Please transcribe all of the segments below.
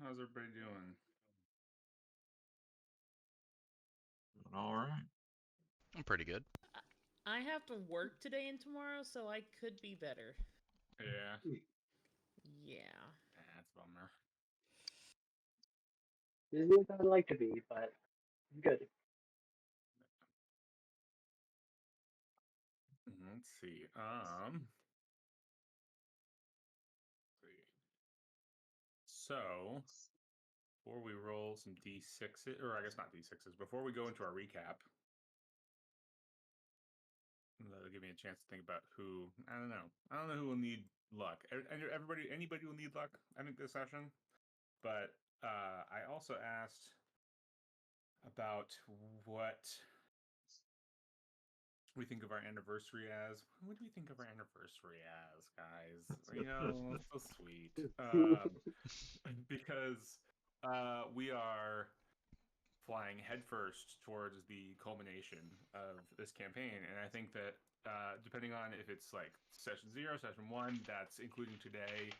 How's everybody doing? All right. I'm pretty good. I have to work today and tomorrow, so I could be better. Yeah, Yeah. that's a bummer. Busy as I'd like to be, but good. Let's see. So before we roll some d6s, or I guess not d6s, before we go into our recap, that'll give me a chance to think about who. I don't know. I don't know who will need luck. Anybody will need luck. I think this session, but I also asked about what we think of our anniversary as. What do we think of our anniversary as, guys? It's so sweet. Because we are flying headfirst towards the culmination of this campaign, and I think that depending on if it's like session 0, session 1, that's including today,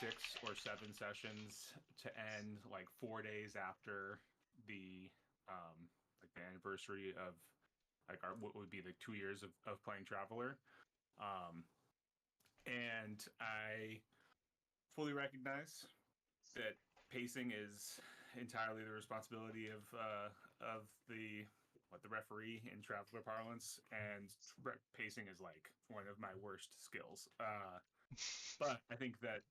6 or 7 sessions to end like 4 days after the like the anniversary of like our what would be the 2 years of playing Traveler. Um, and I fully recognize that pacing is entirely the responsibility of the referee in Traveler parlance, and pacing is like one of my worst skills. But I think that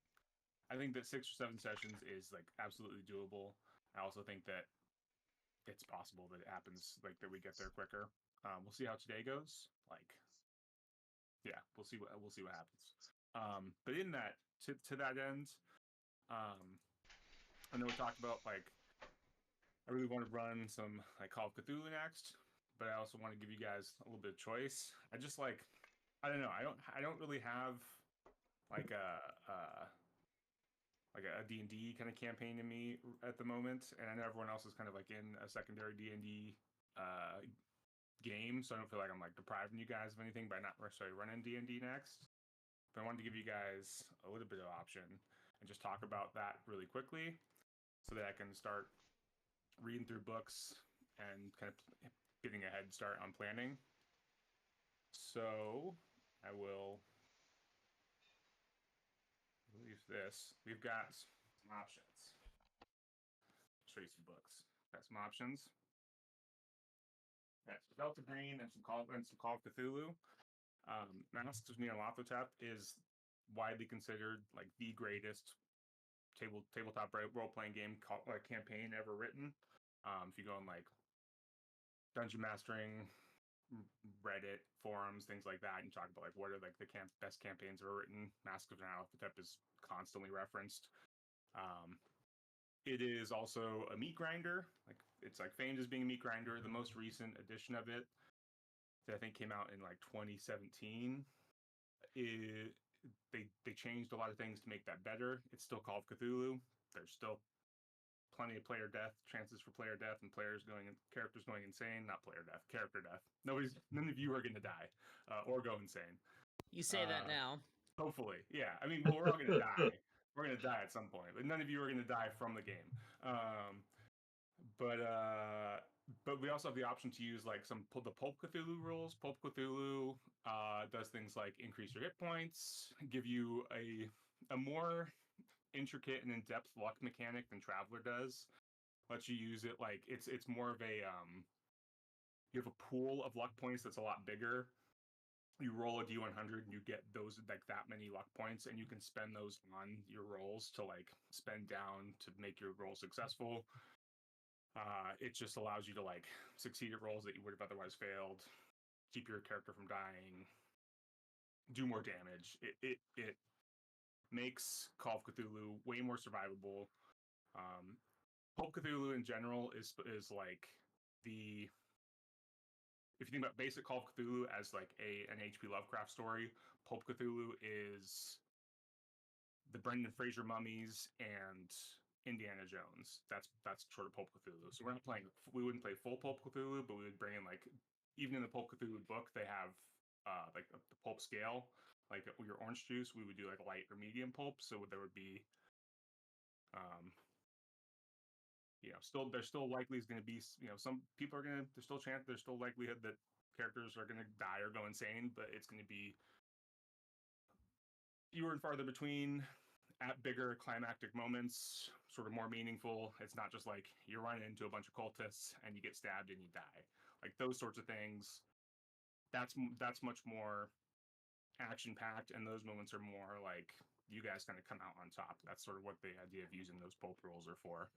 6 or 7 sessions is like absolutely doable. I also think that it's possible that it happens, like that we get there quicker. We'll see how today goes. Like, yeah, we'll see what happens. But in that to that end, I know we talked about like I really want to run some like Call of Cthulhu next, but I also want to give you guys a little bit of choice. I just like I don't know. I don't really have like a D&D kind of campaign in me at the moment, and I know everyone else is kind of like in a secondary D&D game, so I don't feel like I'm like depriving you guys of anything by not necessarily running D&D next. But I wanted to give you guys a little bit of option and just talk about that really quickly so that I can start reading through books and kind of getting a head start on planning. So I will leave this. We've got some options. Show you some books. Got some options. Got some Delta Green and some Call of Cthulhu. Masks of Nyarlathotep is widely considered like the greatest tabletop role playing game campaign ever written. If you go on like dungeon mastering Reddit forums, things like that, and talk about like what are like the best campaigns ever written, Mask of Nyarlathotep is constantly referenced. It is also a meat grinder. Like it's like famed as being a meat grinder. The most recent edition of it, that I think came out in like 2017, they changed a lot of things to make that better. It's still Call of Cthulhu. There's still plenty of chances for player death, and characters going insane. Not player death, character death. None of you are going to die or go insane. You say that now. Hopefully, yeah. I mean, well, we're all going to die. We're going to die at some point, but none of you are going to die from the game. But we also have the option to use like the Pulp Cthulhu rules. Pulp Cthulhu does things like increase your hit points, give you a more intricate and in-depth luck mechanic than Traveler does. Lets you use it like it's more of a you have a pool of luck points that's a lot bigger. You roll a d100 and you get those like that many luck points, and you can spend those on your rolls to like spend down to make your roll successful. It just allows you to like succeed at rolls that you would have otherwise failed, keep your character from dying, do more damage. It makes Call of Cthulhu way more survivable. Pulp Cthulhu in general is like the if you think about basic Call of Cthulhu as like an H.P. Lovecraft story, Pulp Cthulhu is the Brendan Fraser mummies and Indiana Jones. That's sort of Pulp Cthulhu. So we wouldn't play full Pulp Cthulhu, but we would bring in like even in the Pulp Cthulhu book they have like the pulp scale. Like your orange juice, we would do like light or medium pulp. So there would be Still there's still likely is going to be some people are going to there's still likelihood that characters are going to die or go insane, but it's going to be fewer and farther between at bigger climactic moments, sort of more meaningful. It's not just like you're running into a bunch of cultists and you get stabbed and you die. Like those sorts of things. That's much more action packed, and those moments are more like you guys kind of come out on top. That's sort of what the idea of using those pulp rules are for.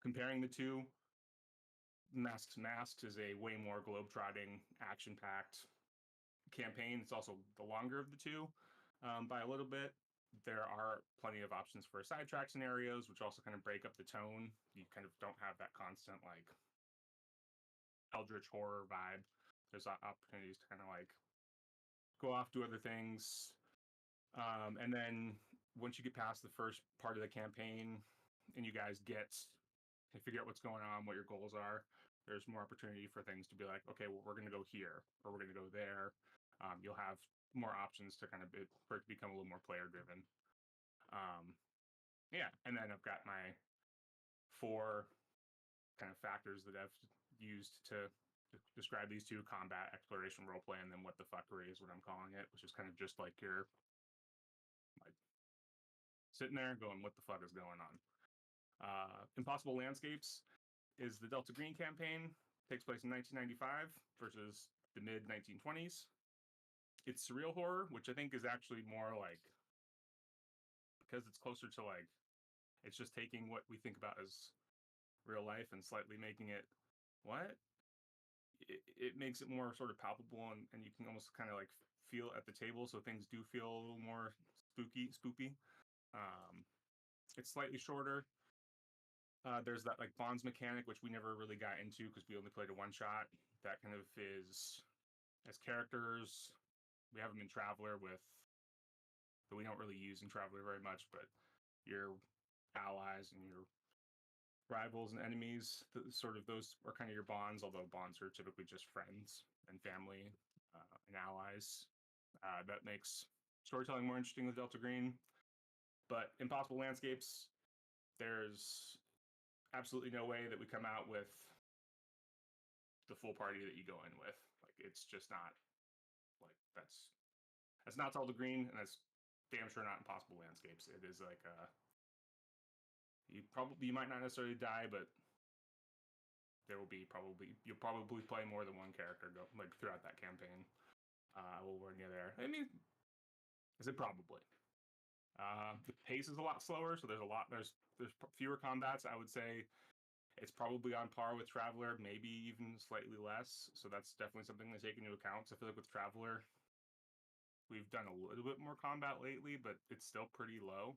Comparing the two, Masks is a way more globetrotting, action packed campaign. It's also the longer of the two by a little bit. There are plenty of options for sidetrack scenarios, which also kind of break up the tone. You kind of don't have that constant like eldritch horror vibe. There's opportunities to kind of like go off, do other things. And then once you get past the first part of the campaign and you guys figure out what's going on, what your goals are, there's more opportunity for things to be like, okay, well, we're going to go here or we're going to go there. You'll have more options to kind of for it to become a little more player driven. Yeah, and then I've got my 4 kind of factors that I've used to describe these two: combat, exploration, roleplay, and then what the fuckery is what I'm calling it, which is kind of just like you're like sitting there going, what the fuck is going on? Impossible Landscapes is the Delta Green campaign. Takes place in 1995 versus the mid 1920s. It's surreal horror, which I think is actually more like, because it's closer to like, it's just taking what we think about as real life and slightly making it what? It makes it more sort of palpable, and you can almost kind of like feel at the table, so things do feel a little more spoopy. It's slightly shorter. There's that like bonds mechanic, which we never really got into because we only played a one-shot. That kind of is, as characters, we have them in Traveler that we don't really use in Traveler very much, but your allies and your rivals and enemies, those are kind of your bonds, although bonds are typically just friends and family and allies. That makes storytelling more interesting with Delta Green. But Impossible Landscapes, there's absolutely no way that we come out with the full party that you go in with. Like, it's just not like that's not Delta Green, and that's damn sure not Impossible Landscapes. It is like you might not necessarily die, but you'll probably play more than one character throughout that campaign. I will warn you there. I mean, I said probably. The pace is a lot slower, so there's fewer combats. I would say it's probably on par with Traveler, maybe even slightly less. So that's definitely something to take into account. So I feel like with Traveler, we've done a little bit more combat lately, but it's still pretty low.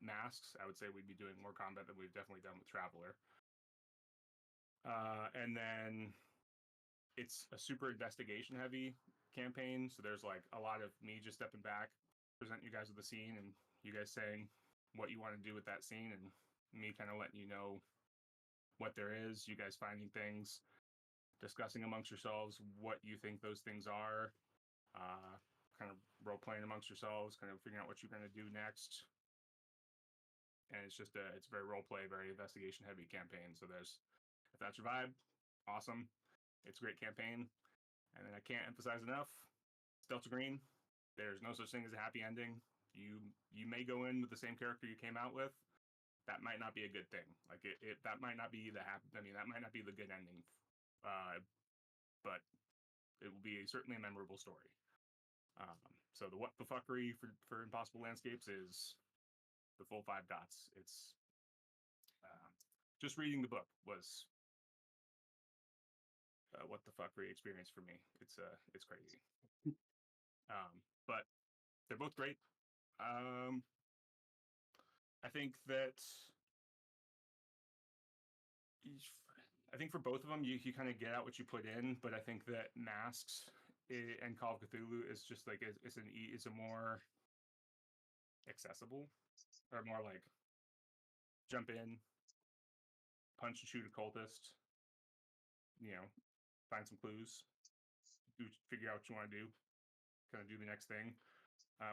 Masks, I would say we'd be doing more combat than we've definitely done with Traveler. And then it's a super investigation heavy campaign, so there's like a lot of me just stepping back, present you guys with the scene, and you guys saying what you want to do with that scene, and me kind of letting you know what there is, you guys finding things, discussing amongst yourselves what you think those things are, kind of role-playing amongst yourselves, kind of figuring out what you're going to do next. And it's very role-play, very investigation-heavy campaign. So if that's your vibe, awesome. It's a great campaign. And then I can't emphasize enough, it's Delta Green. There's no such thing as a happy ending. You may go in with the same character you came out with. That might not be a good thing. Like that might not be that might not be the good ending. But it will be certainly a memorable story. So the what the fuckery for Impossible Landscapes is the full 5 dots. It's just reading the book was what the fuckery experience for me. It's crazy. But they're both great. I think for both of them, you kind of get out what you put in. But I think that Masks and Call of Cthulhu is just like it's a more accessible, or more like jump in, punch and shoot a cultist, find some clues, figure out what you want to do, kind of do the next thing.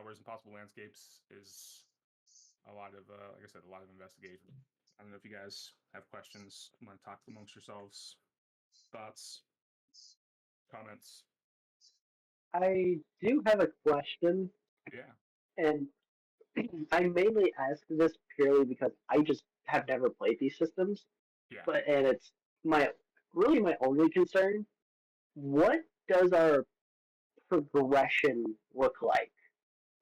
Whereas Impossible Landscapes is a lot of, like I said, a lot of investigation. I don't know if you guys have questions, want to talk amongst yourselves, thoughts, comments. I do have a question, Yeah. and I mainly ask this purely because I just have never played these systems. Yeah. And it's my really my only concern. What does our progression look like?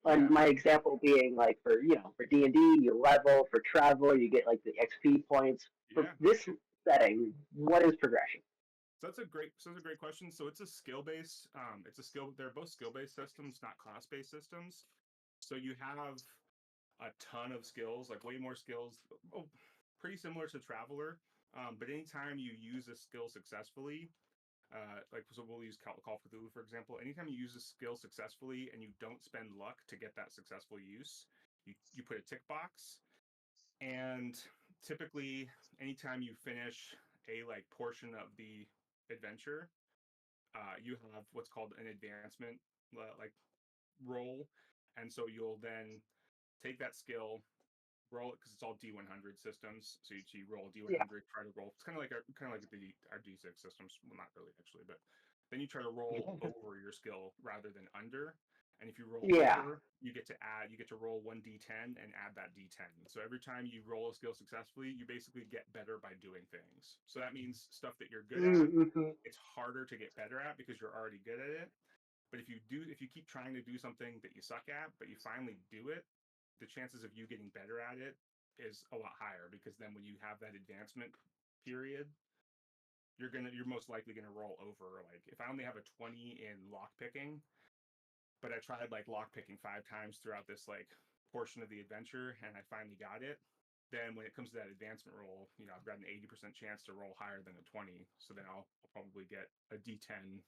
And Yeah. my example being like for D&D, you level. For travel, you get like the XP points. For Yeah. this setting, what is progression? So that's a great question. So it's a skill based. It's a skill. They're both skill based systems, not class based systems. So you have a ton of skills, like way more skills. Oh, pretty similar to Traveler. But anytime you use a skill successfully, like so we'll use Call of Cthulhu for example. Anytime you use a skill successfully and you don't spend luck to get that successful use, you put a tick box. And typically, anytime you finish a like portion of the adventure, you have what's called an advancement like roll, and so you'll then take that skill, roll it because it's all D100 systems. So you roll Yeah. D100, try to roll. It's kind of like our D6 systems. Well, not really actually, but then you try to roll over your skill rather than under. And if you roll Yeah. over, you get to roll 1d10 and add that d10. So every time you roll a skill successfully, you basically get better by doing things. So that means stuff that you're good at, Mm-hmm. it's harder to get better at because you're already good at it. But if you keep trying to do something that you suck at, but you finally do it, the chances of you getting better at it is a lot higher because then when you have that advancement period, you're most likely gonna roll over. Like if I only have a 20 in lock picking, but I tried like lock picking 5 times throughout this like portion of the adventure and I finally got it, then when it comes to that advancement roll, I've got an 80% chance to roll higher than a 20. So then I'll probably get a D10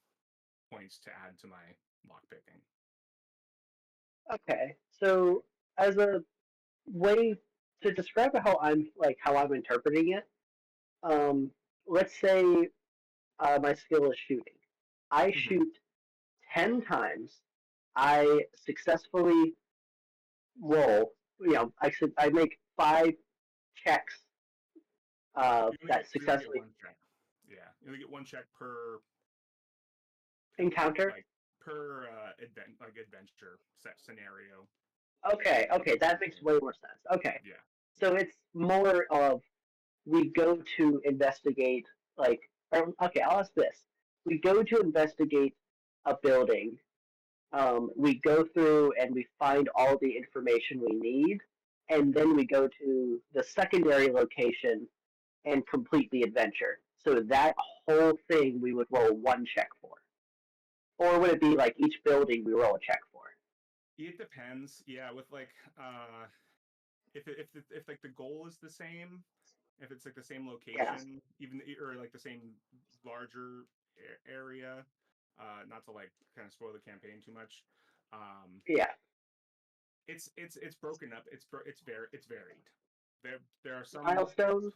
points to add to my lock picking. Okay. So as a way to describe how I'm interpreting it, um, let's say my skill is shooting. I shoot 10 times. I successfully roll. I make 5 checks that You only get successfully one check. Yeah, you only get one check per encounter. like per adventure set scenario. Okay, that makes way more sense. Okay, Yeah. so it's more of we go to investigate, okay, I'll ask this. We go to investigate a building. We go through and we find all the information we need, and then we go to the secondary location and complete the adventure. So that whole thing we would roll one check for. Or would it be like each building we roll a check for? It depends. Yeah, with like if like the goal is the same, if it's like the same Yeah. location, even or like the same larger area, not to like kind of spoil the campaign too much. Yeah. It's broken up. It's varied. There are some Milestones?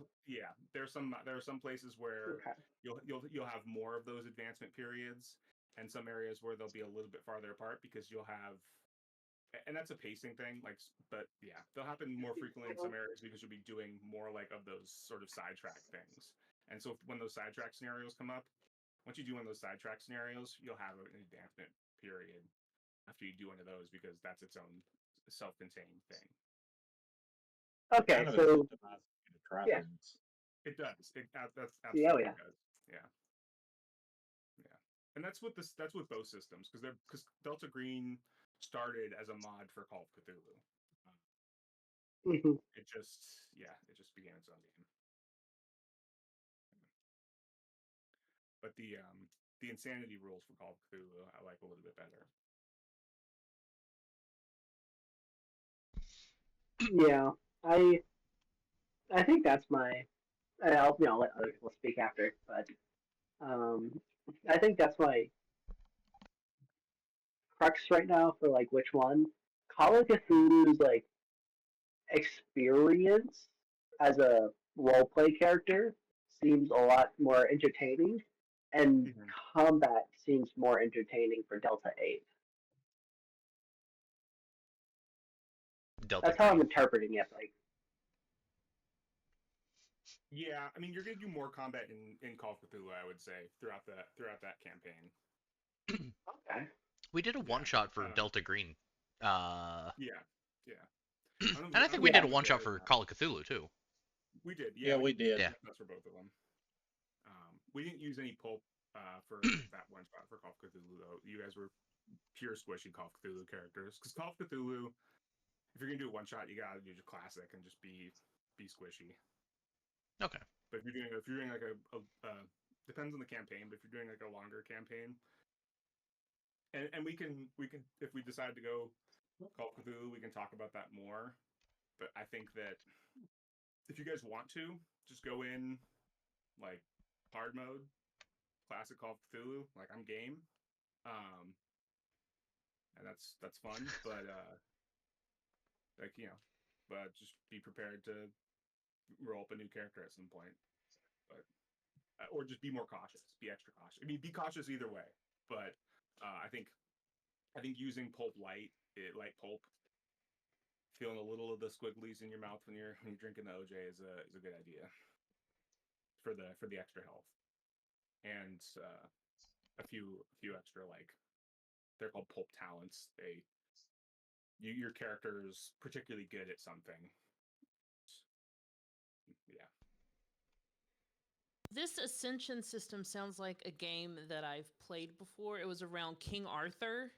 there are some places where Okay. you'll have more of those advancement periods, and some areas where they'll be a little bit farther apart because you'll have, and that's a pacing thing. Like, but yeah, they'll happen more frequently in some areas because you'll be doing more like of those sort of sidetrack things. And so when those sidetrack scenarios come up, once you do one of those sidetrack scenarios, you'll have an advancement period after you do one of those because that's its own self-contained thing. Okay, Kind of a so systemized into yeah. trappings. It does. That's Yeah, absolutely yeah. does. Yeah, yeah. And that's with both systems because Delta Green started as a mod for Call of Cthulhu. Hmm. It just began its own game. But the insanity rules for Call of Cthulhu I like a little bit better. Yeah. I think that's my. I'll let other people speak after, but um, I think that's my crux right now for like which one. Call of Cthulhu's like experience as a role play character seems a lot more entertaining, and Mhm. combat seems more entertaining for Delta 8. Delta That's how I'm Green. interpreting it. Like, Yeah, I mean, you're gonna do more combat in Call of Cthulhu, I would say, throughout that campaign. okay. We did a one shot for Delta Green. Yeah. And I think we did a one shot for Call of Cthulhu too. We did. Yeah, we did. Yeah. That's for both of them. We didn't use any pulp for that one shot for Call of Cthulhu, though. You guys were pure squishy Call of Cthulhu characters. Because Call of Cthulhu, if you're gonna do a one shot, you gotta do just classic and just be squishy. Okay. But if you're doing like a depends on the campaign, but if you're doing like a longer campaign, and we can if we decide to go Call of Cthulhu, we can talk about that more. But I think that if you guys want to, just go in like hard mode, classic Call of Cthulhu. Like I'm game, and that's fun. But but just be prepared to roll up a new character at some point. But or just be more cautious, be extra cautious. I mean, be cautious either way. But I think using pulp light pulp, feeling a little of the squigglies in your mouth when you're drinking the OJ is a good idea for the extra health, and a few extra, like, they're called pulp talents. Your character is particularly good at something. Yeah. This Ascension system sounds like a game that I've played before. It was around King Arthur,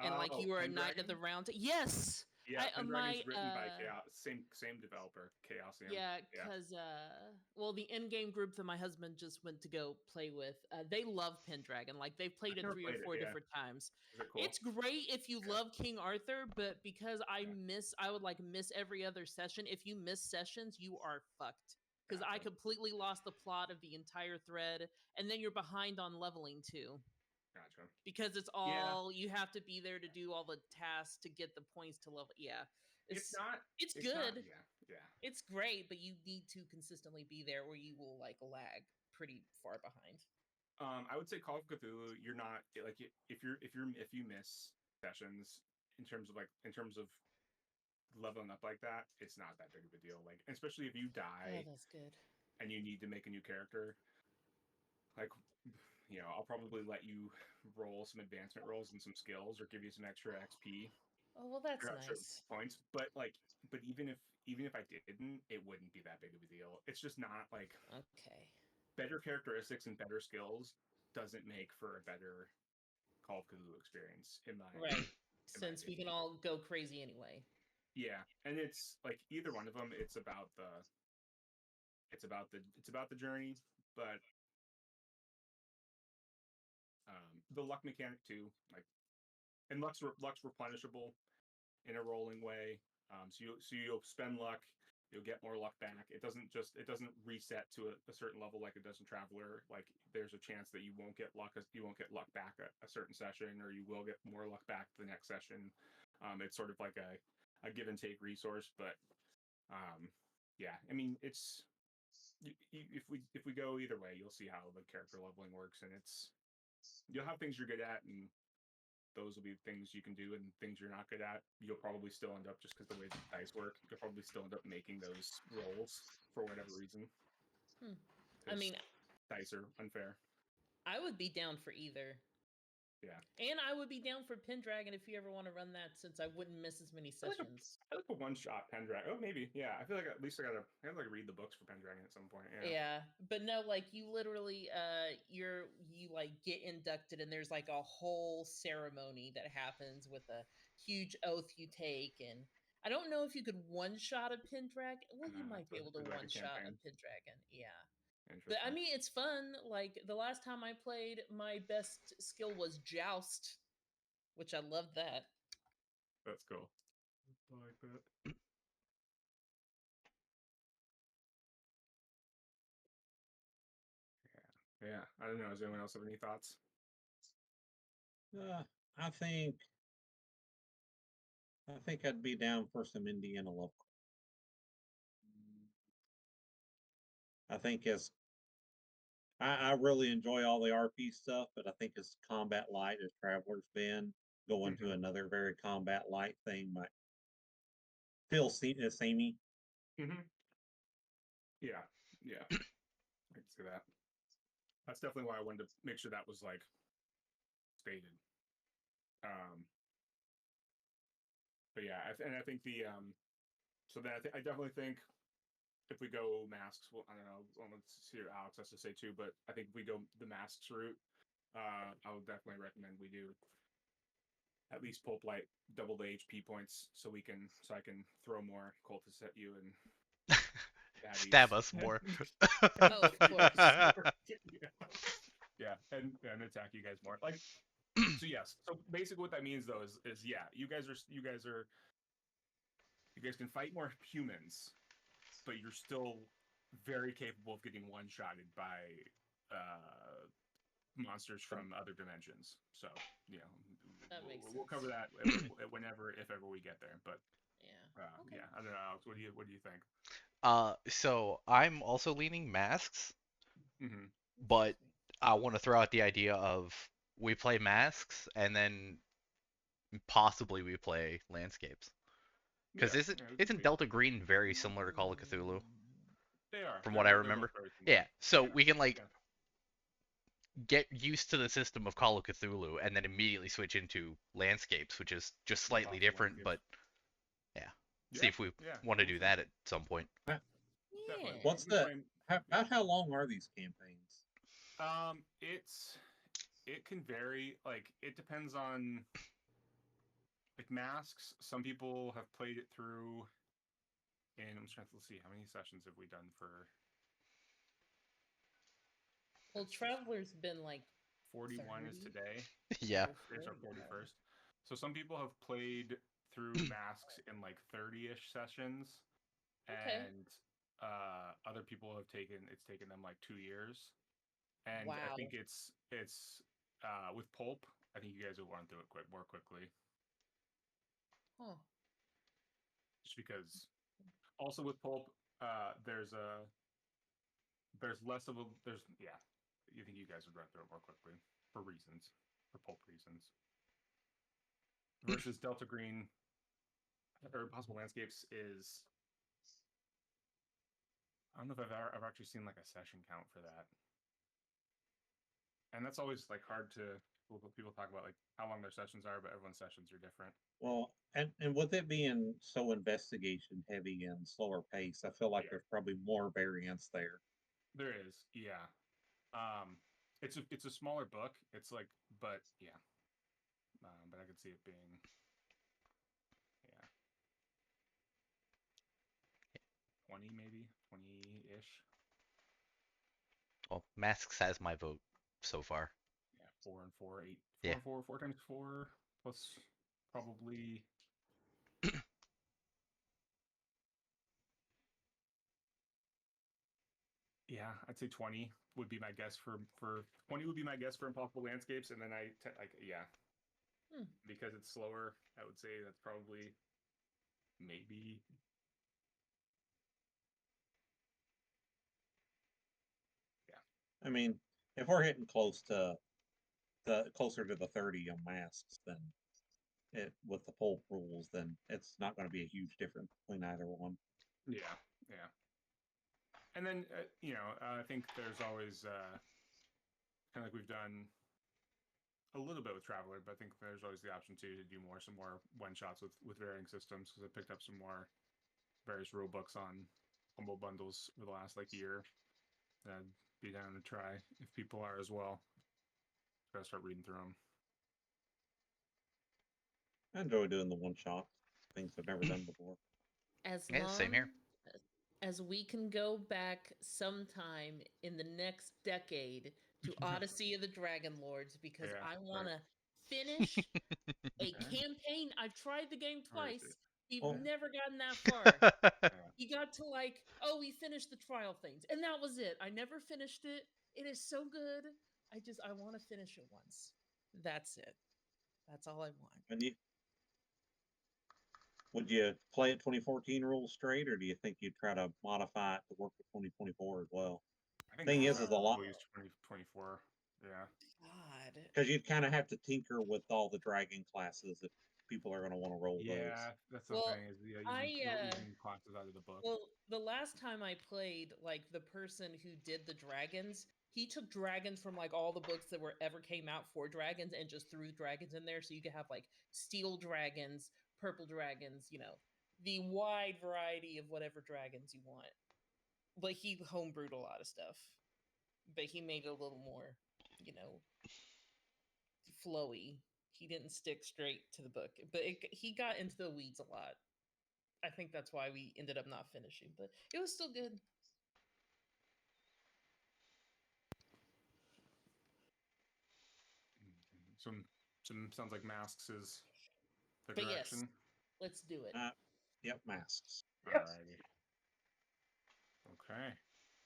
and like you were a knight of the round. Yes. Yeah, Pendragon's written by Chaos, same developer, Chaosium. Yeah, because well, the in-game group that my husband just went to go play with, they love Pendragon. Like they've played it 3 or 4 different times. Is it cool? It's great if you love King Arthur, but because I would like miss every other session. If you miss sessions, you are fucked. Because I completely lost the plot of the entire thread, and then you're behind on leveling too. Gotcha. Because it's all you have to be there to do all the tasks to get the points to level. Yeah, it's good. Yeah. It's great, but you need to consistently be there, or you will like lag pretty far behind. I would say Call of Cthulhu, you're not like if you miss sessions in terms of leveling up like that, it's not that big of a deal. Like, especially if you die, that's good, and you need to make a new character. Like, I'll probably let you roll some advancement rolls and some skills, or give you some extra XP. Oh well, that's nice. Points, but even if I didn't, it wouldn't be that big of a deal. It's just not like better characteristics and better skills doesn't make for a better Call of Cthulhu experience in my Since we can all go crazy anyway. Yeah, and it's like either one of them. It's about the journey, but the luck mechanic too. Like, and luck's replenishable in a rolling way. So you'll spend luck, you'll get more luck back. It doesn't reset to a certain level like it does in Traveler. Like, there's a chance that you won't get luck back a certain session, or you will get more luck back the next session. It's sort of like a give and take resource, but yeah, I mean, it's if we go either way, you'll see how the character leveling works, and you'll have things you're good at, and those will be things you can do, and things you're not good at, you'll probably still end up, just because the way the dice work, you'll probably still end up making those rolls for whatever reason. I mean, dice are unfair. I would be down for either. Yeah. And I would be down for Pendragon if you ever want to run that, since I wouldn't miss as many sessions. I like a one-shot Pendragon. Oh, maybe. Yeah, I feel like at least I gotta read the books for Pendragon at some point. Yeah, but no, like you literally, you like get inducted, and there's like a whole ceremony that happens with a huge oath you take, and I don't know if you could one-shot a Pendragon. Well, you might be able to one-shot a Pendragon. Yeah. But I mean, it's fun. Like the last time I played, my best skill was Joust, which I loved that. That's cool. I like that. Yeah. I don't know. Does anyone else have any thoughts? I think I'd be down for some Indiana local. I think I really enjoy all the RP stuff, but I think as combat light as Traveler's been, going to another very combat light thing feel samey. Mm-hmm. Yeah, yeah, I can see that. That's definitely why I wanted to make sure that was like stated. But yeah, and I think the so then I definitely think if we go masks, well, I don't know. Let's see what Alex has to say too. But I think if we go the masks route, I would definitely recommend we do at least Pulp Light double the HP points so I can throw more cultists at you and Stab us more. Oh, of course. Yeah, and attack you guys more. Like, so yes. So basically, what that means though is yeah, you guys can fight more humans, but you're still very capable of getting one-shotted by monsters from other dimensions. So, you know, That makes we'll cover sense. that whenever, if ever we get there. But Yeah. Okay. yeah, I don't know, Alex. What do you think? So I'm also leaning masks, Mm-hmm. but I want to throw out the idea of we play masks and then possibly we play landscapes. Because Yeah, isn't Delta Green very similar to Call of Cthulhu, they are. from what I They're remember? both very similar. Yeah, so Yeah. we can like Yeah. get used to the system of Call of Cthulhu and then immediately switch into landscapes, which is just slightly Impossible different, landscapes. but yeah. See Yeah. if we Yeah. want to We'll do see. that at some point. Definitely. Yeah. What's about how long are these campaigns? It can vary. Like, it depends on like masks. Some people have played it through, and I'm trying to see how many sessions have we done for. Well, Traveler's been like 41 is 30. today. Yeah. Oh, Today's our 40. 41st. So some people have played through masks in like 30-ish sessions, Okay. and other people have taken them like 2 years. And I Wow. think it's with Pulp. I think you guys will run through it more quickly, Huh. just because. Also with Pulp, there's less of a there's yeah. You think you guys would run through it more quickly for Pulp reasons. Versus Delta Green or Possible Landscapes is. I don't know if I've actually seen like a session count for that, and that's always like hard to. People talk about like how long their sessions are, but everyone's sessions are different. Well, and with it being so investigation heavy and slower pace, I feel like Yeah. there's probably more variance there. There is, yeah. It's a smaller book. It's like, but yeah. But I could see it being, yeah, 20 maybe 20-ish. Well, masks has my vote so far. Yeah, 4 and 4, 8, Yeah. 4 times 4 plus probably. Yeah, I'd say 20 would be my guess for 20 would be my guess for Impossible Landscapes, and then like yeah, because it's slower. I would say that's probably maybe. Yeah. I mean, if we're hitting closer to the 30 on masks than it with the pulp rules, then it's not going to be a huge difference between either one. Yeah, yeah. And then I think there's always kind of like we've done a little bit with Traveler, but I think there's always the option to do some more one shots with varying systems, because I picked up some more various rule books on combo bundles over the last like year. And I'd be down to try if people are as well. Gotta start reading through them. I enjoy doing the one shot things I've never done before. As Yeah, same here. long as we can go back sometime in the next decade to Odyssey of the Dragon Lords, because Yeah, I want to right. finish a Yeah. campaign. I've tried the game Right. twice. We've Oh. never gotten that far. He got to like, oh, we finished the trial things, and that was it. I never finished it. It is so good. I want to finish it once. That's it. That's all I want. And would you play it 2014 rules straight, or do you think you'd try to modify it to work with 2024 as well? I think Thing is a lot. we'll use 2024. Yeah. God. Because you'd kind of have to tinker with all the dragon classes if people are going to want to roll Yeah, that's the Well, thing. Is you're I, using classes out of the book. Well, the last time I played, like the person who did the dragons, he took dragons from like all the books that were ever came out for dragons and just threw dragons in there, so you could have like steel dragons, purple dragons, the wide variety of whatever dragons you want. But he homebrewed a lot of stuff, but he made it a little more, flowy. He didn't stick straight to the book, but he got into the weeds a lot. I think that's why we ended up not finishing, but it was still good. Some sounds like masks is the But yes, direction. let's do it. Yep, masks. Yes. Alrighty. Okay.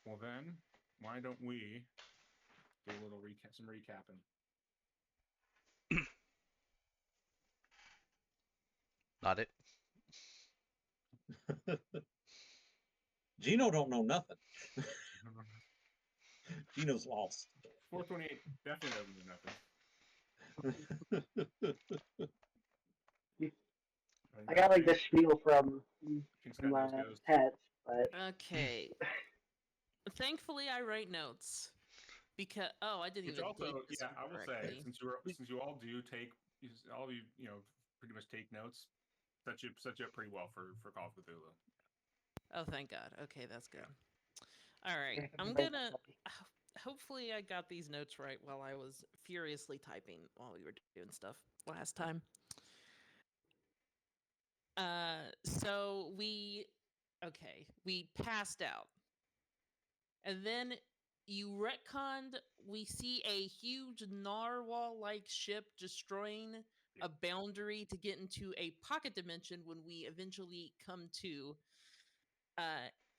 Well then, why don't we do a little some recapping? Not it. Gino don't know nothing. Gino's lost. 428 definitely doesn't do nothing. I got like the spiel from King's got nose goes. Pets, but Okay. Thankfully, I write notes because I didn't Which even also, date this yeah, I will say, correctly. since you all do take, all of you, pretty much take notes, set you up pretty well for Call of Cthulhu. Oh, thank God. Okay, that's good. All right, Yeah, I'm very gonna. happy. Hopefully, I got these notes right while I was furiously typing while we were doing stuff last time. So we passed out, and then you retconned. We see a huge narwhal-like ship destroying a boundary to get into a pocket dimension when we eventually come to.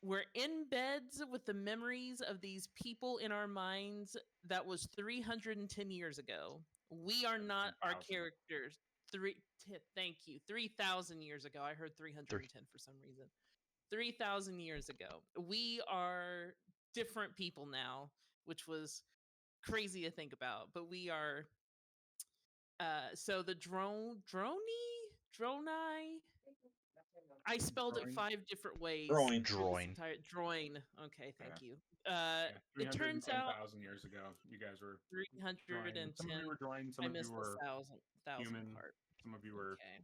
We're in beds with the memories of these people in our minds that was 310 years ago. We are not our 3,000. characters. Thank you. 3,000 years ago. I heard 310 for some reason. 3,000 years ago. We are different people now, which was crazy to think about. But we are. So the droni. I spelled it 5 different ways. Drawing. Droin. Okay, thank you. Yeah, It turns out 310,000 years ago, you guys were 310. Some of you were drawing, some I of you missed the were thousand human, part. some of you were. Okay.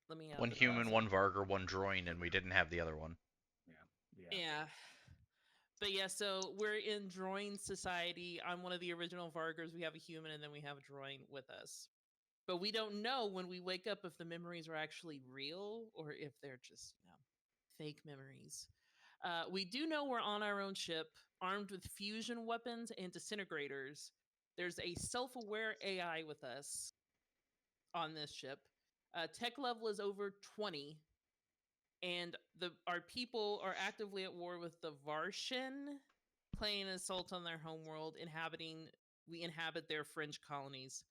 Let me. One human, one Vargar, one droid, and we didn't have the other one. Yeah. But yeah, so we're in Droin society. I'm one of the original Vargars. We have a human, and then we have a Droin with us. But we don't know when we wake up if the memories are actually real or if they're just, fake memories. We do know we're on our own ship, armed with fusion weapons and disintegrators. There's a self-aware AI with us on this ship. Tech level is over 20, and our people are actively at war with the Varshan, playing an assault on their homeworld. We inhabit their fringe colonies.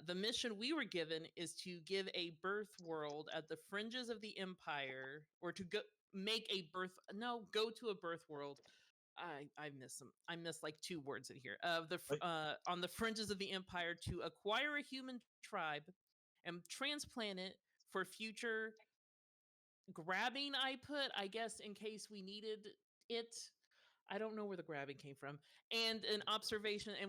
The mission we were given is to give a birth world at the fringes of the empire, or to go to a birth world. I missed some. I missed like 2 words in here. On the fringes of the empire to acquire a human tribe and transplant it for future grabbing. I guess, in case we needed it. I don't know where the grabbing came from. And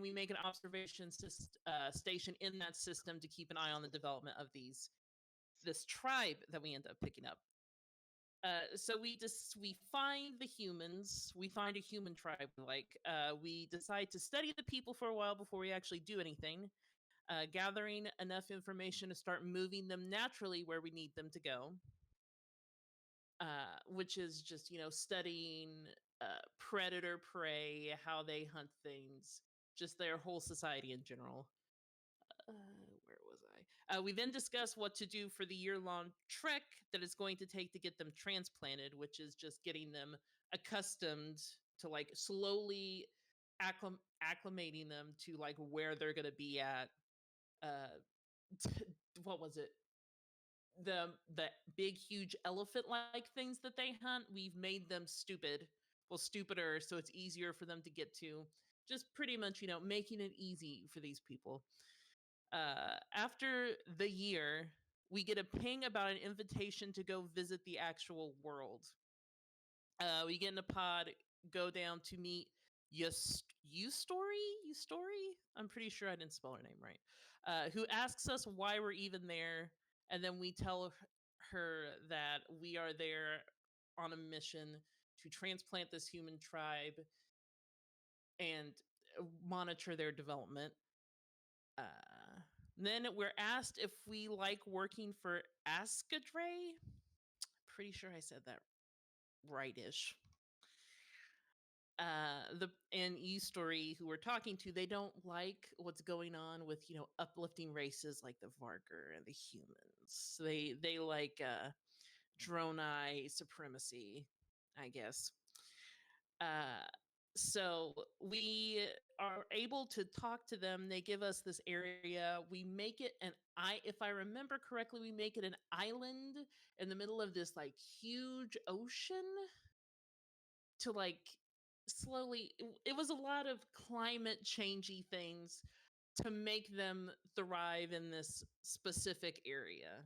we make an observation station in that system to keep an eye on the development of this tribe that we end up picking up. So we find the humans. We find a human tribe. We decide to study the people for a while before we actually do anything, gathering enough information to start moving them naturally where we need them to go. Which is just studying predator prey, how they hunt things, just their whole society in general. Where was I? We then discuss what to do for the year-long trek that it's going to take to get them transplanted, which is just getting them accustomed to slowly acclimating them to where they're going to be at. What was it? The big huge elephant like things that they hunt, we've made them stupider, so it's easier for them to get to. Just pretty much making it easy for these people. After the year, we get a ping about an invitation to go visit the actual world. We get in a pod, go down to meet Story. I'm pretty sure I didn't spell her name right. Who asks us why we're even there, and then we tell her that we are there on a mission to transplant this human tribe and monitor their development. Then we're asked if we like working for Ascadre. Pretty sure I said that right-ish. The and Story, who we're talking to, they don't like what's going on with uplifting races like the Varker and the humans. So they like drone eye supremacy, I guess. So we are able to talk to them. They give us this area. We make it if I remember correctly, we make it an island in the middle of this like huge ocean to like slowly. It was a lot of climate changey things to make them thrive in this specific area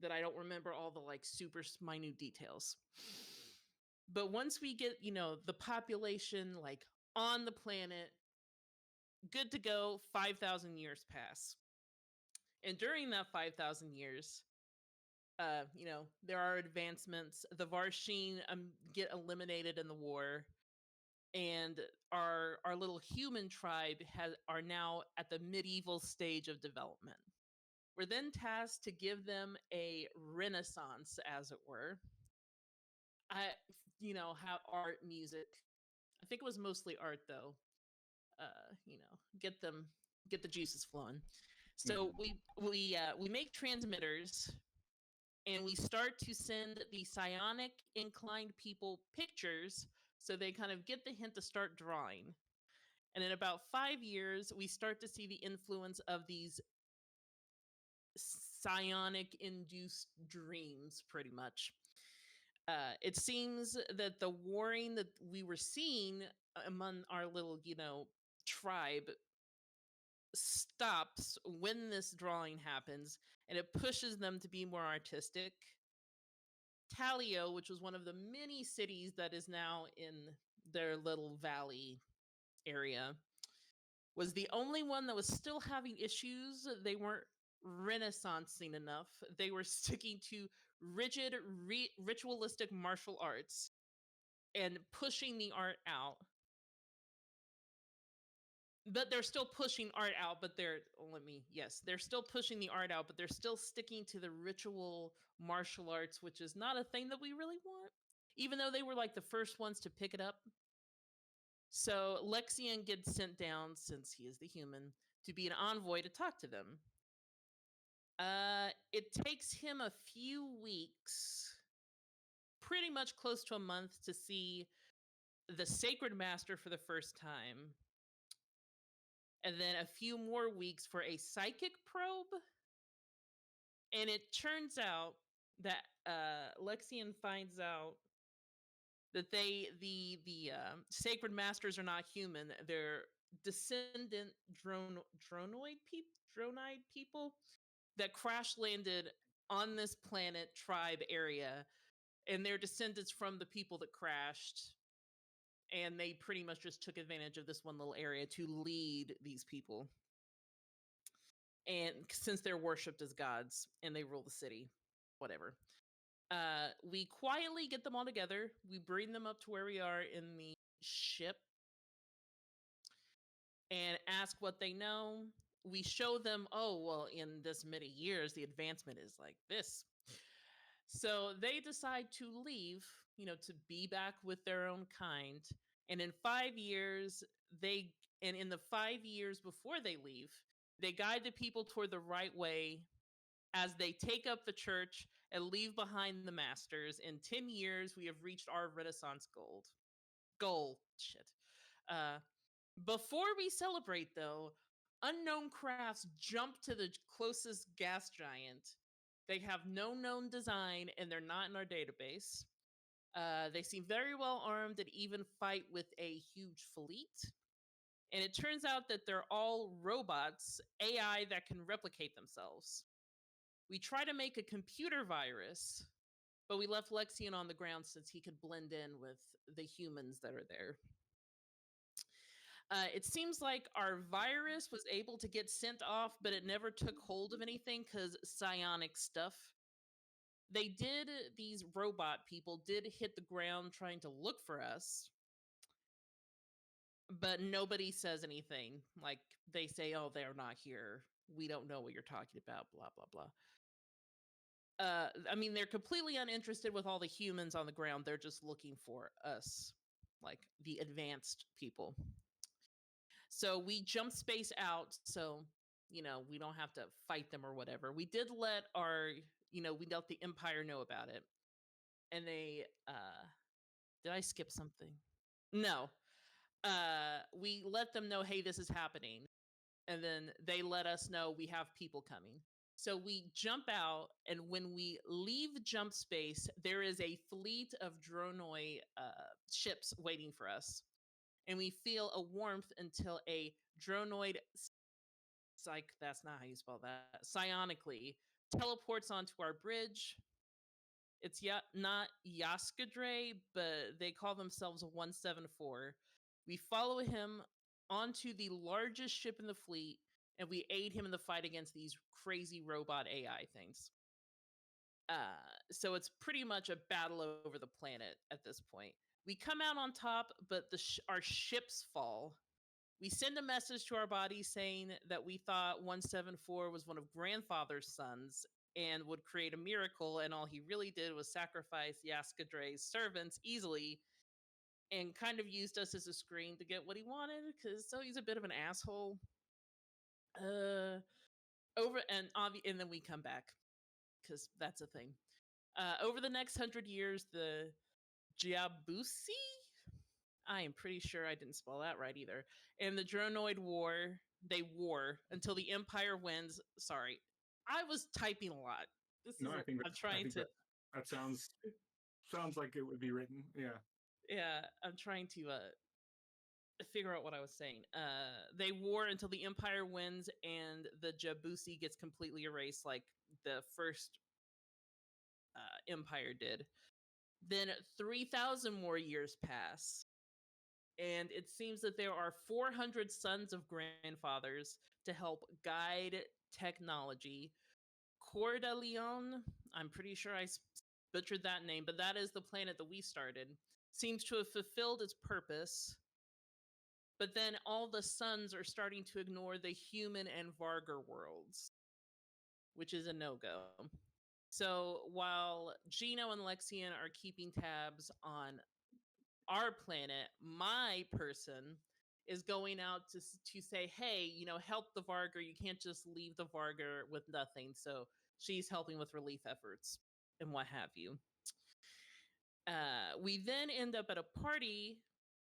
that I don't remember all the like super minute details. But once we get, the population like on the planet, good to go, 5,000 years pass. And during that 5,000 years, there are advancements. The Varsheen get eliminated in the war, and our little human tribe are now at the medieval stage of development. We're then tasked to give them a renaissance, as it were. Have art, music. I think it was mostly art, though. Get the juices flowing. So we make transmitters, and we start to send the psionic inclined people pictures, so they kind of get the hint to start drawing. And in about 5 years, we start to see the influence of these psionic induced dreams, pretty much. It seems that the warring that we were seeing among our little, tribe stops when this drawing happens, and it pushes them to be more artistic. Talio, which was one of the many cities that is now in their little valley area, was the only one that was still having issues. They weren't renaissancing enough. They were sticking to rigid ritualistic martial arts and pushing the art out. But they're still pushing art out, but they're still pushing the art out, but they're still sticking to the ritual martial arts, which is not a thing that we really want, even though they were like the first ones to pick it up. So Lexian gets sent down, since he is the human, to be an envoy to talk to them. It takes him a few weeks, pretty much close to a month, to see the Sacred Master for the first time. And then a few more weeks for a psychic probe. And it turns out that Lexian finds out that the Sacred Masters are not human. They're descendant dronoid people that crash landed on this planet tribe area, and they're descendants from the people that crashed, and they pretty much just took advantage of this one little area to lead these people. And since they're worshipped as gods and they rule the city, whatever. We quietly get them all together. We bring them up to where we are in the ship and ask what they know. We show them, oh, well, in this many years, the advancement is like this. So they decide to leave, to be back with their own kind. And in 5 years, in the 5 years before they leave, they guide the people toward the right way as they take up the church and leave behind the masters. In 10 years, we have reached our Renaissance goal. Shit. Before we celebrate, though, unknown crafts jump to the closest gas giant. They have no known design, and they're not in our database. They seem very well armed and even fight with a huge fleet. And it turns out that they're all robots, AI that can replicate themselves. We try to make a computer virus, but we left Lexion on the ground since he could blend in with the humans that are there. It seems like our virus was able to get sent off, but it never took hold of anything because psionic stuff. These robot people did hit the ground trying to look for us, but nobody says anything. Like, they say, oh, they're not here. We don't know what you're talking about, blah, blah, blah. I mean, they're completely uninterested with all the humans on the ground. They're just looking for us, like the advanced people. So we jump space out, so we don't have to fight them or whatever. We did let we let the Empire know about it, and they did I skip something? No. We let them know, hey, this is happening, and then they let us know we have people coming. So we jump out, and when we leave jump space, there is a fleet of dronoid ships waiting for us. And we feel a warmth until a dronoid that's not how you spell that. Psionically teleports onto our bridge. It's not Yaskadre, but they call themselves 174. We follow him onto the largest ship in the fleet, and we aid him in the fight against these crazy robot AI things. So it's pretty much a battle over the planet at this point. We come out on top, but our ships fall. We send a message to our bodies saying that we thought 174 was one of grandfather's sons and would create a miracle, and all he really did was sacrifice Yaskadre's servants easily and kind of used us as a screen to get what he wanted, because he's a bit of an asshole. And then we come back, because that's a thing. Over the next 100 years, the Jabusi, I am pretty sure I didn't spell that right either, and the Dronoid War, they war until the Empire wins. Sorry, I was typing a lot. I'm trying to. That sounds like it would be written. Yeah. Yeah, I'm trying to figure out what I was saying. They war until the Empire wins and the Jabusi gets completely erased, like the first Empire did. Then 3,000 more years pass, and it seems that there are 400 sons of grandfathers to help guide technology. Cordaleon, I'm pretty sure I butchered that name, but that is the planet that we started, seems to have fulfilled its purpose. But then all the sons are starting to ignore the human and Vargar worlds, which is a no-go. So while Gino and Lexion are keeping tabs on our planet, my person is going out to say, hey, help the Vargar. You can't just leave the Vargar with nothing. So she's helping with relief efforts and what have you. We then end up at a party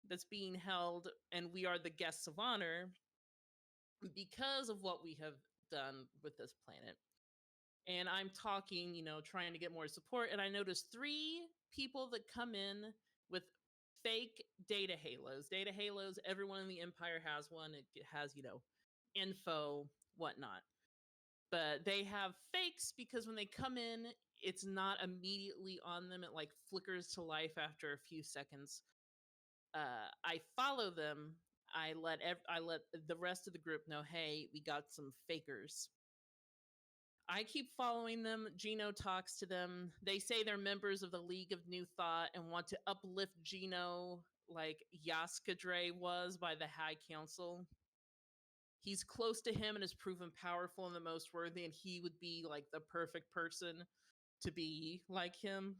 that's being held, and we are the guests of honor because of what we have done with this planet. And I'm talking, trying to get more support, and I noticed 3 people that come in with fake data halos. Data halos, everyone in the Empire has one. It has, info, whatnot. But they have fakes because when they come in, it's not immediately on them. It flickers to life after a few seconds. I follow them. I let the rest of the group know, hey, we got some fakers. I keep following them. Gino talks to them. They say they're members of the League of New Thought and want to uplift Gino like Yaskadre was by the High Council. He's close to him and has proven powerful and the most worthy, and he would be the perfect person to be like him.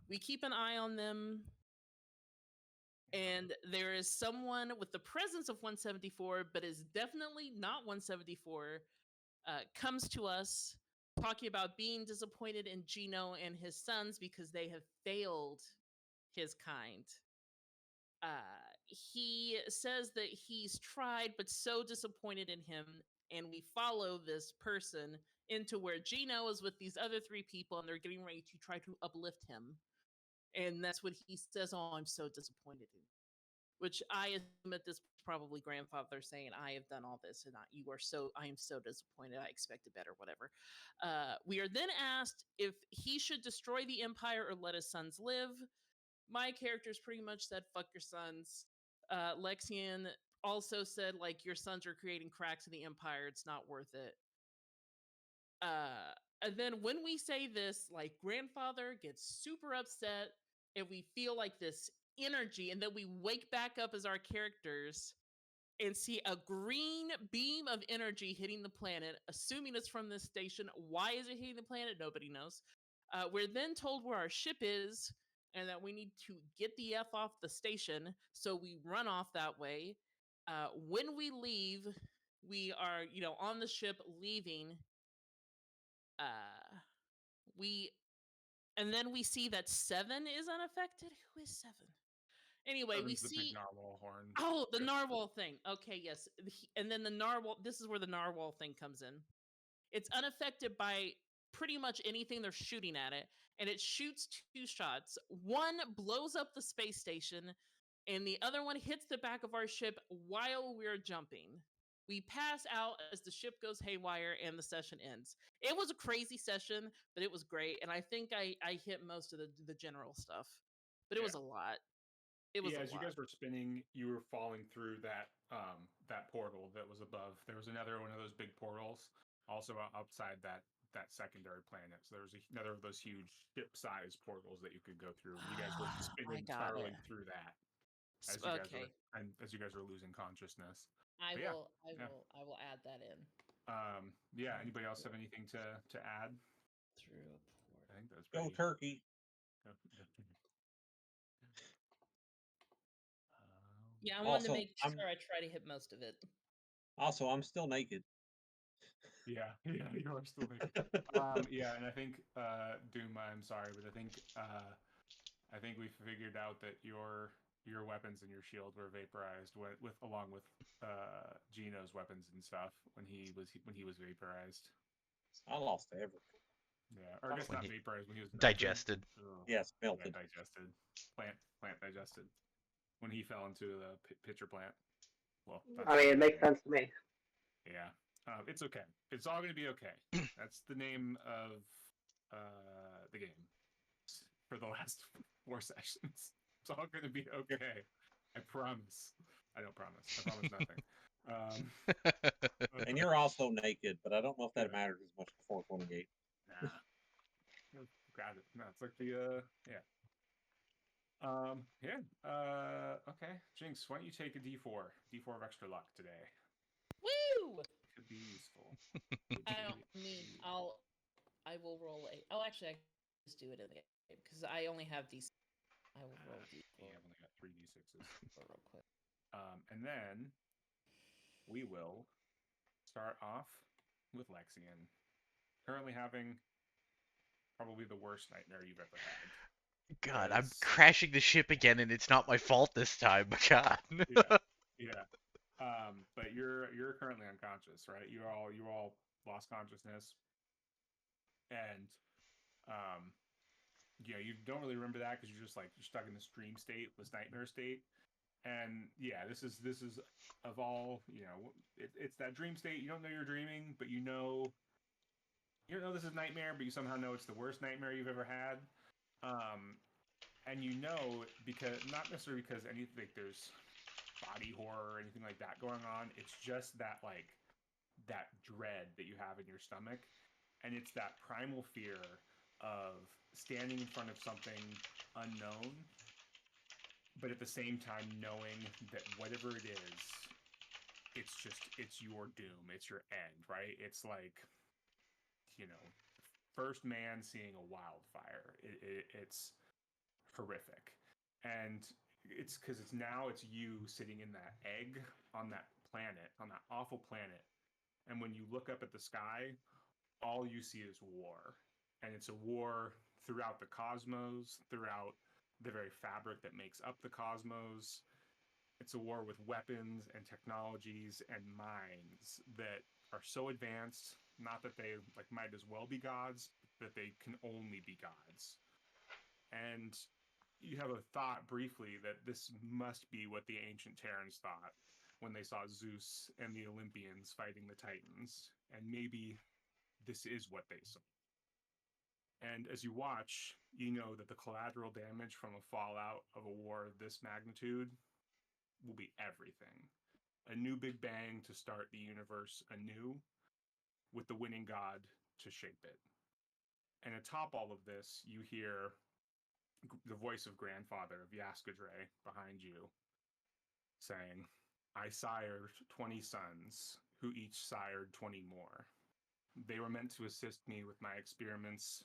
We keep an eye on them. And there is someone with the presence of 174, but is definitely not 174, comes to us talking about being disappointed in Gino and his sons because they have failed his kind. He says that he's tried, but so disappointed in him, and we follow this person into where Gino is with these other 3 people, and they're getting ready to try to uplift him. And that's what he says, oh, I'm so disappointed in you. which I assume at this probably grandfather saying, I have done all this and I am so disappointed. I expected better, whatever. We are then asked if he should destroy the empire or let his sons live. My character's pretty much said, fuck your sons. Lexian also said, like, your sons are creating cracks in the empire. It's not worth it. And then when we say this, like, grandfather gets super upset and we feel like this energy, and then we wake back up as our characters and see a green beam of energy hitting the planet, assuming it's from this station. Why is it hitting the planet? Nobody knows. We're then told where our ship is and that we need to get the F off the station, so we run off that way. When we leave, we are, on the ship leaving. We and then we see that Seven is unaffected. Who is Seven? Anyway, we Seven's the see big narwhal horn. Oh, the Yeah. narwhal thing. Okay, yes. And then the narwhal, this is where the narwhal thing comes in. It's unaffected by pretty much anything they're shooting at it, and it shoots two shots. One blows up the space station, and the other one hits the back of our ship while we're jumping. We pass out as the ship goes haywire and the session ends. It was a crazy session, but it was great, and I think I hit most of the general stuff. But it was a lot. It was Yeah, a as you lot. guys were spinning, you were falling through that portal that was above. There was another one of those big portals, also outside that secondary planet. So there was another of those huge ship-sized portals that you could go through. And you guys were I spinning, got spiraling it. through that as you guys were Okay. as you guys were losing consciousness. I But yeah, will I yeah. will I will add that in. Yeah. Anybody else have anything to add? Through a port. I think that's Go pretty. turkey. Yeah, I wanted to Also, make sure I try to hit most of it. I'm still naked. Yeah, you are still naked. Yeah, and I think Doom. I'm sorry, but I think we figured out that your weapons and your shield were vaporized along with Gino's weapons and stuff when he was vaporized. I lost everything. Yeah, or I guess When not he vaporized when he was melted. digested. Ugh, Yes, yeah, melted. digested. Plant digested when he fell into the pitcher plant. Well, that's I mean, it makes sense to me. Yeah, it's okay. It's all going to be okay. That's the name of the game for the last 4 sessions. It's all going to be okay. I promise. I don't promise. I promise nothing. And you're also naked, but I don't know if that Yeah. matters as much for 428. Nah. Got it. No, it's like the yeah. Okay. Jinx, why don't you take a D4 of extra luck today? Woo! Could be useful. I will roll a. Oh, actually, I can just do it in the game because I only have these. I will roll D4 I've only got 3 D6s. real quick. And then we will start off with Lexian, currently having probably the worst nightmare you've ever had. God, I'm Because- crashing the ship again, and it's not my fault this time. God. Yeah. But you're currently unconscious, right? You all lost consciousness, and you don't really remember that because you're stuck in this dream state, this nightmare state. And yeah, this is of all, it's that dream state. You don't know you're dreaming, but you know this is nightmare, but you somehow know it's the worst nightmare you've ever had. And because not necessarily because there's body horror or anything like that going on. It's just that that dread that you have in your stomach, and it's that primal fear of standing in front of something unknown, but at the same time knowing that whatever it is, it's your doom, it's your end, right? It's like, first man seeing a wildfire. It's horrific, and it's because it's you sitting in that egg on that planet, on that awful planet, and when you look up at the sky, all you see is war, and it's a war throughout the cosmos, throughout the very fabric that makes up the cosmos. It's a war with weapons and technologies and minds that are so advanced, not that they might as well be gods, but that they can only be gods. And you have a thought briefly that this must be what the ancient Terrans thought when they saw Zeus and the Olympians fighting the Titans, and maybe this is what they saw. And as you watch, you know that the collateral damage from a fallout of a war of this magnitude will be everything. A new Big Bang to start the universe anew, with the winning god to shape it. And atop all of this, you hear the voice of grandfather of Yaskadre behind you saying, I sired 20 sons, who each sired 20 more. They were meant to assist me with my experiments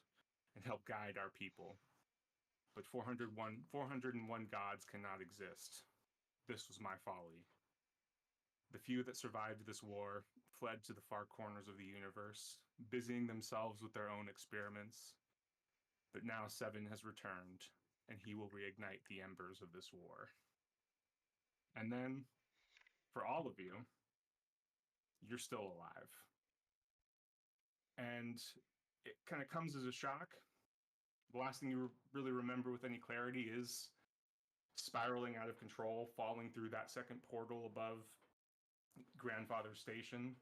and help guide our people. But 401 gods cannot exist. This was my folly. The few that survived this war fled to the far corners of the universe, busying themselves with their own experiments. But now Seven has returned, and he will reignite the embers of this war. And then, for all of you, you're still alive. And it kind of comes as a shock. The last thing you really remember with any clarity is spiraling out of control, falling through that second portal above Grandfather's station.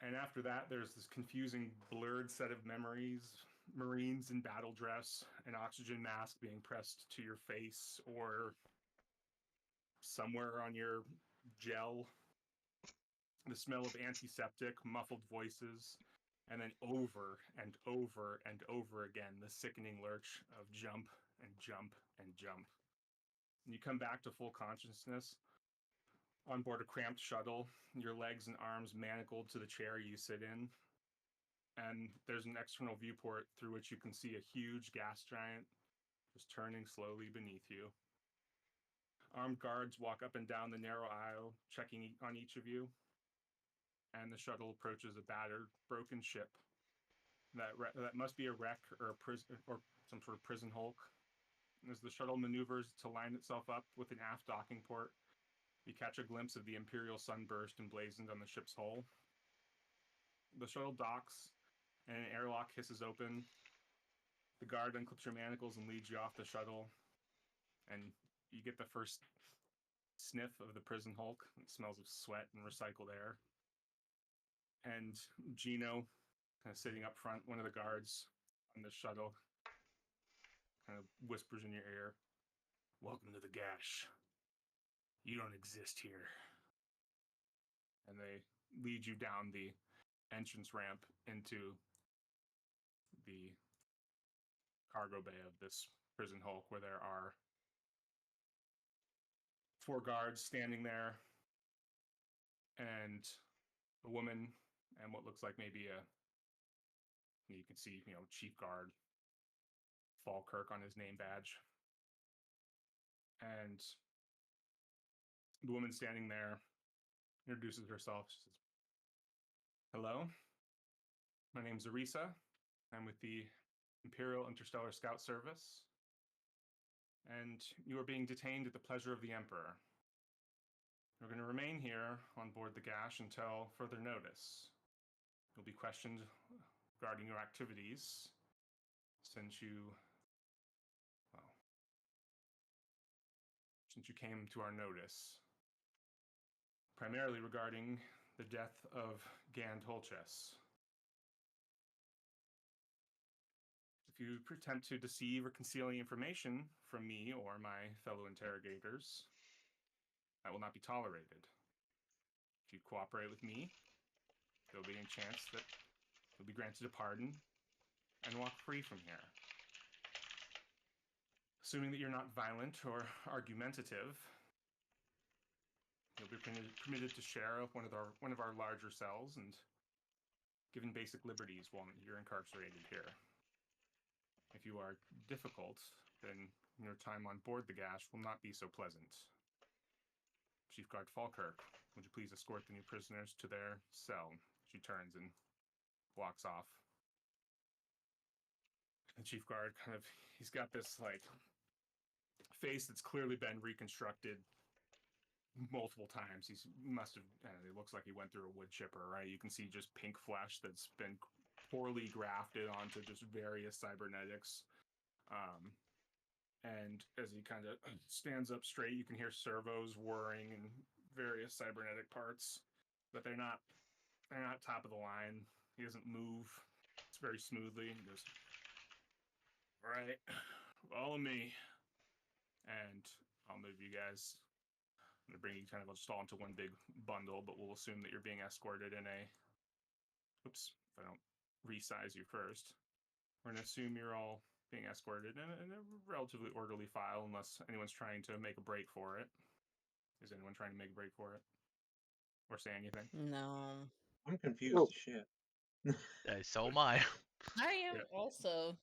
And after that, there's this confusing, blurred set of memories. Marines in battle dress, an oxygen mask being pressed to your face or somewhere on your gel. The smell of antiseptic, muffled voices. And then over and over and over again, the sickening lurch of jump and jump and jump. And you come back to full consciousness on board a cramped shuttle, your legs and arms manacled to the chair you sit in. And there's an external viewport through which you can see a huge gas giant just turning slowly beneath you. Armed guards walk up and down the narrow aisle, checking on each of you. And the shuttle approaches a battered, broken ship that must be a wreck or a prison or some sort of prison hulk. As the shuttle maneuvers to line itself up with an aft docking port, you catch a glimpse of the Imperial sunburst emblazoned on the ship's hull. The shuttle docks, and an airlock hisses open. The guard unclips your manacles and leads you off the shuttle, and you get the first sniff of the prison hulk. It smells of sweat and recycled air. And Gino, kind of sitting up front, one of the guards on the shuttle, kind of whispers in your ear, "Welcome to the Gash. You don't exist here." And they lead you down the entrance ramp into the cargo bay of this prison hulk, where there are 4 guards standing there, and a woman, and what looks like maybe you can see, Chief Guard Falkirk on his name badge. And the woman standing there introduces herself. She says, "Hello, my name's Arisa. I'm with the Imperial Interstellar Scout Service, and you are being detained at the pleasure of the Emperor. You're going to remain here on board the Gash until further notice. You'll be questioned regarding your activities since you came to our notice, primarily regarding the death of Gand Holches. If you attempt to deceive or conceal any information from me or my fellow interrogators, that will not be tolerated. If you cooperate with me, there will be a chance that you'll be granted a pardon and walk free from here. Assuming that you're not violent or argumentative, you'll be permitted to share one of our larger cells and given basic liberties while you're incarcerated here. If you are difficult, then your time on board the Gash will not be so pleasant. Chief Guard Falkirk, would you please escort the new prisoners to their cell?" She turns and walks off. The Chief Guard he's got this face that's clearly been reconstructed multiple times. It looks like he went through a wood chipper, right? You can see just pink flesh that's been poorly grafted onto just various cybernetics. And as he kind of stands up straight, you can hear servos whirring and various cybernetic parts, but they're not top of the line. He doesn't move. It's very smoothly. And he goes, "All right, follow me, and I'll move you guys. I'm gonna bring you kind of just all into one big bundle, but we'll assume that you're being escorted in a. Oops, if I don't resize you first, we're gonna assume you're all being escorted in a relatively orderly file, unless anyone's trying to make a break for it. Is anyone trying to make a break for it? Or say anything? No. I'm confused Oh. as shit. So am I. I am Yeah. also.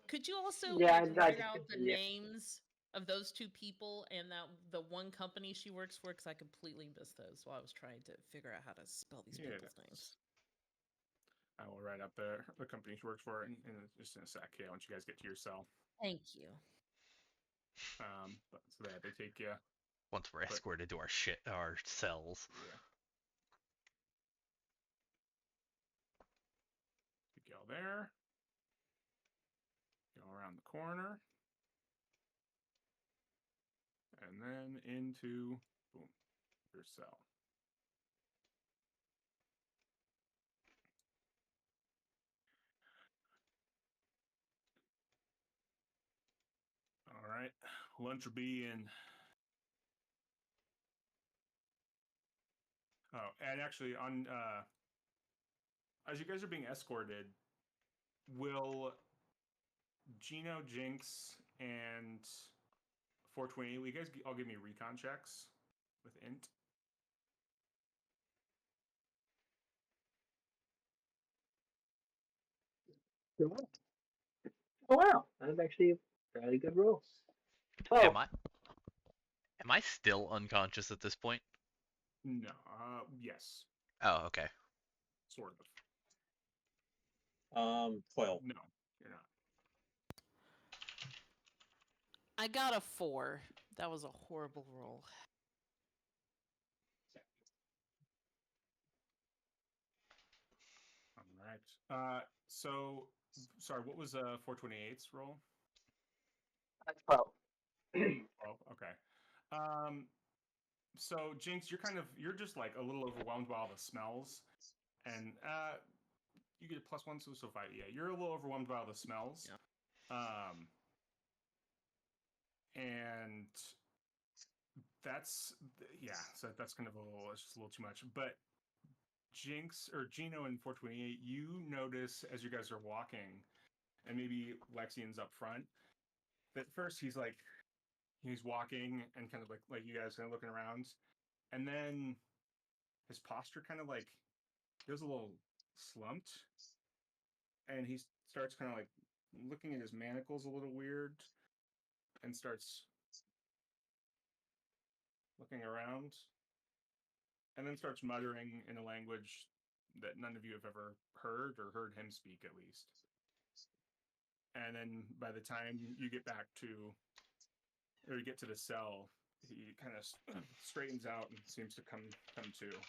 Could you also Yeah, like I write just out the continue. names of those two people and that the one company she works for? Because I completely missed those while I was trying to figure out how to spell these people's names. I will write up the company she works for in just in a sec. Yeah, once you guys get to your cell. Thank you. But so that they take you. Once we're escorted to our cells. Yeah. Take you all there. Go around the corner. And then into boom, your cell. All right. Lunch will be in. Oh, and actually on as you guys are being escorted, will Gino, Jinx, and 428, will you guys all give me recon checks with int? Oh wow, that's actually a fairly good roll. 12. Am I still unconscious at this point? No. Yes. Oh, okay. Sort of. 12. No, you're not. I got a 4. That was a horrible roll. All right. So sorry, what was 428's roll? 12. 12. Okay. So Jinx, you're just like a little overwhelmed by all the smells, and you get a +1, so 5. Yeah, you're a little overwhelmed by all the smells. Yeah. And that's so that's kind of it's just a little too much. But Jinx or Gino and 428, you notice as you guys are walking, and maybe Lexian's up front, that first he's walking and kind of like you guys kind of looking around, and then his posture kind of like goes a little slumped, and he starts kind of like looking at his manacles a little weird, and starts looking around, and then starts muttering in a language that none of you have ever heard or heard him speak, at least. And then by the time you get back to, or you get to the cell, he kind of straightens out and seems to come to.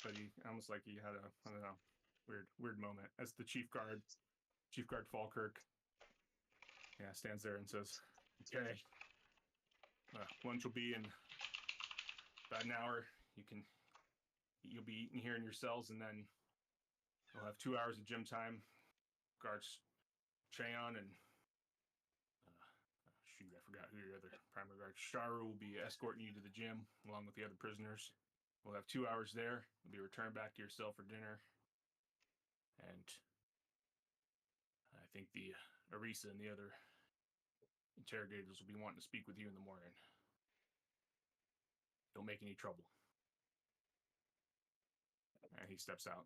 But he almost like he had a, I don't know, weird moment as the Chief Guard Falkirk, stands there and says, "Okay, lunch will be in about an hour. You'll be eating here in your cells, and then you'll have 2 hours of gym time. Guards Cheon and shoot, I forgot who your other primary guard. Sharu will be escorting you to the gym along with the other prisoners. We'll have 2 hours there. You'll be returned back to your cell for dinner. And I think the Arisa and the other interrogators will be wanting to speak with you in the morning. Don't make any trouble." And he steps out.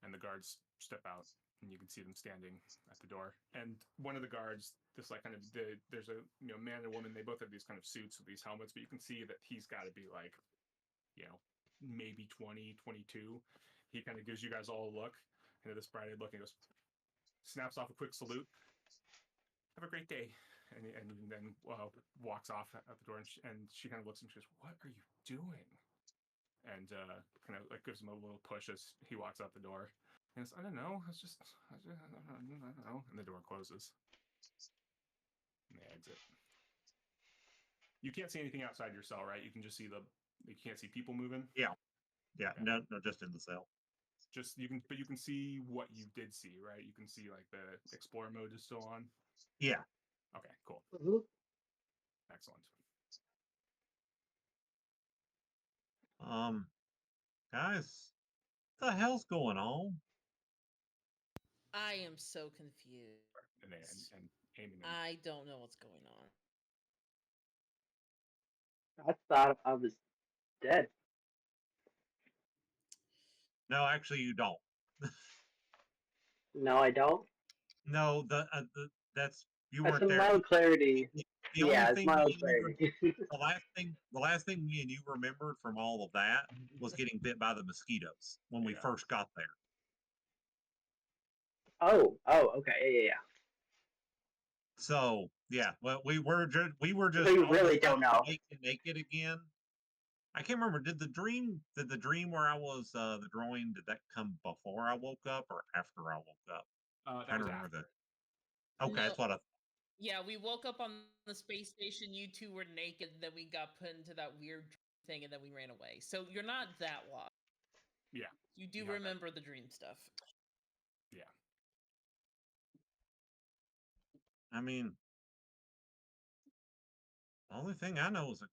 And the guards step out, and you can see them standing at the door. And one of the guards, there's a man and a woman. They both have these kind of suits with these helmets, but you can see that he's got to be like, maybe 20, 22. He kind of gives you guys all a look, and this bright-eyed look, and goes, snaps off a quick salute. "Have a great day," and then walks off at the door, and she kind of looks at him. She goes, "What are you doing?" And kind of like gives him a little push as he walks out the door. And goes, I don't know. I don't know. And the door closes. Yeah, exit. You can't see anything outside your cell, right? You can just see you can't see people moving. Yeah, Okay. no, just in the cell. Just but you can see what you did see, right? You can see like the explorer mode is still on. Yeah. Okay, cool, Mhm. excellent. Guys, what the hell's going on? I am so confused. And aiming. I don't know what's going on. I thought I was dead. No, actually, you don't. No, I don't. No, that's you That's weren't a there. mild clarity. The only Yeah, it's thing mild me and you clarity. the last thing me and you remembered from all of that was getting bit by the mosquitoes when we Yeah. first got there. Oh, okay, yeah. So yeah, well, we were just So you really almost don't know. naked again. I can't remember. Did the dream where I was the drawing, did that come before I woke up or after I woke up? That was after. That. Okay, No. that's what I. Yeah, we woke up on the space station. You two were naked. Then we got put into that weird thing, and then we ran away. So you're not that lost. Yeah. You do You have that. remember the dream stuff. Yeah. I mean, the only thing I know is that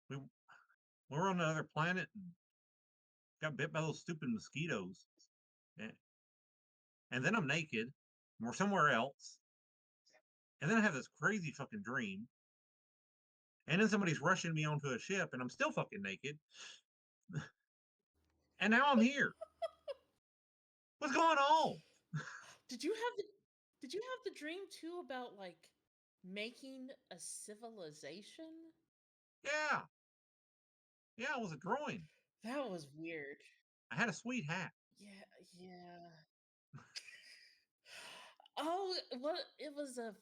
we were on another planet and got bit by those stupid mosquitoes, and then I'm naked. And we're somewhere else, and then I have this crazy fucking dream, and then somebody's rushing me onto a ship, and I'm still fucking naked, and now I'm here. What's going on? Did you have the dream too about like making a civilization? Yeah, yeah, it was a drawing. That was weird. I had a sweet hat. Yeah. Oh, what? It was a.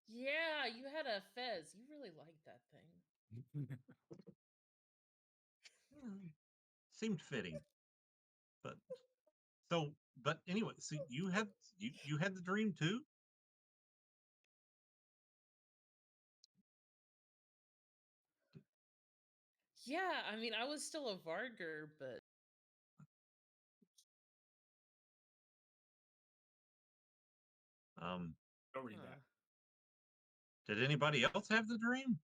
Yeah, you had a fez. You really liked that thing. Seemed fitting, but but anyway, so you had the dream too. Yeah, I mean, I was still a Varger, but Don't read that. Did anybody else have the dream?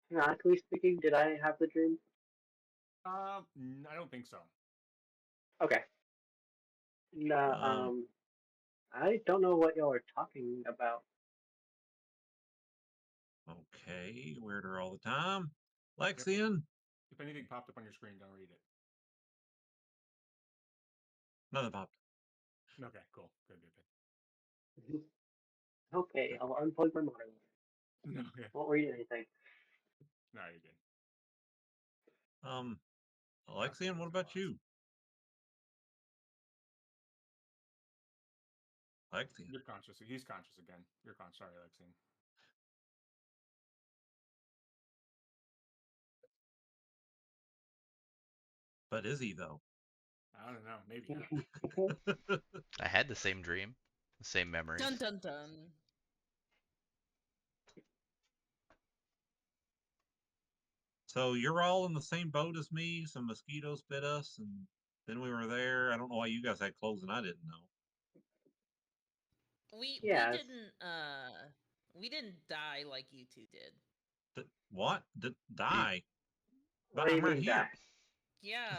Canonically speaking, did I have the dream? I don't think so. Okay. No, I don't know what y'all are talking about. Okay, weirder all the time. Lexian, If anything popped up on your screen, don't read it. nothing popped. Okay, cool. Good. Okay, I'll unplug my monitor. No, yeah. Won't read anything. No, you're good. Lexian, what about you? Lexian. You're conscious. He's conscious again. You're conscious. Sorry, Lexine. But is he though? I don't know. Maybe not. I had the same dream, the same memories. dun dun dun. So you're all in the same boat as me. Some mosquitoes bit us, and then we were there. I don't know why you guys had clothes and I didn't know. Yes. We didn't die like you two did. What? Die? What But do you I'm right mean here. die? Yeah.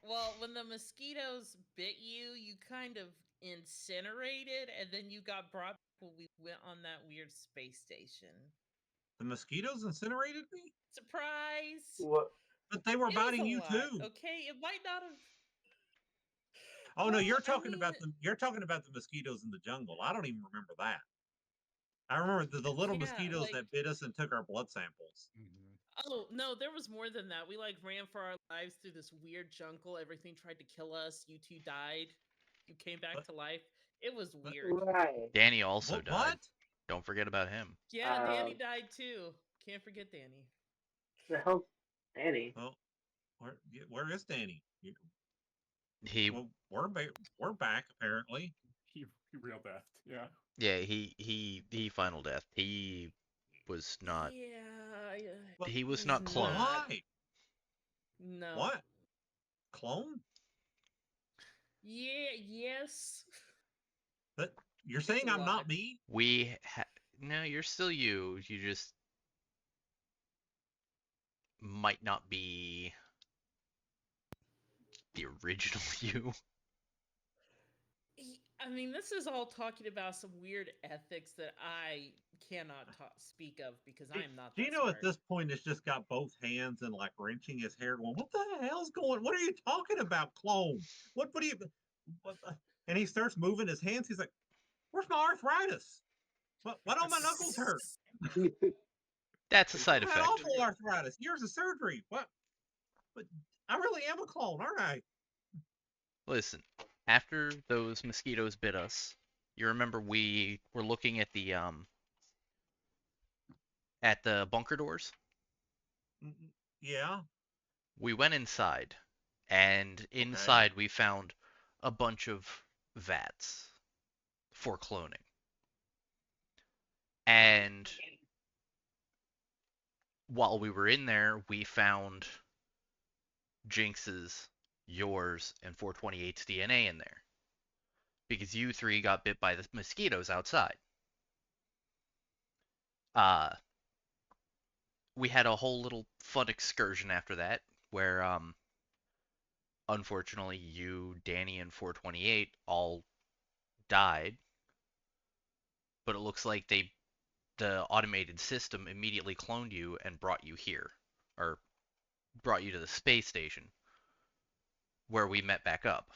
Well, when the mosquitoes bit you, you kind of incinerated, and then you got brought when we went on that weird space station. The mosquitoes incinerated me? Surprise! What? But they were It was biting a you lot, too. okay? It might not have. Oh no, Well, you're I talking about mean- you're talking about the mosquitoes in the jungle. I don't even remember that. I remember the little Yeah, mosquitoes like- that bit us and took our blood samples. Oh no, there was more than that. We like ran for our lives through this weird jungle. Everything tried to kill us. You two died. You came back What? to life. It was What? weird. Right. Danny also died. What? Don't forget about him. Yeah, Danny Um, died too. Can't forget Danny. The hell's Danny? Well, where is Danny? He Well, we're back apparently. He real death. Yeah. yeah, he final death. He was not Yeah, But he was he's not cloned. why? no. What? Clone? Yeah, yes. But you're It's saying a I'm lot. not me? No, you're still you. You just might not be the original you. I mean, this is all talking about some weird ethics that I cannot speak of because I'm not that Gino at smart. this point has just got both hands and like wrenching his hair, going, "What the hell's going? What are you talking about, clone? What do you?" What, and he starts moving his hands. He's like, "Where's my arthritis? Why don't my knuckles hurt? That's a side I've had effect. awful arthritis. Years of surgery. What? But I really am a clone, aren't I?" Listen, after those mosquitoes bit us, you remember we were looking at the bunker doors? Yeah. We went inside, and Okay. inside we found a bunch of vats for cloning. And while we were in there, we found Jinx's, yours, and 428's DNA in there. Because you three got bit by the mosquitoes outside. We had a whole little fun excursion after that, where unfortunately you, Danny, and 428 all died. But it looks like the automated system immediately cloned you and brought you here, or brought you to the space station, where we met back up.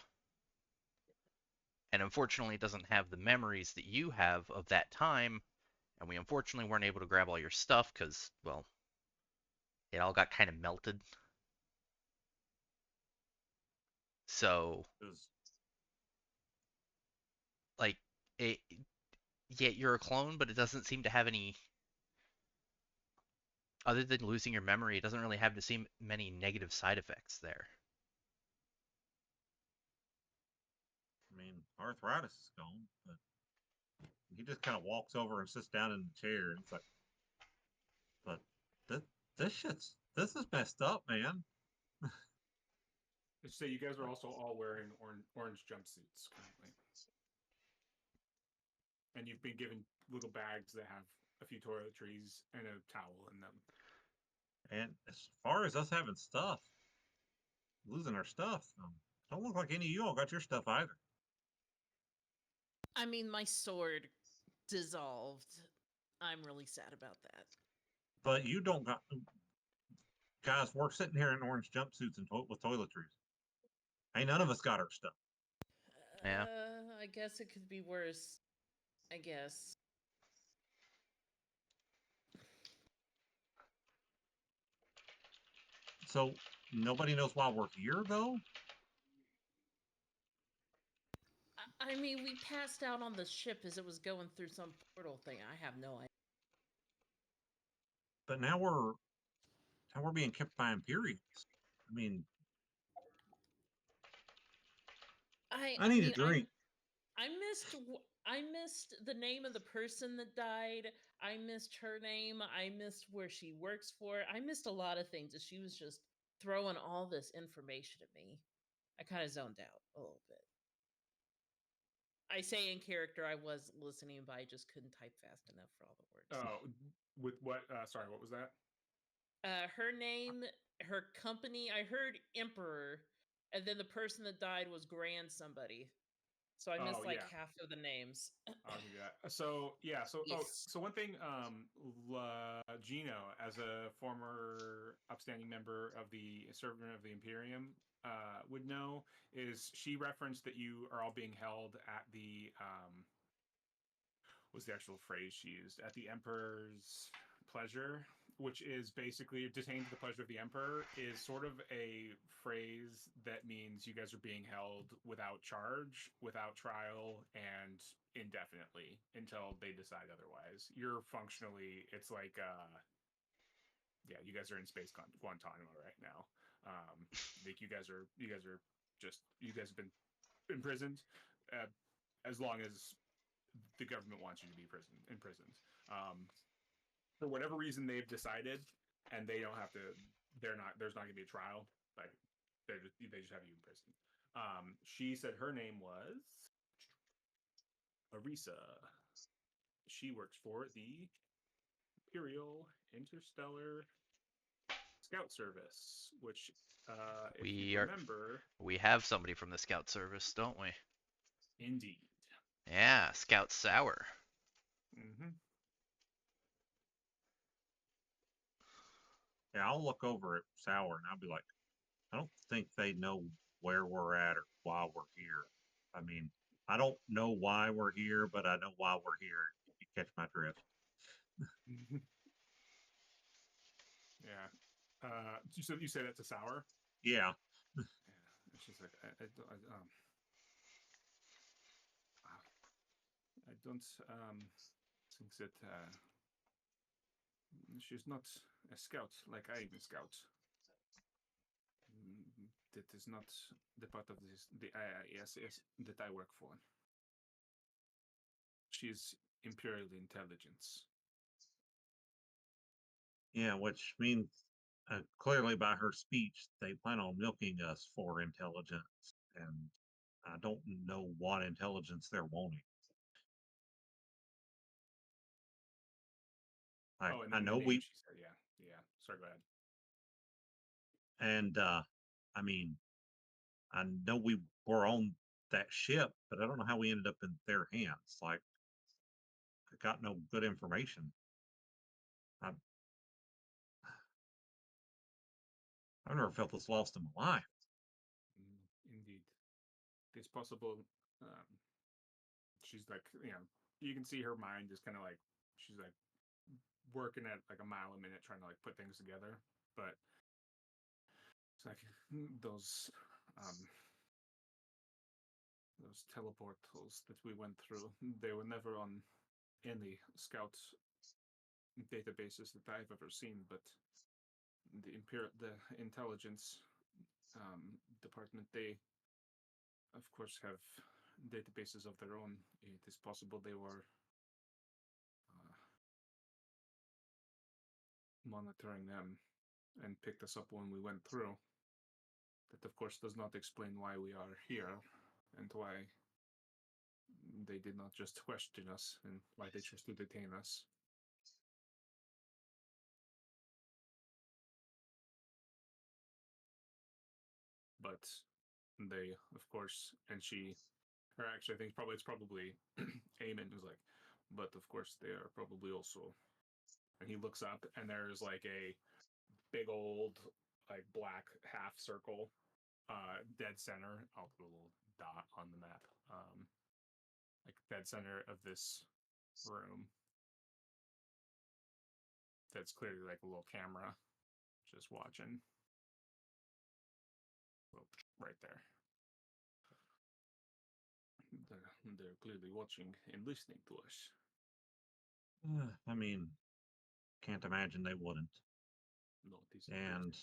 And unfortunately, it doesn't have the memories that you have of that time, and we unfortunately weren't able to grab all your stuff because, well, it all got kind of melted. So, like, it, yeah, you're a clone, but it doesn't seem to have any, other than losing your memory, it doesn't really have to seem many negative side effects there. I mean, arthritis is gone, but he just kind of walks over and sits down in the chair. And it's like, but this is messed up, man. So you guys are also all wearing orange jumpsuits currently, and you've been given little bags that have a few toiletries and a towel in them. And as far as us having stuff, losing our stuff, don't look like any of you all got your stuff either. I mean, my sword dissolved. I'm really sad about that. But you don't got, guys. We're sitting here in orange jumpsuits and with toiletries. Ain't none of us got our stuff. Yeah. I guess it could be worse. I guess. So nobody knows why we're here, though. I mean, we passed out on the ship as it was going through some portal thing. I have no idea. But now we're being kept by Imperials. I mean, I need a drink. I missed the name of the person that died. I missed her name. I missed where she works for. I missed a lot of things. She was just throwing all this information at me. I kind of zoned out a little bit. I say in character I was listening, but I just couldn't type fast enough for all the words. Oh, with what? Sorry, what was that? Her name, her company. I heard Emperor, and then the person that died was Grand somebody. So I missed half of the names. I'll give you that. So yeah, Yes. so one thing, Gino, as a former upstanding member of the Servant of the Imperium, would know is she referenced that you are all being held at the what's the actual phrase she used, at the Emperor's pleasure, which is basically detained to the pleasure of the Emperor, is sort of a phrase that means you guys are being held without charge, without trial, and indefinitely until they decide otherwise. You're functionally, it's like yeah, you guys are in space Guantanamo right now. Like you guys are just you guys have been imprisoned as long as the government wants you to be imprisoned. For whatever reason, they've decided, and they don't have to. There's not going to be a trial. Like they just have you in prison. She said her name was Arisa. She works for the Imperial Interstellar Scout Service, which, if you remember, we have somebody from the Scout Service, don't we? indeed. Yeah, Scout Sour. Mm-hmm. Yeah, I'll look over at Sour and I'll be like, I don't think they know where we're at or why we're here. I mean, I don't know why we're here, but I know why we're here. If you catch my drift. Yeah. You say that to Sour? Yeah. Yeah. And she's like, I don't think that she's not a scout like I am a scout. That is not the part of the IIS that I work for. She's Imperial Intelligence. Yeah, which means clearly by her speech, they plan on milking us for intelligence, and I don't know what intelligence they're wanting. Oh, and I then the know name we, she said, yeah. Sorry, go ahead. and I mean, I know we were on that ship, but I don't know how we ended up in their hands. Like, I got no good information. I've never felt this lost in my life. Indeed, it's possible. She's like, you can see her mind is kind of like she's like working at like a mile a minute trying to like put things together, but it's like um those teleportals that we went through, they were never on any scout databases that I've ever seen, but the intelligence department, they of course have databases of their own. It is possible they were monitoring them and picked us up when we went through. That of course does not explain why we are here and why they did not just question us and why they chose to detain us. But they, of course, and she, or actually, I think it's probably Eamon who's like, but of course they are probably also. And he looks up, and there's like a big old like black half circle, dead center. I'll put a little dot on the map, like dead center of this room. That's clearly like a little camera, just watching. Right there. They're clearly watching and listening to us. I mean, can't imagine they wouldn't. No, this And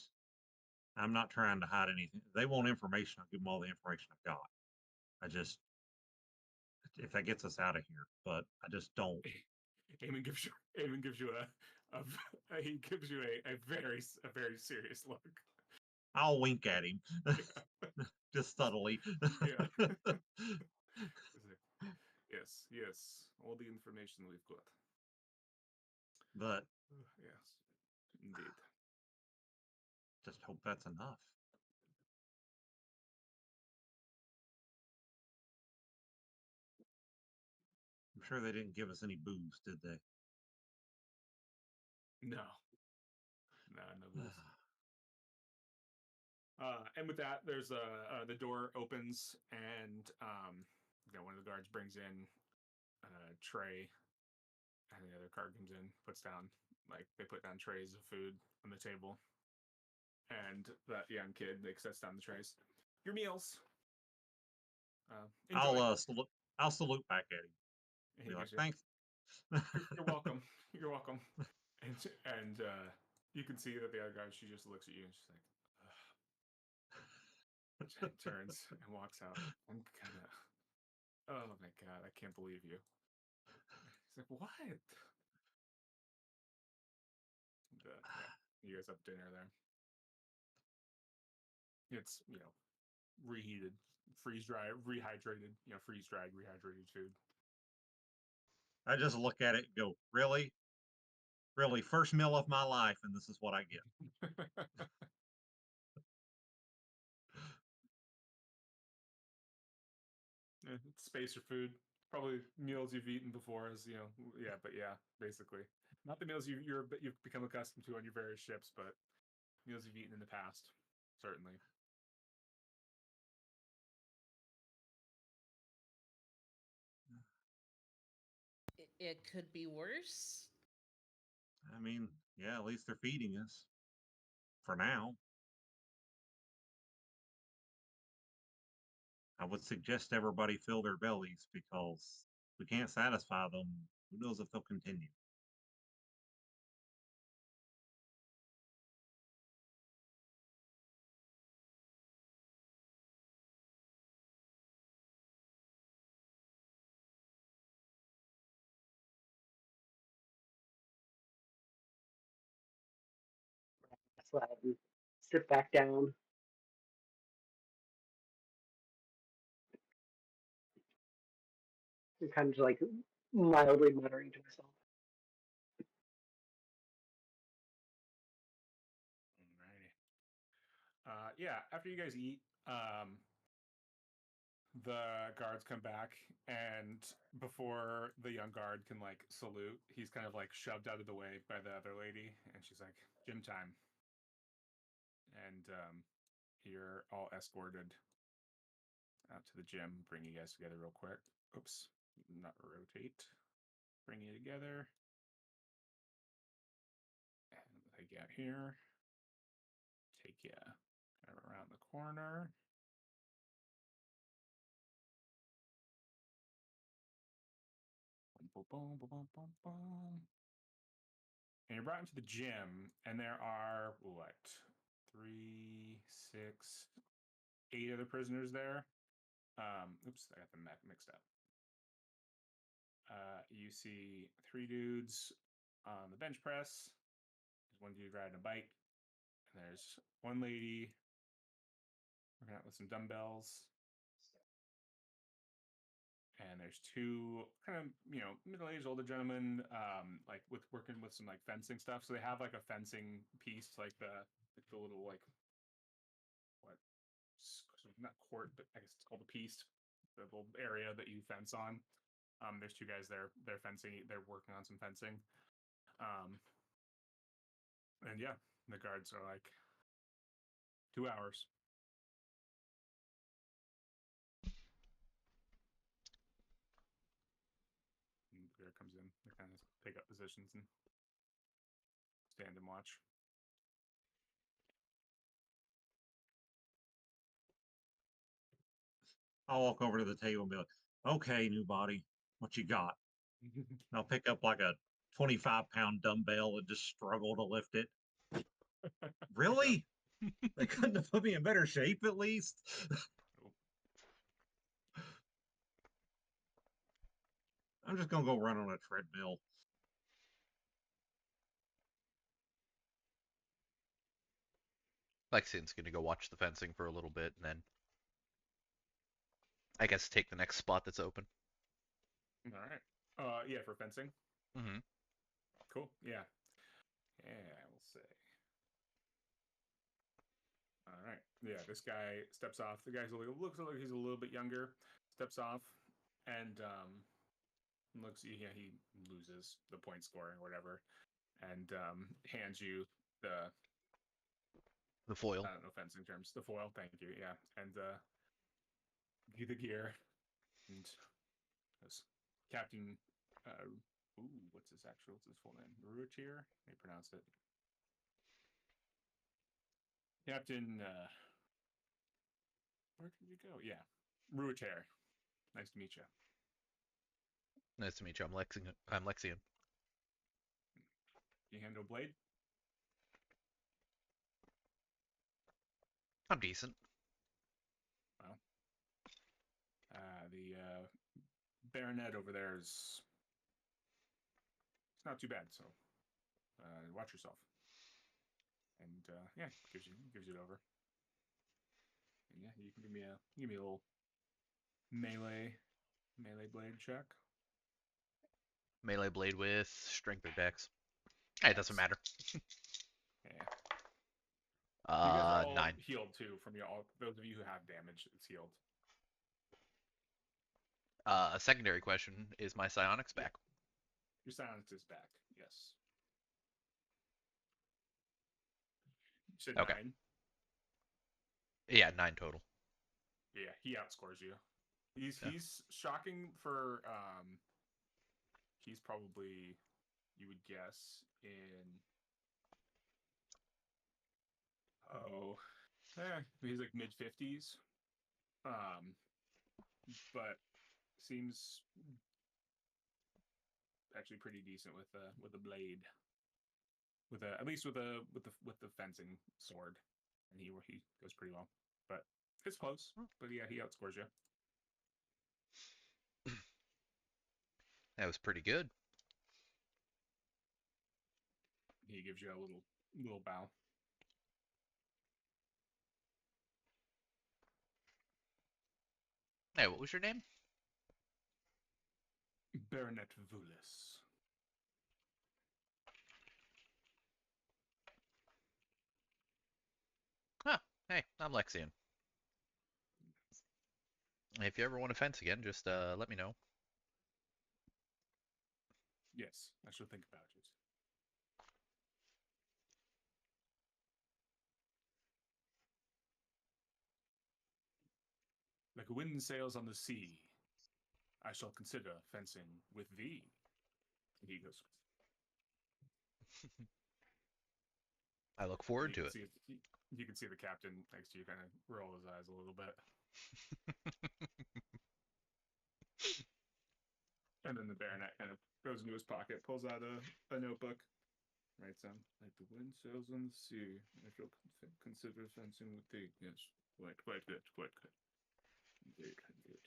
I'm not trying to hide anything. They want information. I'll give them all the information I've got. I just, if that gets us out of here, but I just don't. Eamon gives you he gives you a very serious look. I'll wink at him, just subtly. Yeah. Yes, all the information we've got. But Yes, indeed. just hope that's enough. I'm sure they didn't give us any booze, did they? No booze. And with that, there's the door opens, and one of the guards brings in a tray, and the other guard comes in, puts down they put down trays of food on the table, and that young kid sets down the trays. Your meals. Enjoy. I'll salute back at him. Be like, thanks. You're welcome. You're welcome. And You can see that the other guy, she just looks at you and she's like, ugh. Turns and walks out. I'm kind of, oh my god, I can't believe you. He's like, what? And, yeah, you guys have dinner there. It's, reheated, freeze dry, rehydrated, freeze dried, rehydrated food. I just look at it and go, really? Really, first meal of my life, and this is what I get. It's spacer food. Probably meals you've eaten before, as yeah, but yeah, basically, not the meals you've become accustomed to on your various ships, but meals you've eaten in the past, certainly. It could be worse. I mean, yeah, at least they're feeding us for now. I would suggest everybody fill their bellies because if we can't satisfy them, who knows if they'll continue. Slab and sit back down. And kind of like mildly muttering to myself. Alrighty. Yeah, after you guys eat, the guards come back, and before the young guard can like salute, he's kind of like shoved out of the way by the other lady, and she's like, "Gym time," and you're all escorted out to the gym. Bring you guys together real quick. Oops, not rotate. Bring you together, and take you out here. Take you kind of around the corner. Boom, boom, boom, boom, boom, boom. And you're brought into the gym, and there are what, 3, 6, 8 other prisoners there. Oops, I got them mixed up. You see 3 dudes on the bench press. There's 1 dude riding a bike, and there's 1 lady working out with some dumbbells. And there's 2 kind of middle-aged older gentlemen, like working with some like fencing stuff. So they have like a fencing piece, like the little like what, not court, but I guess it's called a piece, the little area that you fence on. There's 2 guys there. They're fencing. They're working on some fencing. And yeah, the guards are like 2 hours. And the guard comes in. They kind of take up positions and stand and watch. I'll walk over to the table and be like, okay, new body, what you got? And I'll pick up like a 25-pound dumbbell and just struggle to lift it. Really? They couldn't have put me in better shape at least? I'm just going to go run on a treadmill. Lexian's gonna go watch the fencing for a little bit, and then I guess take the next spot that's open. All right. Yeah, for fencing. Mm-hmm. Cool. Yeah. Yeah, we'll say. All right. Yeah, this guy steps off. The guy looks like he's a little bit younger. Steps off and looks. Yeah, he loses the point scoring or whatever, and hands you the foil. I don't know fencing terms. The foil. Thank you. Yeah, and the gear and this Captain. What's his full name? Ruatier? They pronounce it. Captain. Where did you go? Yeah, Ruatier. Nice to meet you. Nice to meet you. I'm Lexian. You handle blade? I'm decent. The Baronet over there is it's not too bad. So watch yourself. And yeah, gives you it over. And yeah, you can give me a little melee blade check. Melee blade with strength or dex. Hey, it doesn't matter. Yeah. You guys are all 9. healed too. From all those of you who have damage, it's healed. A secondary question: is my psionics back? Your silence is back. Yes. You said Okay. 9. Yeah, 9 total. Yeah, he outscores you. Yeah. He's shocking for he's probably, you would guess, in he's like mid-50s. But seems actually pretty decent with a blade. At least with the fencing sword. And he goes pretty well. But it's close. But yeah, he outscores you. That was pretty good. He gives you a little bow. Hey, what was your name? Baronet Vulis. Huh. Hey, I'm Lexian. If you ever want to fence again, just let me know. Yes, I shall think about it. Like a wind sails on the sea, I shall consider fencing with thee. And he goes. I look forward to it. You can see the captain next to you kind of roll his eyes a little bit. And then the baronet kind of goes into his pocket, pulls out a notebook, writes down, like the wind sails on the sea, I shall consider fencing with thee. Yes, quite good, quite good. Indeed, indeed.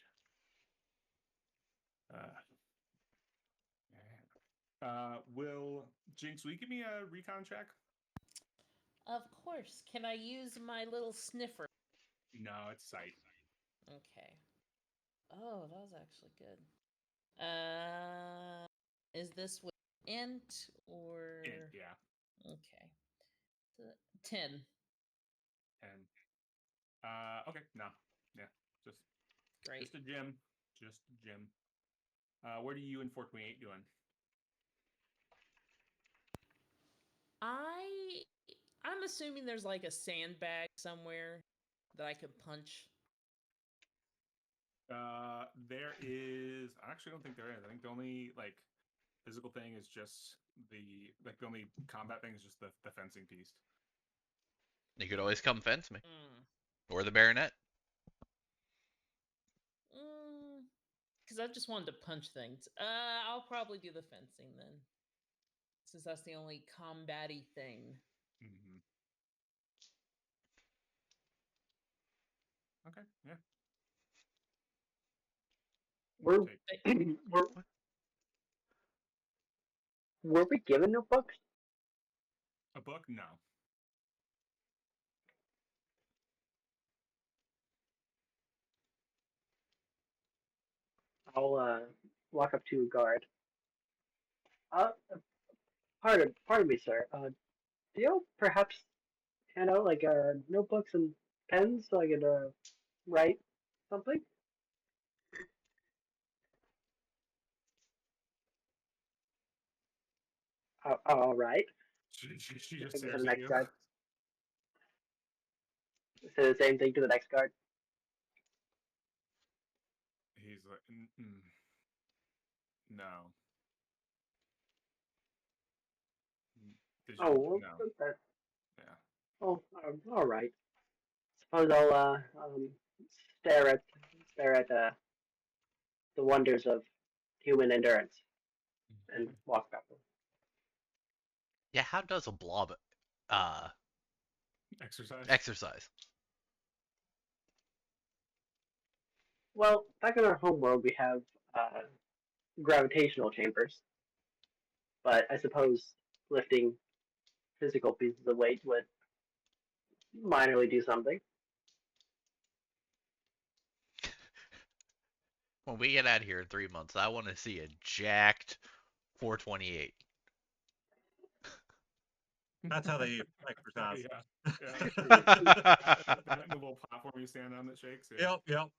Will Jinx, will you give me a recon check? Of course. Can I use my little sniffer? No, it's sight. Okay. Oh, that was actually good. Is this with int or Yeah. Okay. 10. And okay, no. Yeah. Just Great. Just a gym. Just a gym. What are you in 428 doing? I'm assuming there's like a sandbag somewhere that I could punch. There is. I actually don't think there is. I think the only physical thing is just the only combat thing is just the fencing piece. You could always come fence me. Mm. Or the baronet. Because I just wanted to punch things. I'll probably do the fencing then, since that's the only combat-y thing. Mm-hmm. Okay. Yeah. Were we given notebooks? A book? No. I'll walk up to a guard. Pardon me, sir. Do you perhaps hand out like notebooks and pens so I could write something? All right. She just To stares the at next you. guard. Say the same thing to the next guard. He's like, no. Did you? Oh, well, No. that, Yeah. oh, all right. Suppose I'll stare at the wonders of human endurance and walk backward. Yeah, how does a blob Exercise. exercise? Well, back in our home world, we have gravitational chambers, but I suppose lifting physical pieces of weight would minorly do something. When we get out of here in 3 months, I want to see a jacked 428. That's how they exercise. Yeah. The little platform you stand on that shakes. Yeah. Yep.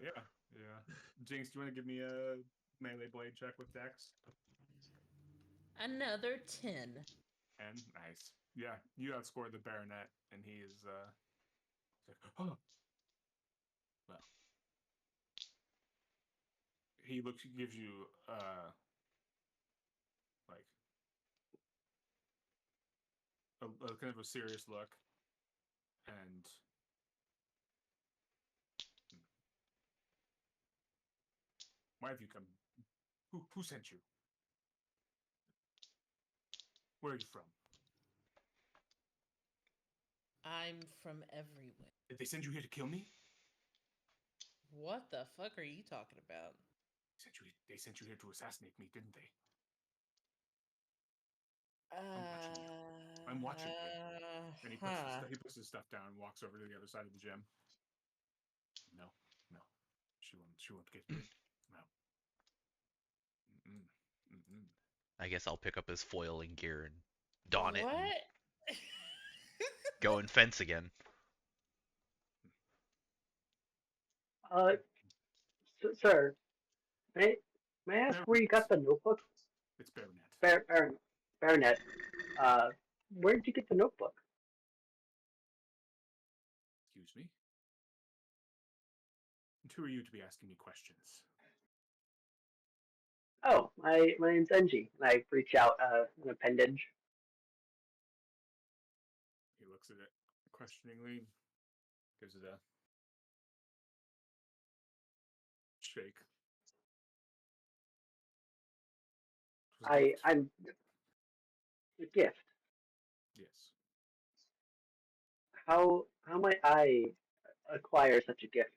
Yeah. Jinx, do you want to give me a melee blade check with Dex? Another 10. And nice. Yeah, you outscored the Baronet, and he is like, oh. Well, he gives you like a kind of a serious look, and why have you come? Who sent you? Where are you from? I'm from everywhere. Did they send you here to kill me? What the fuck are you talking about? They sent you here to assassinate me, didn't they? I'm watching you. And he puts his stuff down and walks over to the other side of the gym. No. She won't get rid. No. Mm-mm. I guess I'll pick up his foiling gear and don it What? and go and fence again. Sir, may I ask where you got the notebook? It's Baronet. Baronet, where did you get the notebook? Excuse me? And who are you to be asking me questions? Oh, my name's Enji, and I reach out an appendage. He looks at it questioningly, gives it a shake. I'm a gift. Yes. How might I acquire such a gift?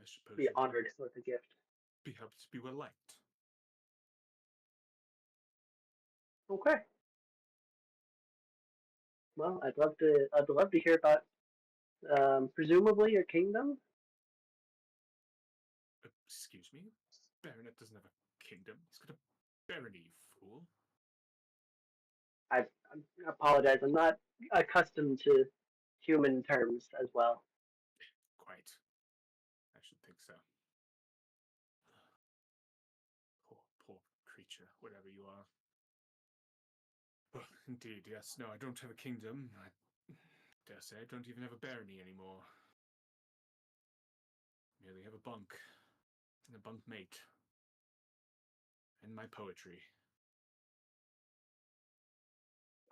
I suppose Be honored with a gift. be helped to be well liked. Okay. Well, I'd love to hear about presumably your kingdom. Excuse me? Baronet doesn't have a kingdom. He's got a barony, fool. I apologize. I'm not accustomed to human terms as well. Quite. I should think so. Poor creature, whatever you are. Oh, indeed, yes. No, I don't have a kingdom. I dare say I don't even have a barony anymore. Merely have a bunk. And a bunk mate. And my poetry.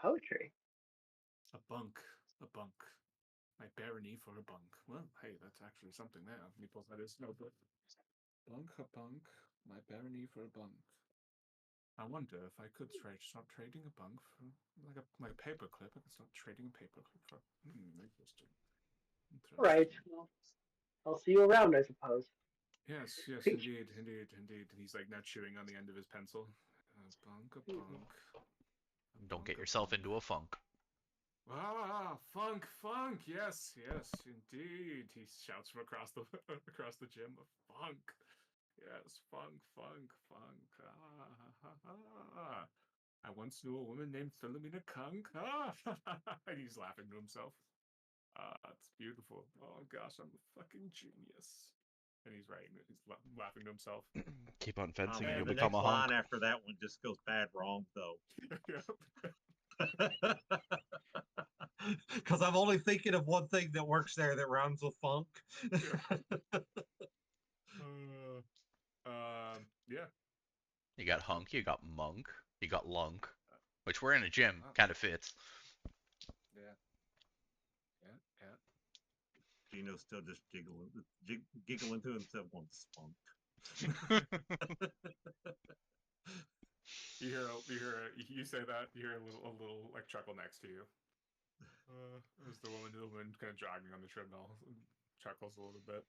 Poetry. A bunk. My barony for a bunk. Well, hey, that's actually something there. And he pulls out his notebook. Bunk, a bunk. My barony for a bunk. I wonder if I could start trading a bunk for like a paperclip. I could start trading a paperclip for. Interesting. All right. Well, I'll see you around, I suppose. Yes, indeed. And he's like now chewing on the end of his pencil. A bunk. Don't get yourself into a funk. Funk. Yes, indeed. He shouts from across the gym. Funk. Yes, funk. I once knew a woman named Philomena Kunk. And he's laughing to himself. It's beautiful. Oh gosh, I'm a fucking genius. And he's laughing to himself. Keep on fencing and Man, you'll the become next a hunk. line after that one just goes bad wrong though. Because I'm only thinking of one thing that works there that rhymes with funk. Yeah. You got hunk, you got monk, you got lunk, which we're in a gym, kind of fits. Yeah. Gino's still just giggling to himself on spunk. You say that, you hear a little like chuckle next to you. As the woman kind of jogging on the treadmill, chuckles a little bit.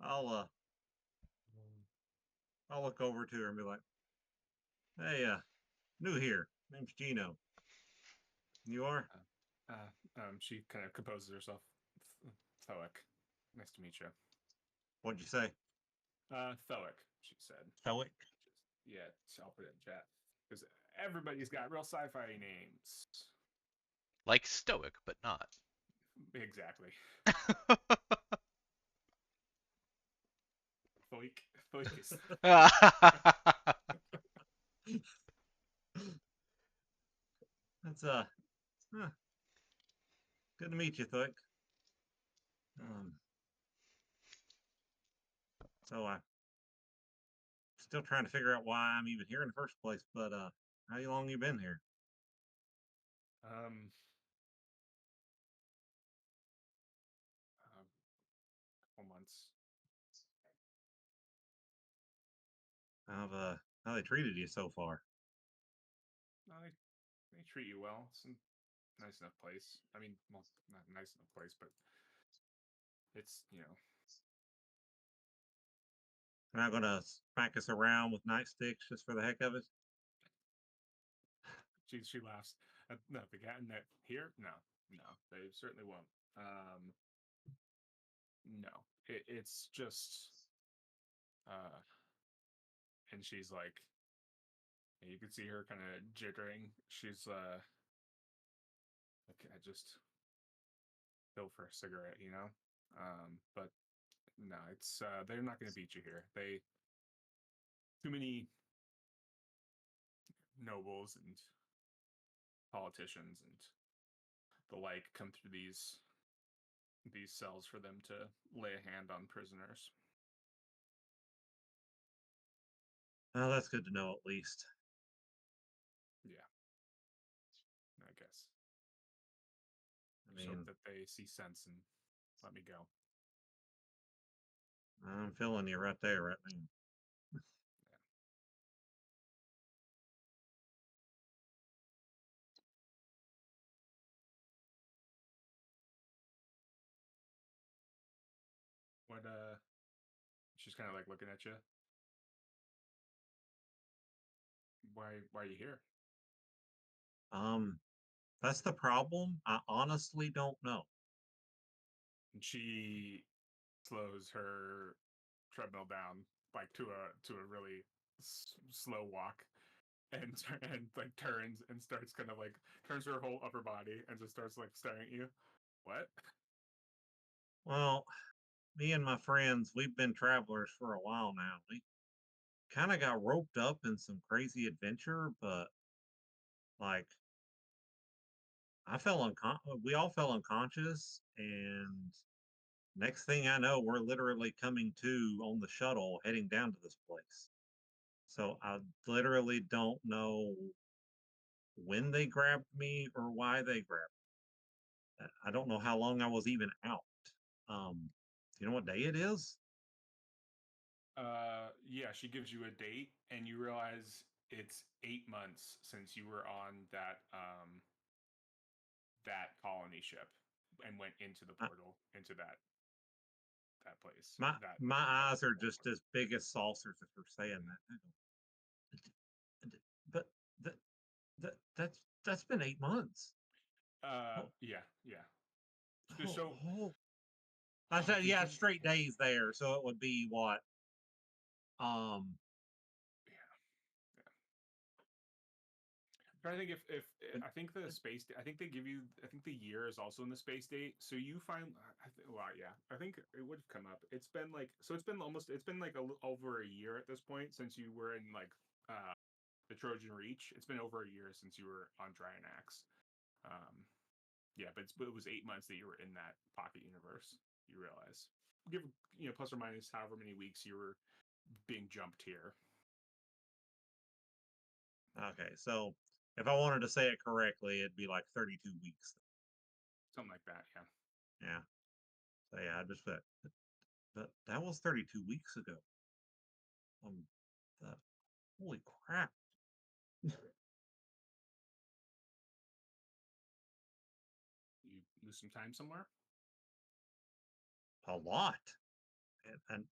I'll look over to her and be like, "Hey, new here. Name's Gino. You are?" She kind of composes herself. Thoic. Nice to meet you. What'd you say? Thoic, she said. Stoic. Yeah, I'll put it in chat. Because everybody's got real sci-fi names. Like stoic, but not. Exactly. Thoic. Thoic is... That's good to meet you, Thoic. So I still trying to figure out why I'm even here in the first place. But how long you been here? Couple months. How they treated you so far? No, they treat you well. It's a nice enough place. I mean, well, not a nice enough place, but it's, you know. They're not gonna smack us around with nightsticks just for the heck of it? She laughs. No, the cat in that here? No, they certainly won't. No, it's just, and she's like, you can see her kind of jittering. She's like, I just go for a cigarette, you know. But no, it's they're not going to beat you here. Too many nobles and politicians and the like come through these cells for them to lay a hand on prisoners. Oh, that's good to know at least. Yeah, I guess. I Just mean, hope that they see sense and let me go. I'm feeling you right there, right now. What she's kind of like looking at you. Why are you here? That's the problem. I honestly don't know. And she slows her treadmill down like to a really slow walk and like turns and starts kind of like turns her whole upper body and just starts like staring at you. What? Well, me and my friends, we've been travelers for a while now. We kind of got roped up in some crazy adventure, but like we all fell unconscious, and next thing I know, we're literally coming to on the shuttle heading down to this place. So I literally don't know when they grabbed me or why they grabbed me. I don't know how long I was even out. Do you know what day it is? Yeah, she gives you a date and you realize it's 8 months since you were on that colony ship and went into the I, portal into that place. my That my eyes are just as big as saucers if you're saying that. But that that's been 8 months. Yeah. Oh, So oh. I said, yeah, straight days there. So it would be what? Um, trying to think if I think the space. I think they give you. I think the year is also in the space date. So you find. Well, yeah. I think it would have come up. It's been like so. It's been almost. It's been like over a year at this point since you were in like the Trojan Reach. It's been over a year since you were on Drinax. Yeah, but it was 8 months that you were in that pocket universe. You realize, give plus or minus however many weeks you were being jumped here. okay, so if I wanted to say it correctly, it'd be like 32 weeks. Something like that, yeah. Yeah. So yeah, I just that was 32 weeks ago. The, holy crap. You lose some time somewhere? A lot. And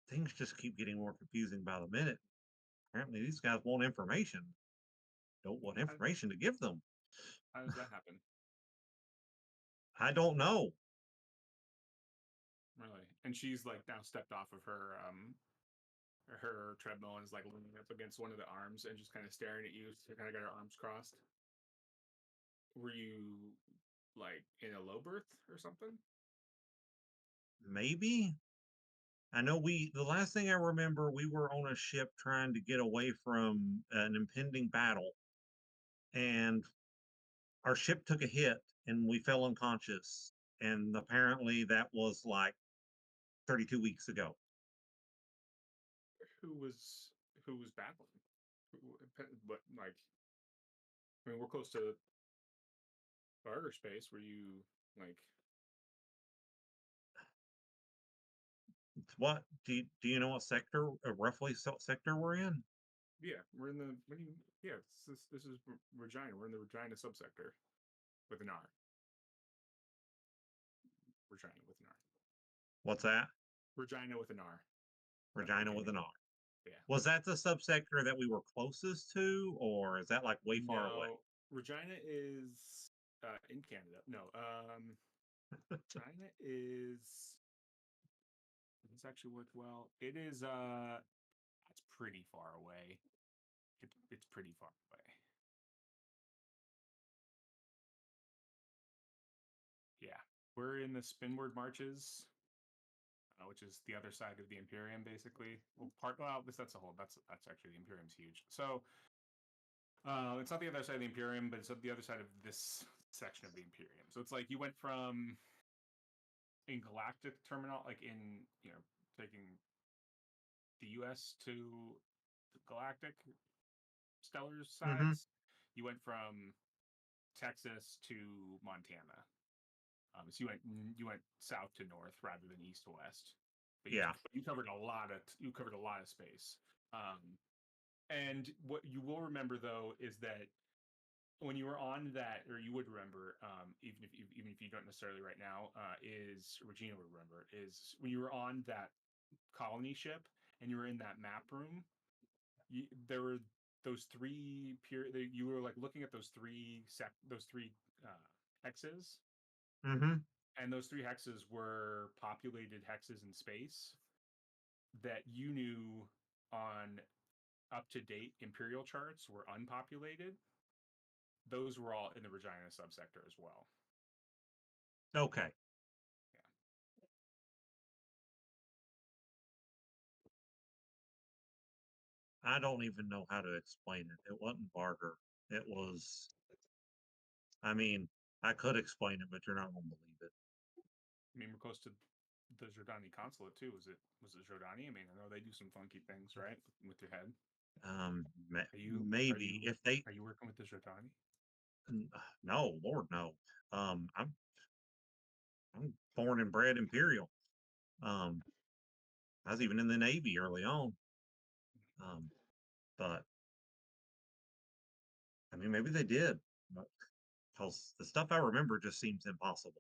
things just keep getting more confusing by the minute. Apparently, these guys want information. Don't want information to give them. How does that happen? I don't know. Really? And she's like now stepped off of her treadmill and is like leaning up against one of the arms and just kind of staring at you. She kind of got her arms crossed. Were you like in a low berth or something? Maybe. I know the last thing I remember, we were on a ship trying to get away from an impending battle, and our ship took a hit and we fell unconscious. And apparently that was like 32 weeks ago. Who was battling? But like, I mean, we're close to barter space. Were you like? What do you know what sector, roughly sector we're in? Yeah, we're in the. What do you? Yeah, this is Regina. We're in the Regina subsector with an R. Regina with an R. What's that? Regina with an R. Regina with an R. Yeah. Was that the subsector that we were closest to, or is that like way far away? Regina is in Canada. No, Regina is. It's actually worked well. It is. It's pretty far away. It's pretty far away. Yeah, we're in the Spinward Marches, which is the other side of the Imperium, basically. Well, that's a whole. That's actually the Imperium's huge. So, it's not the other side of the Imperium, but it's the other side of this section of the Imperium. So it's like you went from in galactic terminal, like in taking the U.S. to the galactic stellar sides. You went from Texas to Montana. So you went south to north rather than east to west. But you covered a lot of space. And what you will remember though is that when you were on that, or you would remember, even if you don't necessarily right now, is Regina would remember, is when you were on that colony ship and you were in that map room. There were those three you were like looking at those three hexes. And those three hexes were populated hexes in space that you knew on up-to-date Imperial charts were unpopulated. Those were all in the Regina subsector as well. Okay. I don't even know how to explain it. It wasn't barter. It was, I mean, I could explain it, but you're not going to believe it. I mean, we're close to the Jordani consulate too. Was it Jordani? I mean, I know they do some funky things, right, with your head. Maybe if they are you working with the Jordani? No, Lord, no. I'm born and bred Imperial. I was even in the Navy early on. But I mean, maybe they did, because the stuff I remember just seems impossible.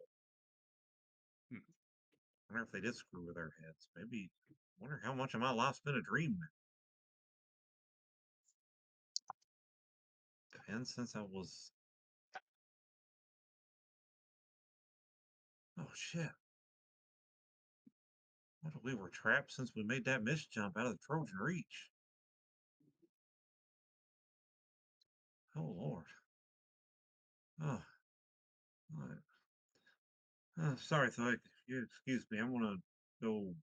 I wonder if they did screw with our heads. Maybe. I wonder how much of my life's been a dream. And since I was. Oh shit. What, we were trapped since we made that mist jump out of the Trojan Reach. Oh Lord. Oh. All right. Sorry, Thug. If you excuse me, I'm gonna go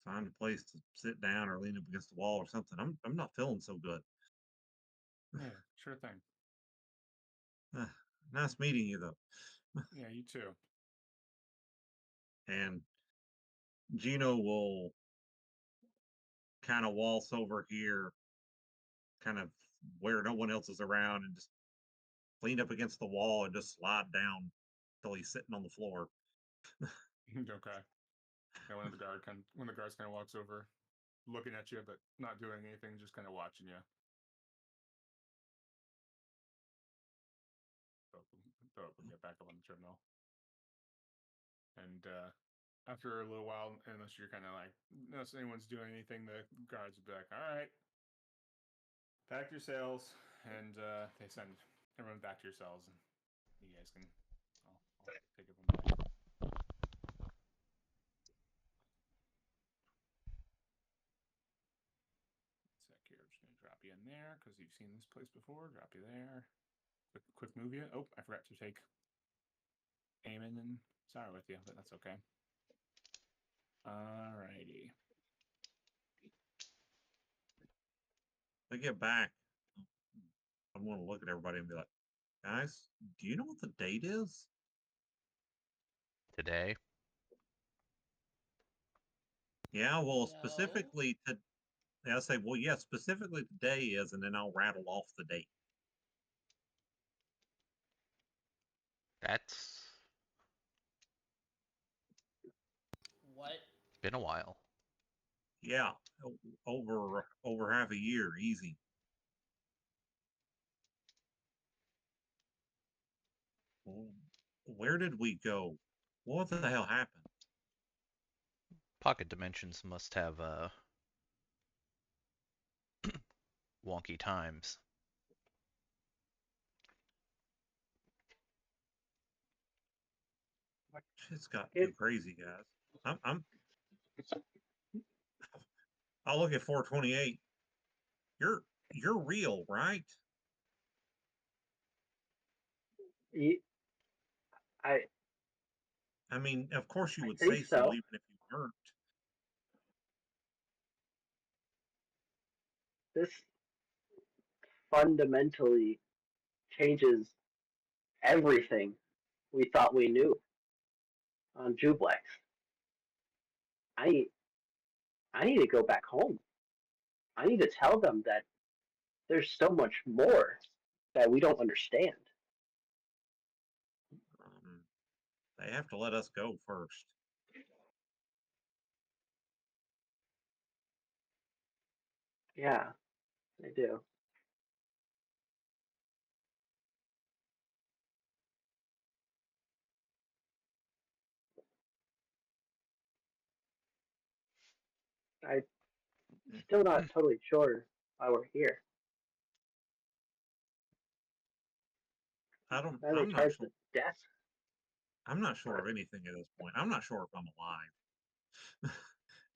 find a place to sit down or lean up against the wall or something. I'm not feeling so good. Yeah, sure thing. Nice meeting you though. Yeah, you too. And Gino will kind of waltz over here, kind of where no one else is around, and just lean up against the wall and just slide down till he's sitting on the floor. Okay. Yeah, when the guards kind of walks over, looking at you but not doing anything, just kind of watching you. So we'll get back up on the treadmill. And after a little while, unless you're kind of like, unless anyone's doing anything, the guards will be like, all right, pack your sails, and they send everyone back to your cells, and you guys can. I'll take it from there. Sec here. I'm just gonna drop you in there because you've seen this place before. Drop you there. Quick move you. Oh, I forgot to take Eamon and Sarah with you, but that's okay. Alrighty. When I get back, I'm going to look at everybody and be like, guys, do you know what the date is? Today. Yeah, well, No. specifically to, I'll say, well, yeah, specifically today is, and then I'll rattle off the date. That's What? been a while. Yeah, over half a year, easy. Well, where did we go? What the hell happened? Pocket dimensions must have wonky times. Shit's got too crazy, guys. I'll look at 428. You're real, right? I I mean, of course you I would think say so, so. even if you weren't. This fundamentally changes everything we thought we knew on Jublex. I I need to go back home. I need to tell them that there's so much more that we don't understand. They have to let us go first. Yeah, I do. I'm still not totally sure why we're here. I don't. Why they I'm not charged sure. the death? I'm not sure of anything at this point. I'm not sure if I'm alive.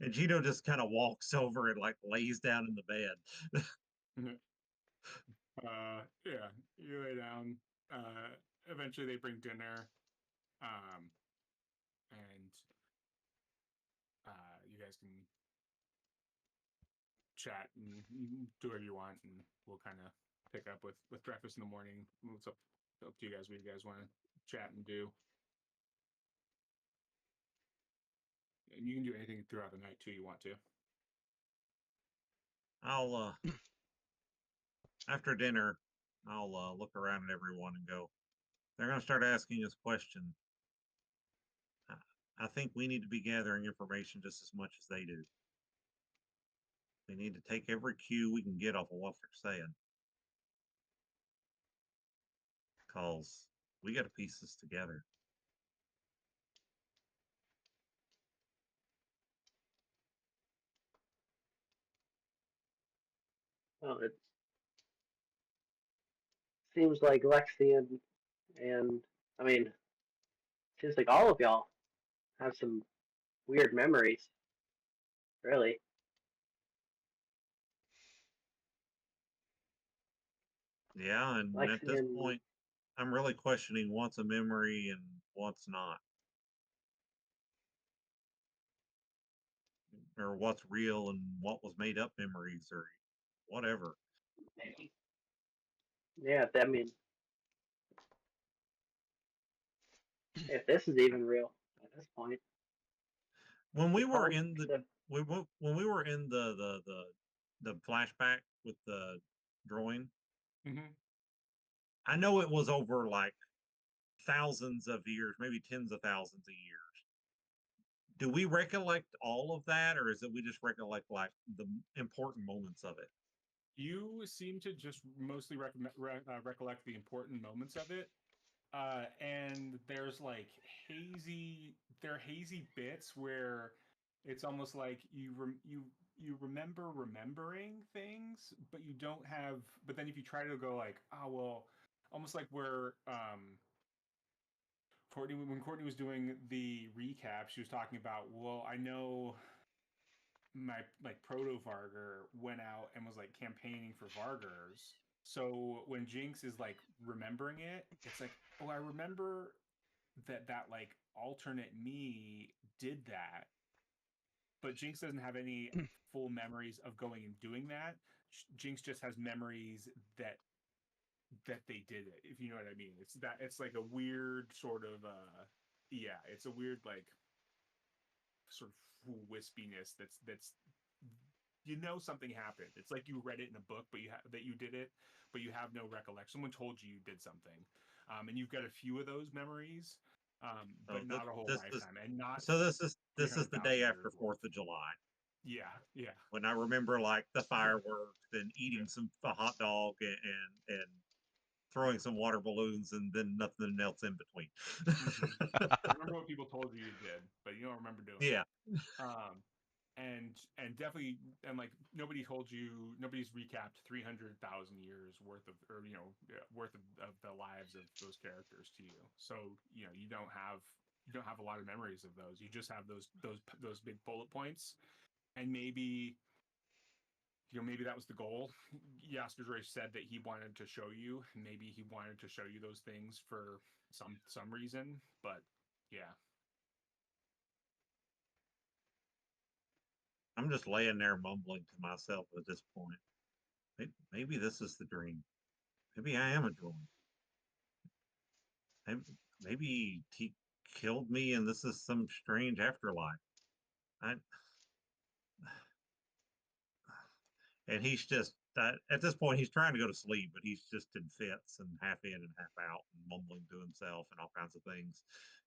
And Gino just kind of walks over and like lays down in the bed. Yeah, you lay down. Eventually they bring dinner. And you guys can chat and do whatever you want, and we'll kind of pick up with breakfast in the morning. It's up to you guys what you guys want to chat and do. And you can do anything throughout the night too you want to. I'll after dinner, I'll look around at everyone and go, they're going to start asking us questions. I think we need to be gathering information just as much as they do. We need to take every cue we can get off of what they're saying. Because we got to piece this together. Well, it seems like Lexian and I mean, seems like all of y'all have some weird memories. Really. Yeah, and at this Lexian, point, I'm really questioning what's a memory and what's not. Or what's real and what was made up memories or whatever. yeah, I mean, if this is even real at this point. When we were Tom, in the when we were in the flashback with the drawing, Mm-hmm. I know it was over like thousands of years, maybe tens of thousands of years. Do we recollect all of that, or is it we just recollect like the important moments of it? You seem to just mostly recollect the important moments of it. And there's like there are hazy bits where it's almost like you remember remembering things, but you don't have. But then if you try to go like, oh well, almost like where Courtney, when Courtney was doing the recap, she was talking about, well, I know my like proto Varger went out and was like campaigning for Vargers. So when Jinx is like remembering it, it's like, oh, I remember that like alternate me did that, but Jinx doesn't have any full memories of going and doing that. Jinx just has memories that they did it, if you know what I mean. It's like a weird sort of yeah, it's a weird like sort of wispiness that's something happened. It's like you read it in a book, but that you did it, but you have no recollection. Someone told you did something, and you've got a few of those memories, So but not a whole this is lifetime, and not so this is the 300,000 day years after worth. 4th of July. Yeah, yeah, When I remember like the fireworks and eating a hot dog and throwing some water balloons and then nothing else in between. You remember what people told you did, but you don't remember doing Yeah. it. And definitely, and like nobody's recapped 300,000 years worth of, or worth of the lives of those characters to you. So you don't have a lot of memories of those. You just have those big bullet points, and maybe that was the goal. Jasper's Ray said that he wanted to show you. Maybe he wanted to show you those things for some reason, but yeah. I'm just laying there mumbling to myself at this point. Maybe this is the dream. Maybe I am a drone. Maybe he killed me and this is some strange afterlife. I, and he's just at this point he's trying to go to sleep, but he's just in fits and half in and half out and mumbling to himself and all kinds of things.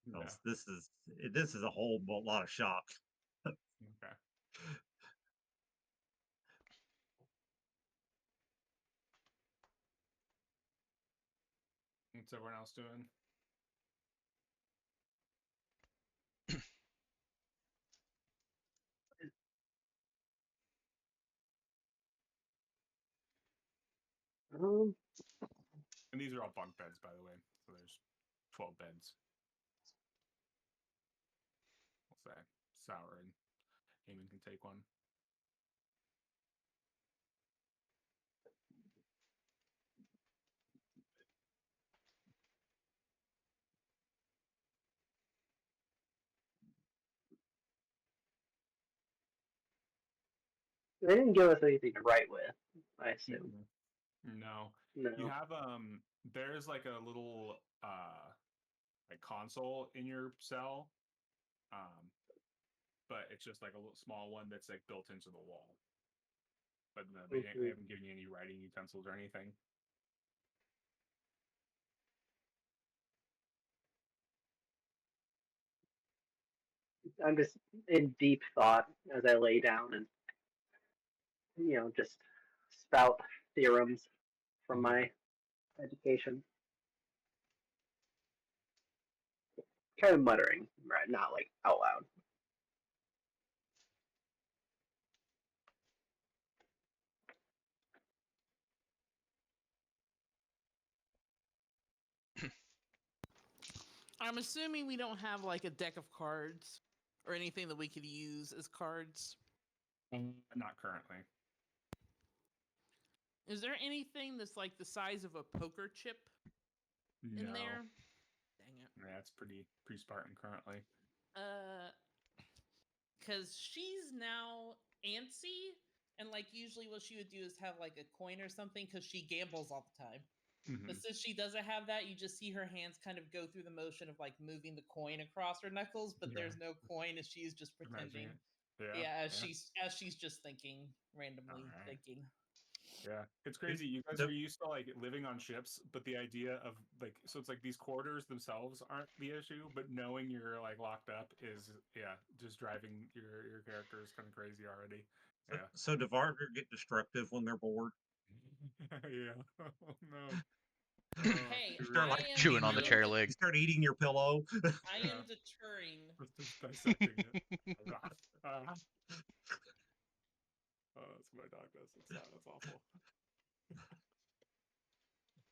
Yeah. This is a whole lot of shock. Okay. What's everyone else doing? Um, And these are all bunk beds, by the way. So there's 12 beds. We'll say Sour and Eamon can take one. they didn't give us anything to write with, I assume. No. No. You have there's like a little like console in your cell. But it's just like a little small one that's like built into the wall. But no, they haven't given you any writing utensils or anything. I'm just in deep thought as I lay down and just spout theorems from my education. Kind of muttering, right? Not like out loud. I'm assuming we don't have like a deck of cards or anything that we could use as cards. Not currently. Is there anything that's like the size of a poker chip in No. there? Dang it. Yeah, it's pretty Spartan currently. Because she's now antsy, and like usually what she would do is have like a coin or something because she gambles all the time. But since she doesn't have that, you just see her hands kind of go through the motion of like moving the coin across her knuckles, but there's no coin as she's just pretending. As she's just thinking, randomly thinking. Yeah, it's crazy. You guys are used to like living on ships, but the idea of like, so it's like these quarters themselves aren't the issue, but knowing you're like locked up is just driving your characters kind of crazy already. Yeah. So do Varger get destructive when they're bored? Yeah. Oh, no. Hey, You start, I like, am Chewing on the I am chair de- leg. You start eating your pillow. I Yeah. am deterring. Just dissecting it. Oh, that's what my dog does. It's sad. That's awful.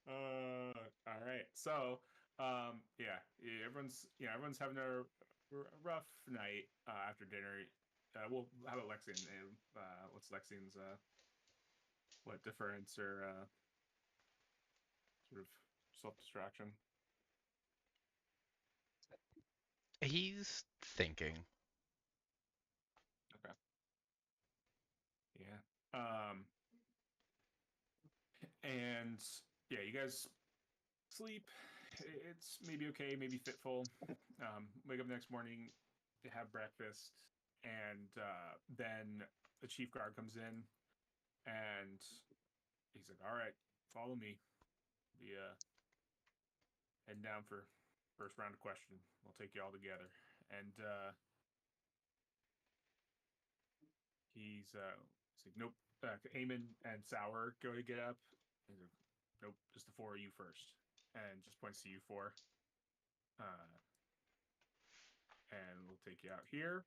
All right. So, everyone's having a rough night after dinner. Well, how about Lexian? What's Lexian's what deference or sort of self distraction? He's thinking. Okay. Yeah. And yeah, you guys sleep. It's maybe okay, maybe fitful. Wake up the next morning, have breakfast, and then the chief guard comes in, and he's like, "All right, follow me. We heading down for first round of questioning. We'll take you all together." And he's like, "Nope." Eamon and Sour go to get up. He's like, "Nope, just the four of you first," and just points to you four. And we'll take you out here.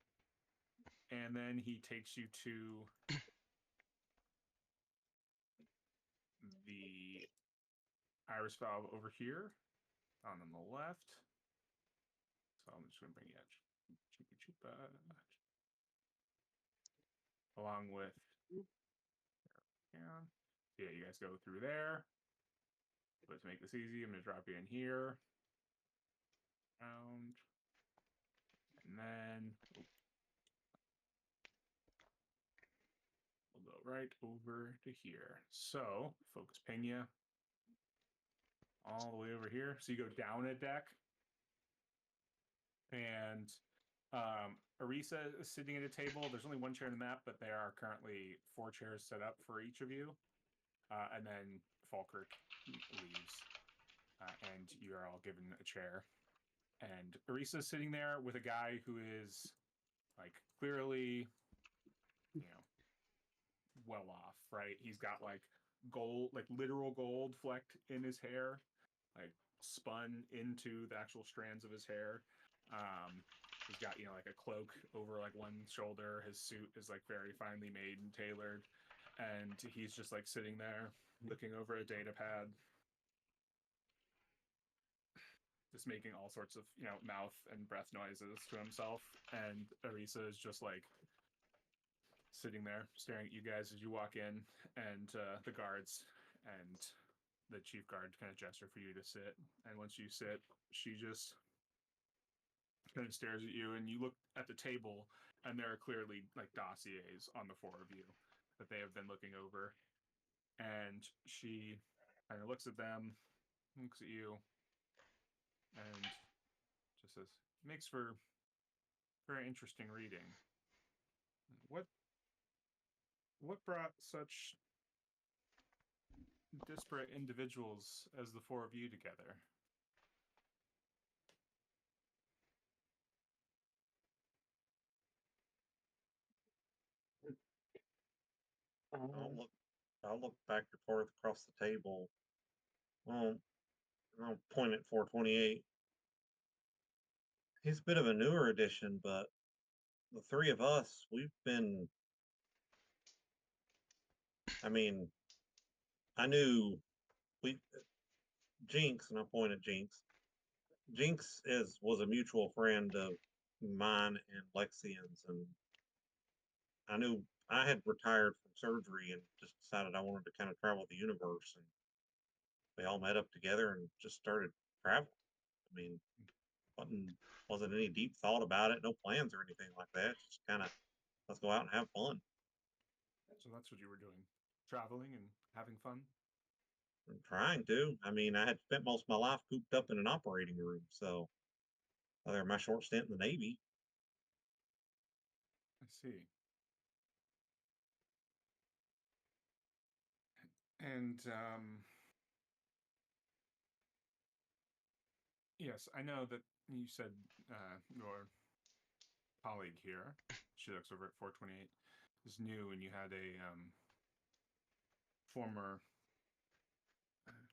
And then he takes you to the iris valve over here on the left. So I'm just going to bring you out. Along with, yeah, you guys go through there. But to make this easy, I'm going to drop you in here. Around. And then we'll go right over to here. So, focus ping you all the way over here. So you go down a deck. And Arisa is sitting at a table. There's only one chair in the map, but there are currently 4 chairs set up for each of you. And then Falkirk leaves, and you are all given a chair. And Arisa is sitting there with a guy who is like clearly, well off, right? He's got like gold, like literal gold flecked in his hair, like spun into the actual strands of his hair. He's got, like a cloak over like one shoulder. His suit is like very finely made and tailored. And he's just like sitting there looking over a data pad, just making all sorts of, mouth and breath noises to himself. And Arisa is just like sitting there staring at you guys as you walk in, and the guards and the chief guard kind of gesture for you to sit. And once you sit, she just kind of stares at you, and you look at the table, and there are clearly like dossiers on the 4 of you that they have been looking over. And she kind of looks at them, looks at you, and just says, "Makes for very interesting reading. What brought such disparate individuals as the 4 of you together?" I'll look back and forth across the table. Well, I'll point at 428. He's a bit of a newer addition, but the 3 of us, we've been. I mean, I knew we Jinx, and I point at Jinx. Jinx was a mutual friend of mine and Lexian's, and I knew I had retired from surgery and just decided I wanted to kind of travel the universe, and we all met up together and just started traveling. I mean, wasn't any deep thought about it, no plans or anything like that. Just kind of let's go out and have fun. So that's what you were doing, traveling and having fun. I'm trying to. I mean, I had spent most of my life cooped up in an operating room, so other than my short stint in the Navy. I see. And yes, I know that you said your colleague here, she looks over at 428, is new, and you had a former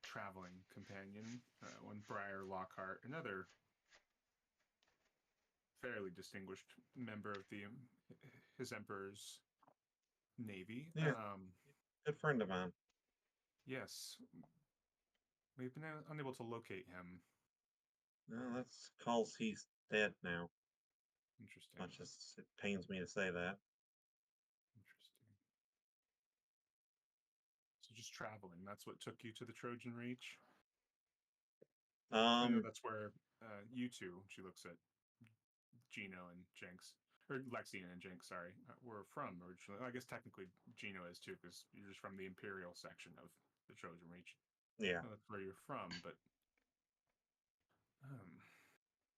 traveling companion, one Briar Lockhart, another fairly distinguished member of the his emperor's navy. Yeah. Good friend of mine. Yes, we've been unable to locate him. No, that's because he's dead now. Interesting. Much as it pains me to say that. Interesting. So just traveling. That's what took you to the Trojan Reach. I know that's where you two. She looks at Gino and Jinx, or Lexian and Jinx. Sorry, were from originally. I guess technically Gino is too, because you're just from the Imperial section of the Trojan Reach. Yeah. That's where you're from, but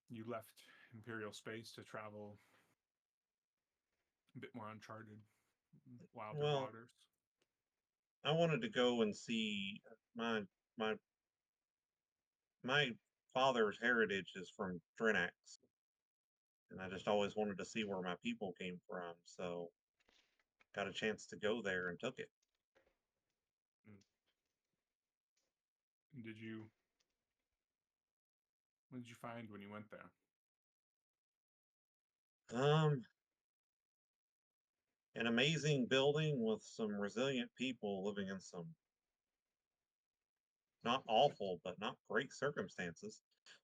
you left Imperial space to travel a bit more uncharted, wilder Well, waters. I wanted to go and see my my my father's heritage is from Drinax, and I just always wanted to see where my people came from. So got a chance to go there and took it. And what did you find when you went there? An amazing building with some resilient people living in some not awful but not great circumstances.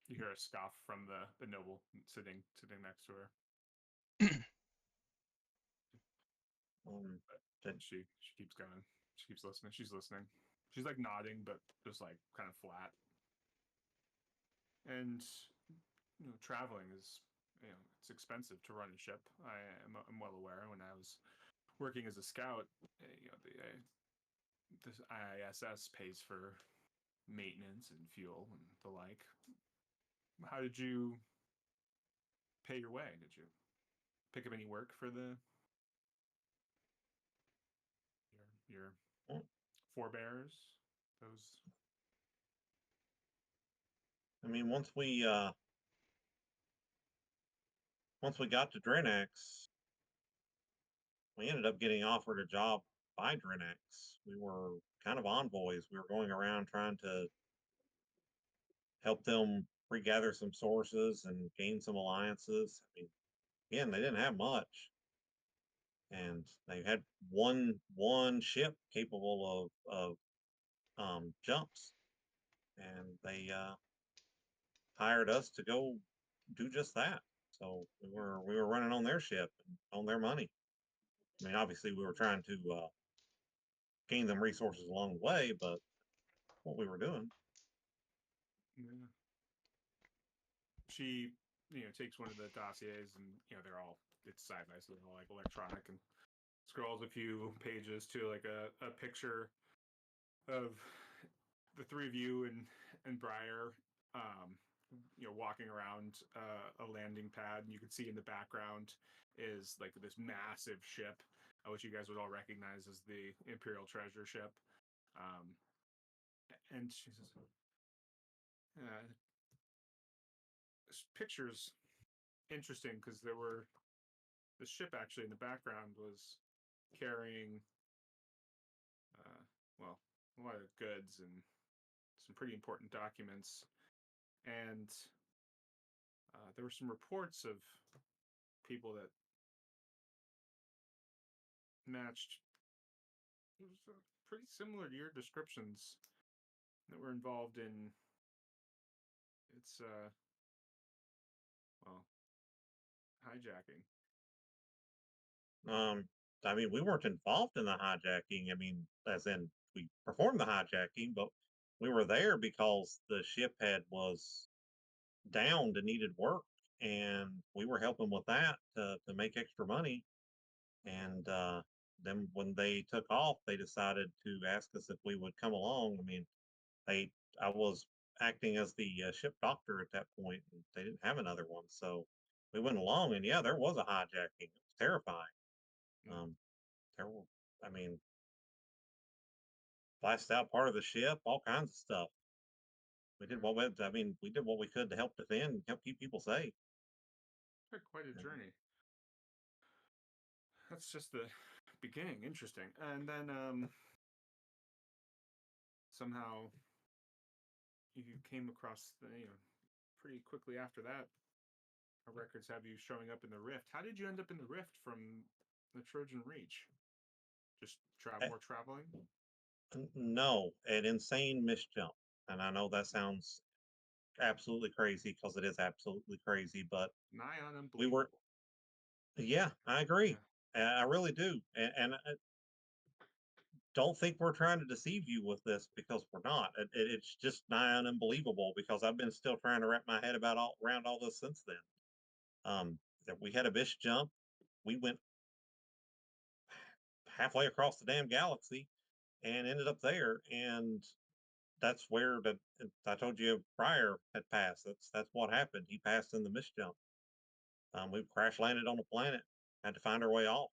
You hear a scoff from the noble sitting next to her. But she keeps going. She keeps listening. She's listening. She's like nodding, but just like kind of flat. And traveling is it's expensive to run a ship. I'm well aware. When I was working as a scout, this IISS pays for maintenance and fuel and the like. How did you pay your way? Did you pick up any work for your forebears? Those. I mean, once we got to Drinax, we ended up getting offered a job by Drinax. We were kind of envoys. We were going around trying to help them regather some sources and gain some alliances. I mean, again, they didn't have much, and they had one ship capable of jumps, and they hired us to go do just that. So we were running on their ship and on their money. I mean, obviously, we were trying to gain them resources along the way, but what we were doing. Yeah. She, takes one of the dossiers, and it's side by side, all like electronic, and scrolls a few pages to like a picture of the three of you and Briar, walking around a landing pad, and you can see in the background is like this massive ship, which you guys would all recognize as the Imperial treasure ship. And she says, this picture's interesting because the ship actually in the background was carrying, a lot of goods and some pretty important documents. And there were some reports of people that matched pretty similar to your descriptions that were involved in its hijacking. I mean, we weren't involved in the hijacking. I mean, as in we performed the hijacking, but we were there because the ship was downed and needed work, and we were helping with that to make extra money. And then when they took off, they decided to ask us if we would come along. I mean, I was acting as the ship doctor at that point, and they didn't have another one, so we went along. And yeah, there was a hijacking. It was terrifying. There were, I mean, blasted out part of the ship, all kinds of stuff. We did we did what we could to help defend and help keep people safe. Quite a journey. That's just the beginning. Interesting. And then somehow you came across the, pretty quickly after that. Our records have you showing up in the Rift. How did you end up in the Rift from the Trojan Reach? Just more traveling? No, an insane misjump. And I know that sounds absolutely crazy because it is absolutely crazy, but Nigh on unbelievable. we were, yeah, I agree. I really do. And I don't think we're trying to deceive you with this because we're not. It's just nigh on unbelievable because I've been still trying to wrap my head around all this since then. That we had a Bish jump. We went halfway across the damn galaxy and ended up there. And that's where I told you prior had passed. That's what happened. He passed in the mist jump. We crash landed on a planet, had to find our way off.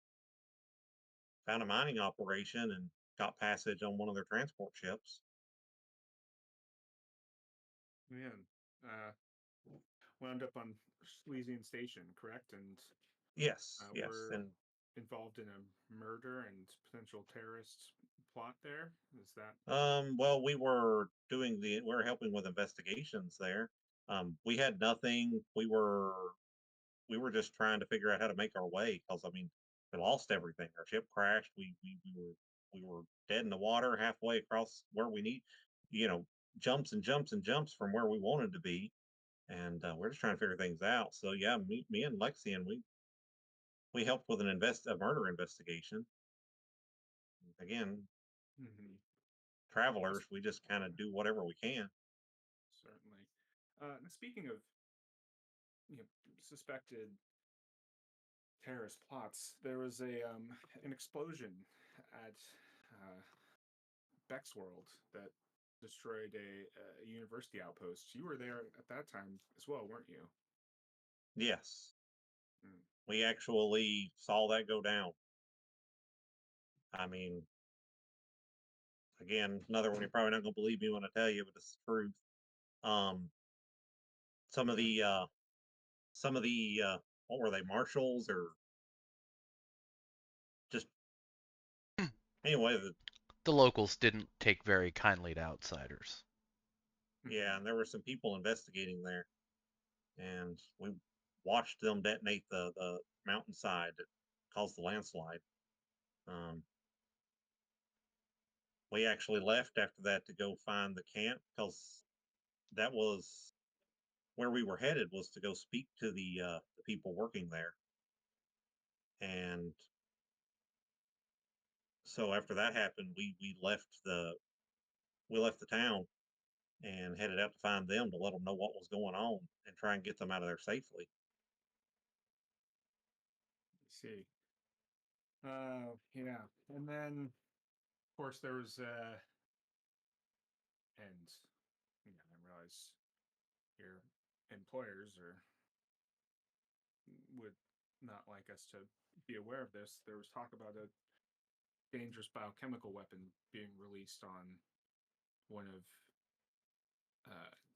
Found a mining operation and got passage on one of their transport ships. Man, wound up on Slesian Station, correct? And Yes, yes, we're and involved in a murder and potential terrorist plot there. Is that? well, we were helping with investigations there. We had nothing. We were just trying to figure out how to make our way because I mean we lost everything. Our ship crashed. We were dead in the water halfway across where we need, you know, jumps and jumps and jumps from where we wanted to be, and we're just trying to figure things out. So yeah, me and Lexian, we helped with a murder investigation. Again, Mm-hmm. travelers, we just kind of do whatever we can. Certainly. Speaking of, suspected terrorist plots, there was an explosion at Bexworld that destroyed a university outpost. You were there at that time as well, weren't you? Yes. Mm. We actually saw that go down. I mean, again, another one you're probably not going to believe me when I tell you, but it's the truth. Um, some of the what were they, marshals or just anyway? The locals didn't take very kindly to outsiders. Yeah, and there were some people investigating there, and we watched them detonate the mountainside that caused the landslide. We actually left after that to go find the camp because that was where we were headed, was to go speak to the people working there. And so after that happened, we left the town and headed out to find them to let them know what was going on and try and get them out of there safely. See. Yeah. And then, of course, there was, and I realize your employers would not like us to be aware of this. There was talk about a dangerous biochemical weapon being released on one of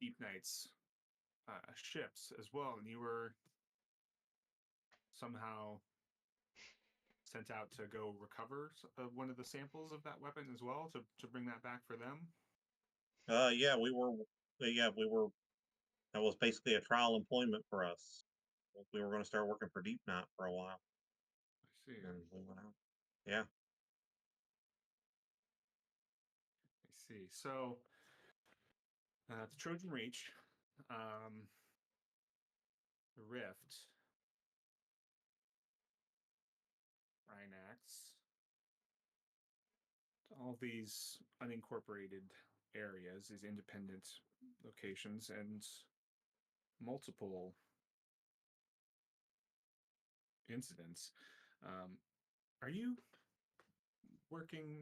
Deep Knight's ships as well, and you were somehow sent out to go recover one of the samples of that weapon as well to bring that back for them. Yeah, we were. Yeah, we were. That was basically a trial employment for us. We were going to start working for Deep Knot for a while. I see. And we went out. Yeah. I see. So, the Trojan Reach, the Rift, Drinax, all these unincorporated areas, these independent locations, and multiple incidents. Are you working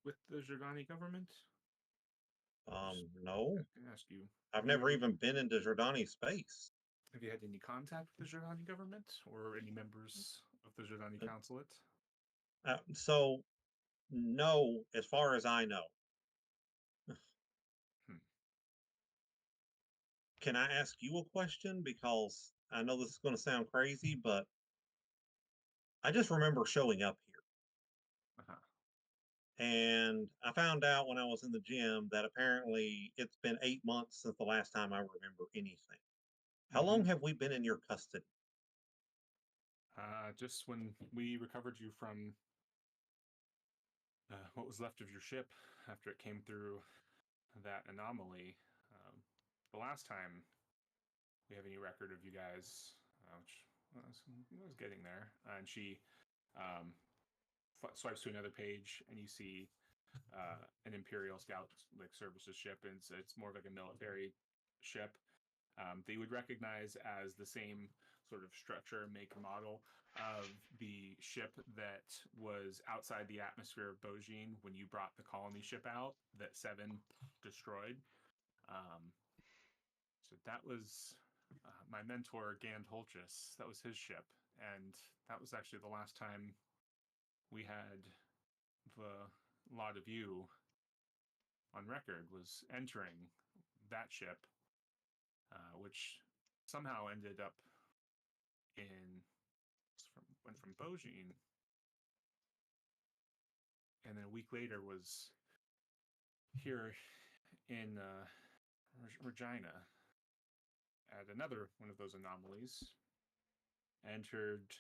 with the Jordani government? No. I can ask you. I've never even been into Jordani space. Have you had any contact with the Jordani government or any members of the Jordani consulate? So, no, as far as I know. Can I ask you a question? Because I know this is going to sound crazy, but I just remember showing up here. Uh-huh. And I found out when I was in the gym that apparently it's been 8 months since the last time I remember anything. How long have we been in your custody? Just when we recovered you from what was left of your ship after it came through that anomaly. The last time we have any record of you guys, which was getting there, and she swipes to another page, and you see an Imperial Scout like services ship, and it's more of like a military ship that you would recognize as the same sort of structure, make, and model of the ship that was outside the atmosphere of Bojin when you brought the colony ship out that Seven destroyed. So that was my mentor, Gand Holchus. That was his ship. And that was actually the last time we had the lot of you on record was entering that ship, which somehow ended up went from Bojin, and then a week later was here in Regina at another one of those anomalies. Entered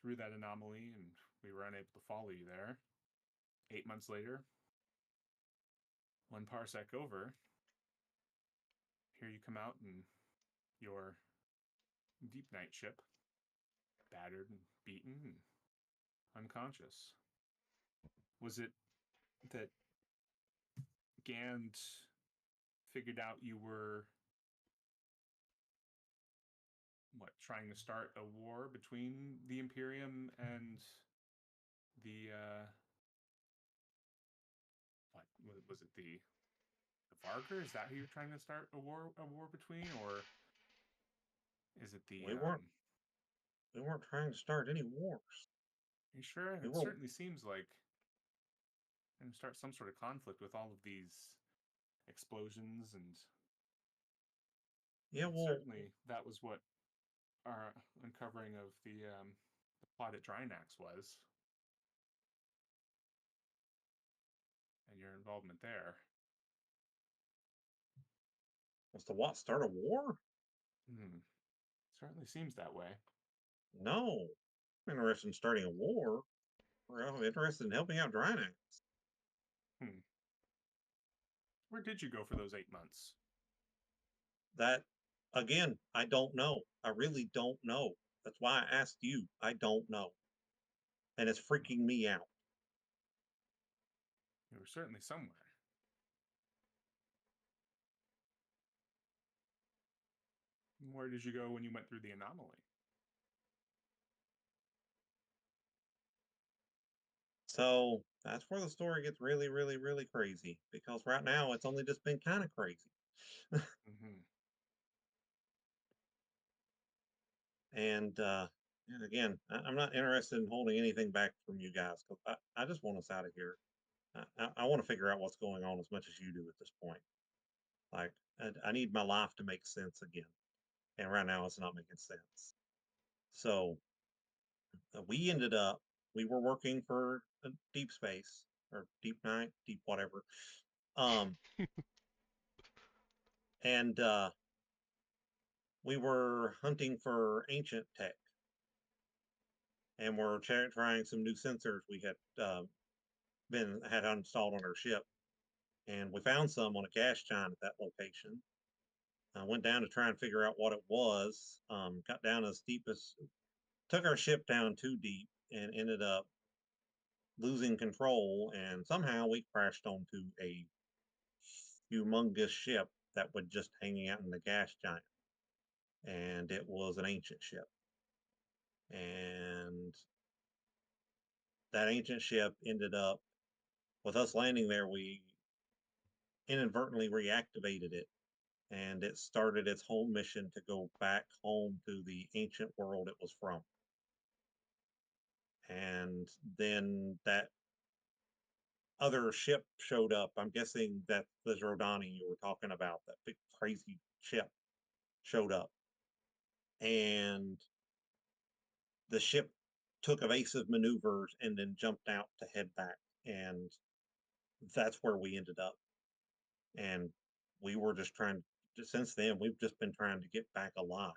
through that anomaly, and we were unable to follow you there. 8 months later, 1 parsec over, here you come out in your Deep Night ship, battered and beaten and unconscious. Was it that Gand figured out you were trying to start a war between the Imperium and the was it the Vargr? Is that who you're trying to start a war between, or is it the We weren't trying to start any wars. Are you sure? It certainly seems like and start some sort of conflict with all of these explosions and certainly that was what our uncovering of the plot at Drinax was, and your involvement there. Was to what? Start a war? Certainly seems that way. No, I'm interested in starting a war. We're interested in helping out Drinax. Where did you go for those 8 months? That, again, I don't know. I really don't know. That's why I asked you. I don't know. And it's freaking me out. You were certainly somewhere. Where did you go when you went through the anomaly? So that's where the story gets really, really, really crazy. Because right now it's only just been kind of crazy. And again, I'm not interested in holding anything back from you guys because I just want us out of here. I want to figure out what's going on as much as you do at this point. Like, I need my life to make sense again. And right now it's not making sense. So we were working for Deep Space or Deep Night, Deep whatever. And we were hunting for ancient tech. And we're trying some new sensors we had had installed on our ship. And we found some on a gas giant at that location. I went down to try and figure out what it was. Got down as deep as, took our ship down too deep and ended up losing control. And somehow we crashed onto a humongous ship that was just hanging out in the gas giant. And it was an ancient ship. And that ancient ship ended up, with us landing there, we inadvertently reactivated it. And it started its whole mission to go back home to the ancient world it was from. And then that other ship showed up. I'm guessing that the Zrodani you were talking about, that big crazy ship, showed up. And the ship took evasive maneuvers and then jumped out to head back and that's where we ended up. And we were just trying to, since then, we've just been trying to get back alive,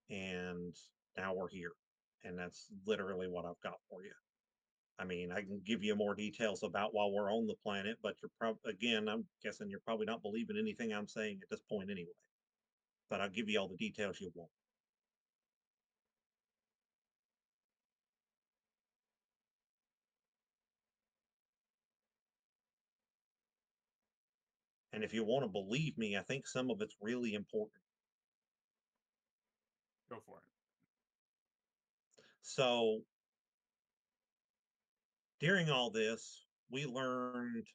and now we're here. And that's literally what I've got for you. I mean, I can give you more details about while we're on the planet, but you're probably, again, I'm guessing you're probably not believing anything I'm saying at this point anyway. But I'll give you all the details you want. And if you want to believe me, I think some of it's really important. Go for it. So during all this, we learned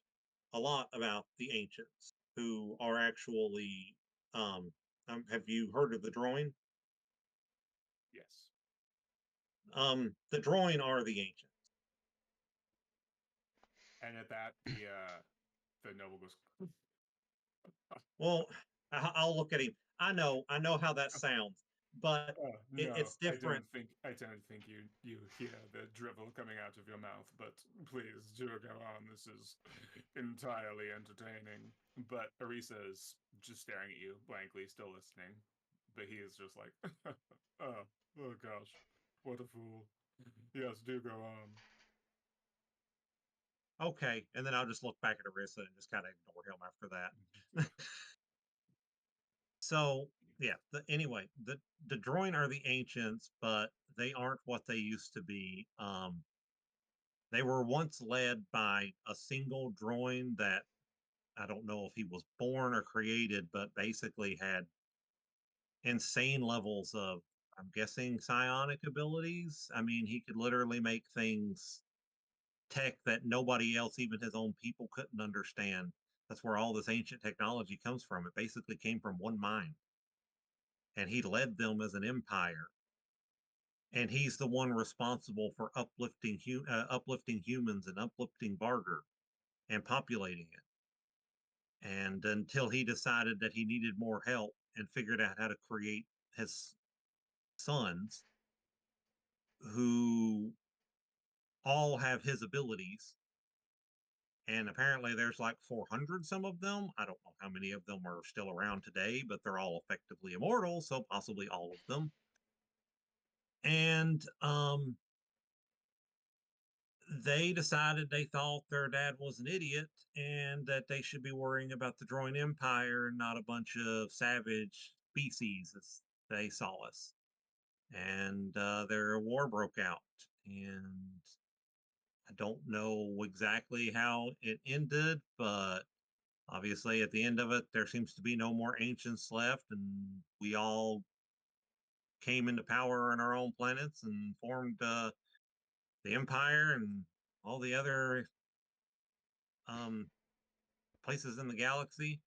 a lot about the ancients, who are actually, have you heard of the drawing? Yes. The drawing are the ancients. And at that, the noble goes. Well, I'll look at him. I know how that sounds, but No, it's different. I don't think you hear the drivel coming out of your mouth. But please do go on. This is entirely entertaining. But Arisa is just staring at you blankly, still listening. But he is just like, oh gosh, what a fool. Yes, do go on. Okay, and then I'll just look back at Arissa and just kind of ignore him after that. So yeah, anyway, the droin are the ancients, but they aren't what they used to be. They were once led by a single droin that I don't know if he was born or created, but basically had insane levels of, I'm guessing, psionic abilities. I mean, he could literally make things tech that nobody else, even his own people, couldn't understand. That's where all this ancient technology comes from. It basically came from one mind, and he led them as an empire. And he's the one responsible for uplifting humans and uplifting Barger and populating it. And until he decided that he needed more help and figured out how to create his sons, who all have his abilities, and apparently there's like 400 some of them. I don't know how many of them are still around today, but they're all effectively immortal, so possibly all of them. And they decided they thought their dad was an idiot and that they should be worrying about the Droid Empire and not a bunch of savage species as they saw us. And their war broke out, and I don't know exactly how it ended, but obviously at the end of it, there seems to be no more ancients left, and we all came into power on our own planets and formed the Empire and all the other places in the galaxy.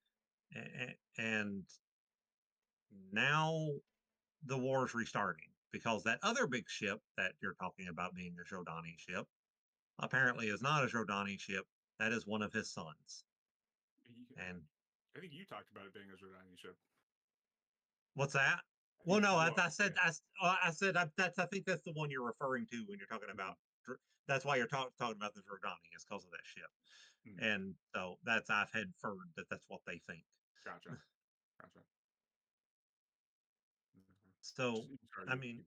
And now the war's restarting because that other big ship that you're talking about being a Jordani ship apparently is not a Jordani ship. That is one of his sons. And I think you talked about it being a Jordani ship. What's that? Well, no, I said that's I think that's the one you're referring to when you're talking about. That's why you're talking about the Jordani is because of that ship, and so that's I've inferred that's what they think. Gotcha. So I mean,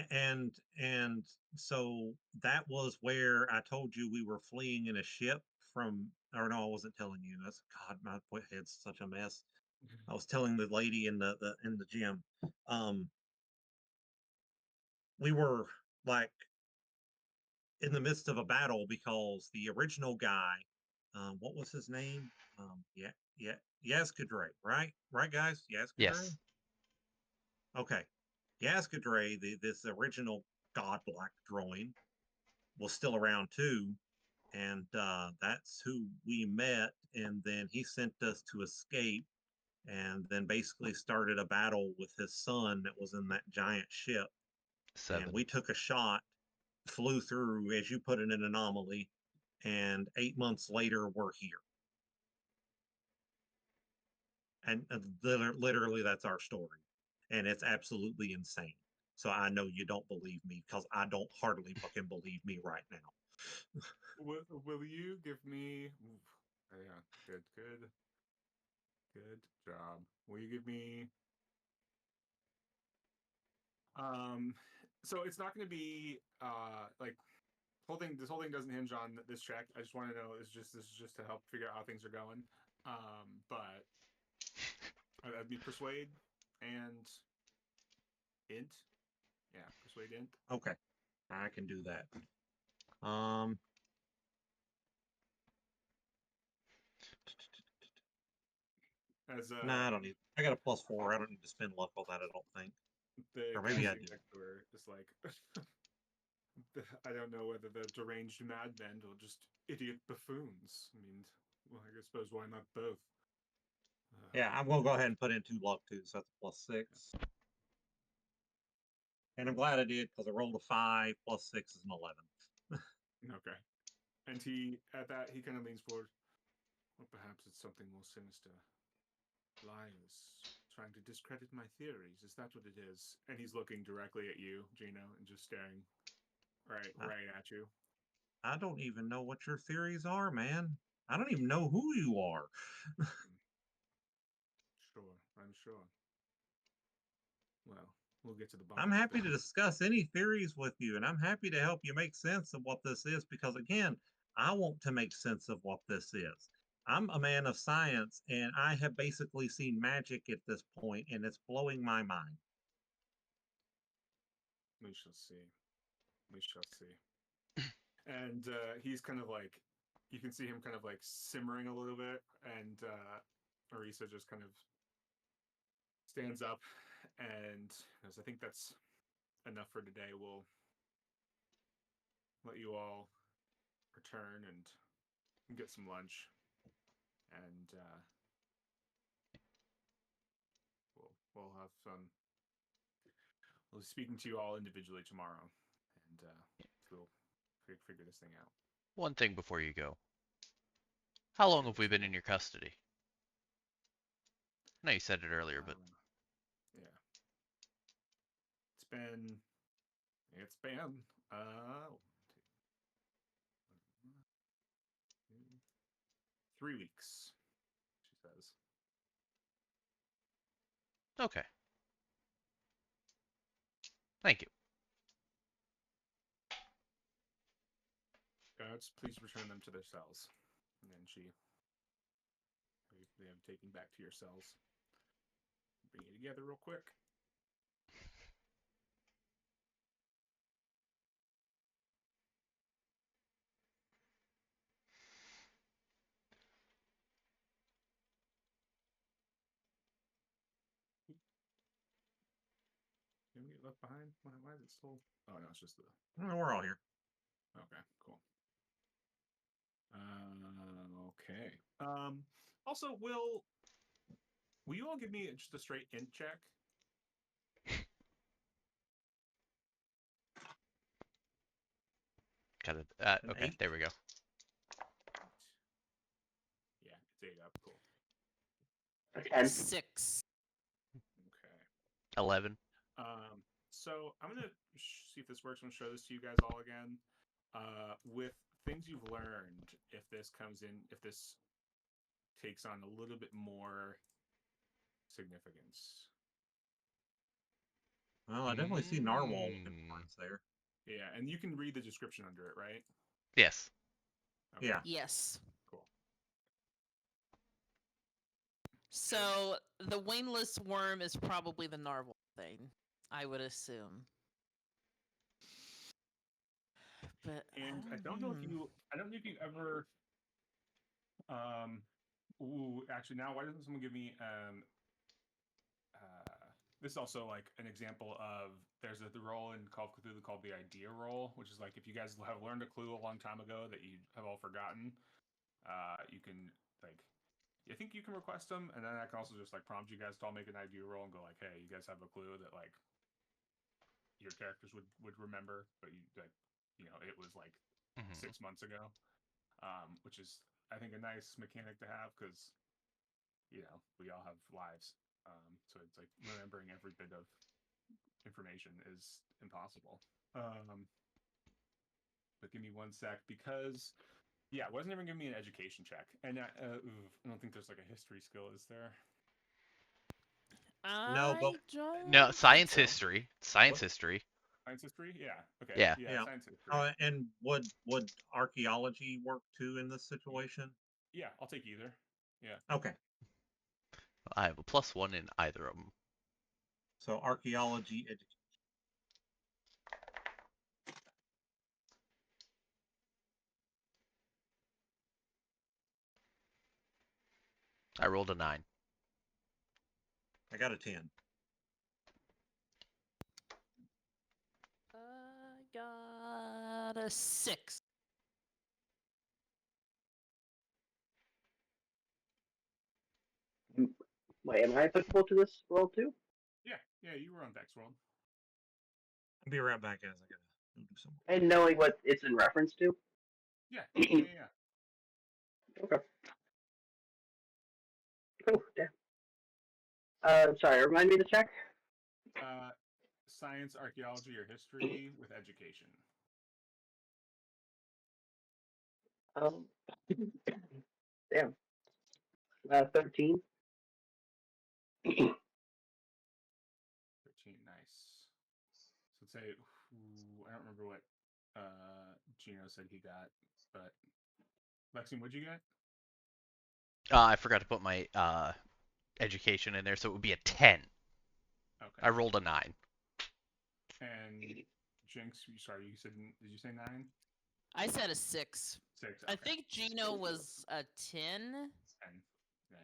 and so that was where I told you we were fleeing in a ship from. Or no, I wasn't telling you. That's God, my head's such a mess. I was telling the lady in the gym. We were like in the midst of a battle because the original guy, what was his name? Yazkadre, right, guys, Yazkadre. Yes. Okay, Yazkadre, this original godlike drawing, was still around too, and that's who we met. And then he sent us to escape, and then basically started a battle with his son that was in that giant ship. 7. And we took a shot, flew through, as you put it, an anomaly, and 8 months later we're here. And literally that's our story, and it's absolutely insane. So I know you don't believe me because I don't hardly fucking believe me right now. Will you give me? Oof, yeah, good job. Will you give me? So it's not going to be like this whole thing doesn't hinge on this check. I just want to know this is just to help figure out how things are going. But that'd be persuade and int. Yeah, persuade int. Okay, I can do that. As Nah, I don't need. I got a +4. I don't need to spend luck on that. I don't think. the Or maybe I casting do. vector is like I don't know whether the deranged madmen or just idiot buffoons. I mean, well, I suppose why not both? Yeah, I'm gonna go ahead and put in 2 luck too. So that's a +6. And I'm glad I did because I rolled a 5 +6 is an 11. Okay. And he kind of leans forward. Well, perhaps it's something more sinister. Liars trying to discredit my theories. Is that what it is? And he's looking directly at you, Gino, and just staring right at you. I don't even know what your theories are, man. I don't even know who you are. Sure, I'm sure. Well, we'll get to the I'm bottom of happy that. to discuss any theories with you, and I'm happy to help you make sense of what this is because, again, I want to make sense of what this is. I'm a man of science, and I have basically seen magic at this point, and it's blowing my mind. We shall see. We shall see. And he's kind of like, you can see him kind of like simmering a little bit, and Arisa just kind of stands up and goes, I think that's enough for today. We'll let you all return and get some lunch, and we'll have some. We'll be speaking to you all individually tomorrow, and we'll figure this thing out. One thing before you go. How long Sure, have we sure. been in your custody? I know you said it earlier, but yeah, it's been 3 weeks, she says. okay. Thank you. Guards, please return them to their cells. And then they have taken back to your cells. Bring it together real quick. Did we get left behind? Why is it still? Oh no, it's just the. We're all here. Okay, cool. Okay. Also, will you all give me just a straight int check? Got it. An Okay, 8. there we go. Yeah, it's 8 up. Cool. A 10. 6. Okay. 11. So I'm gonna see if this works. I'm gonna show this to you guys all again. With things you've learned, if this takes on a little bit more significance. Well, I definitely see narwhal importance there. Yeah, and you can read the description under it, right? Yes. Okay. Yeah. Yes. Cool. So the wingless worm is probably the narwhal thing, I would assume. But And I don't know if you ever actually now why doesn't someone give me this is also like an example of there's the role in Call of Cthulhu called the idea role, which is like if you guys have learned a clue a long time ago that you have all forgotten, you can like I think you can request them, and then I can also just like prompt you guys to all make an idea roll and go like, hey, you guys have a clue that like your characters would remember, but it was like 6 months ago, which is I think a nice mechanic to have because we all have lives, so it's like remembering every bit of information is impossible. But give me 1 sec because it wasn't even giving me an education check, and I don't think there's like a history skill, is there? No, but don't No, think science so. history. Science What? history. Science history? Yeah. Okay. Yeah. Yeah. Science history. And would archaeology work too in this situation? Yeah, I'll take either. Yeah. Okay. I have a +1 in either of them. So archaeology, I rolled a 9. I got a 10. I got a 6. Wait, am I applicable to this role too? Yeah, you were on Dex World. I'll be right back, guys. I gotta do some. And knowing what it's in reference to? Yeah. Okay. Oh, damn. Sorry, remind me to check. Science, archaeology, or history with education. Damn. 13. 13, nice. So let's say, I don't remember what Gino said he got, but Lexian, what'd you get? I forgot to put my education in there, so it would be a 10. Okay. I rolled a 9. And Jinx, sorry, you said, did you say 9? I said a 6. 6. I Okay. think Gino was a 10. 10. Yeah.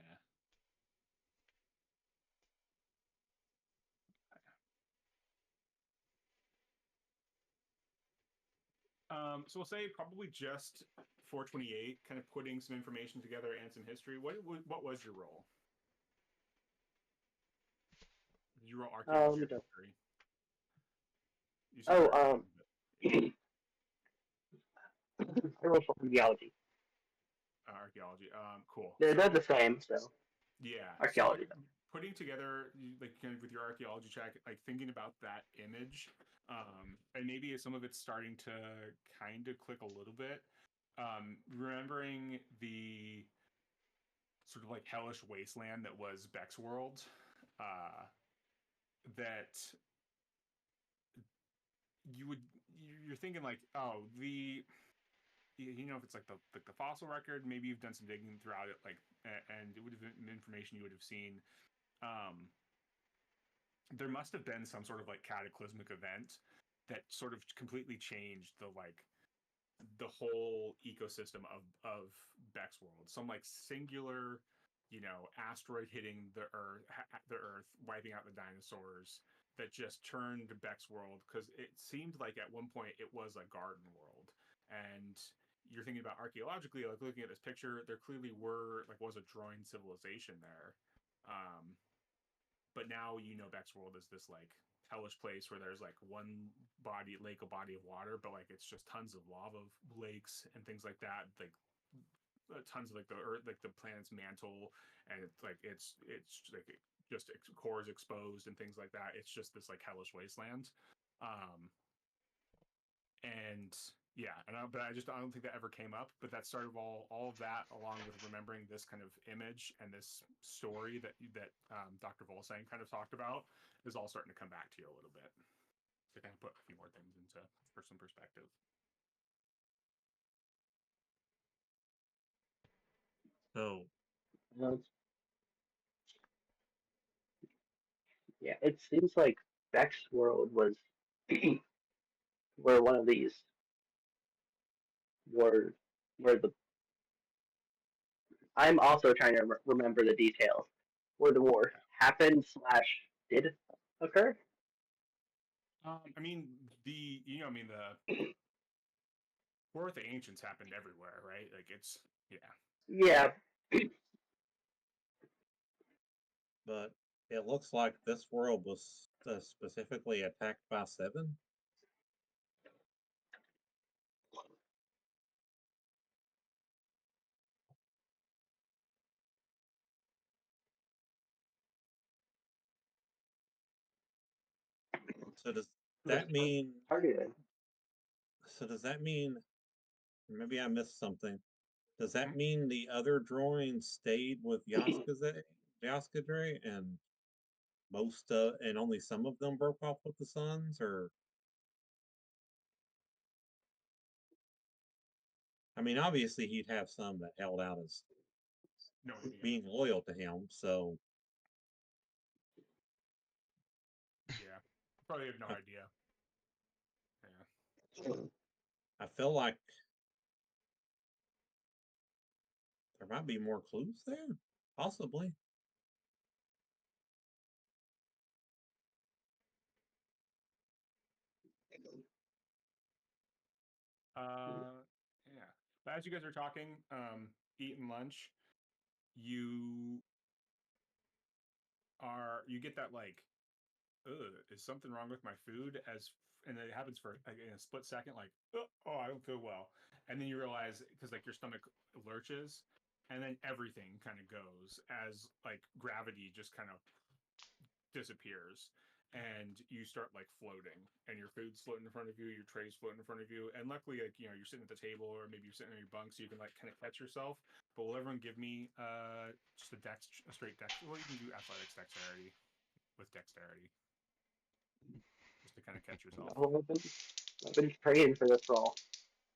So we'll say probably just 428, kind of putting some information together and some history. What was your role? Did you roll archaeology or history? You said I rolled for archaeology. archaeology. Cool. They're the same, so. Yeah. Archaeology. So putting together, like, kind of with your archaeology check, like thinking about that image, and maybe some of it's starting to kind of click a little bit. Remembering the sort of like hellish wasteland that was Beck's world, that you're thinking like, oh, if it's like the fossil record, maybe you've done some digging throughout it, like, and it would have been information you would have seen. There must have been some sort of like cataclysmic event that sort of completely changed the whole ecosystem of Beck's world. Some like singular, asteroid hitting the Earth, wiping out the dinosaurs, that just turned Beck's world, because it seemed like at one point it was a garden world. And you're thinking about archaeologically, like looking at this picture, there clearly was a drawing civilization there. But now Beck's world is this like hellish place where there's like one body of water, but like it's just tons of lava lakes and things like that. Like tons of like the earth, like the planet's mantle, and it's like just cores exposed and things like that. It's just this like hellish wasteland. And yeah, but I don't think that ever came up. But that started all of that, along with remembering this kind of image and this story that Dr. Volsang kind of talked about, is all starting to come back to you a little bit. To kind of put a few more things for some perspective. So Yeah, it seems like Beck's world was where one of these were where the I'm also trying to remember the details where the war happened / did occur. I mean the War with the Ancients happened everywhere, right? Like it's Yeah. but it looks like this world was specifically attacked by 7. So does that mean? Targeted. So does that mean? Maybe I missed something. Does that Hmm? mean the other drawing stayed with Yaskadre and and only some of them broke off with the Suns, or I mean, obviously he'd have some that held out as No idea. being loyal to him. So Yeah, probably have no I, idea. Yeah. I feel like there might be more clues there, possibly. Yeah. But as you guys are talking, eating lunch, you you get that like, ugh, is something wrong with my food? And it happens for like, in a split second, like, oh, I don't feel well, and then you realize because like your stomach lurches, and then everything kind of goes as like gravity just kind of disappears and you start like floating and your food's floating in front of you, your tray's floating in front of you, and luckily like you're sitting at the table or maybe you're sitting on your bunk so you can like kind of catch yourself. But will everyone give me just a straight dex, well, you can do athletics dexterity with dexterity just to kind of catch yourself. Oh, I've been praying for this roll.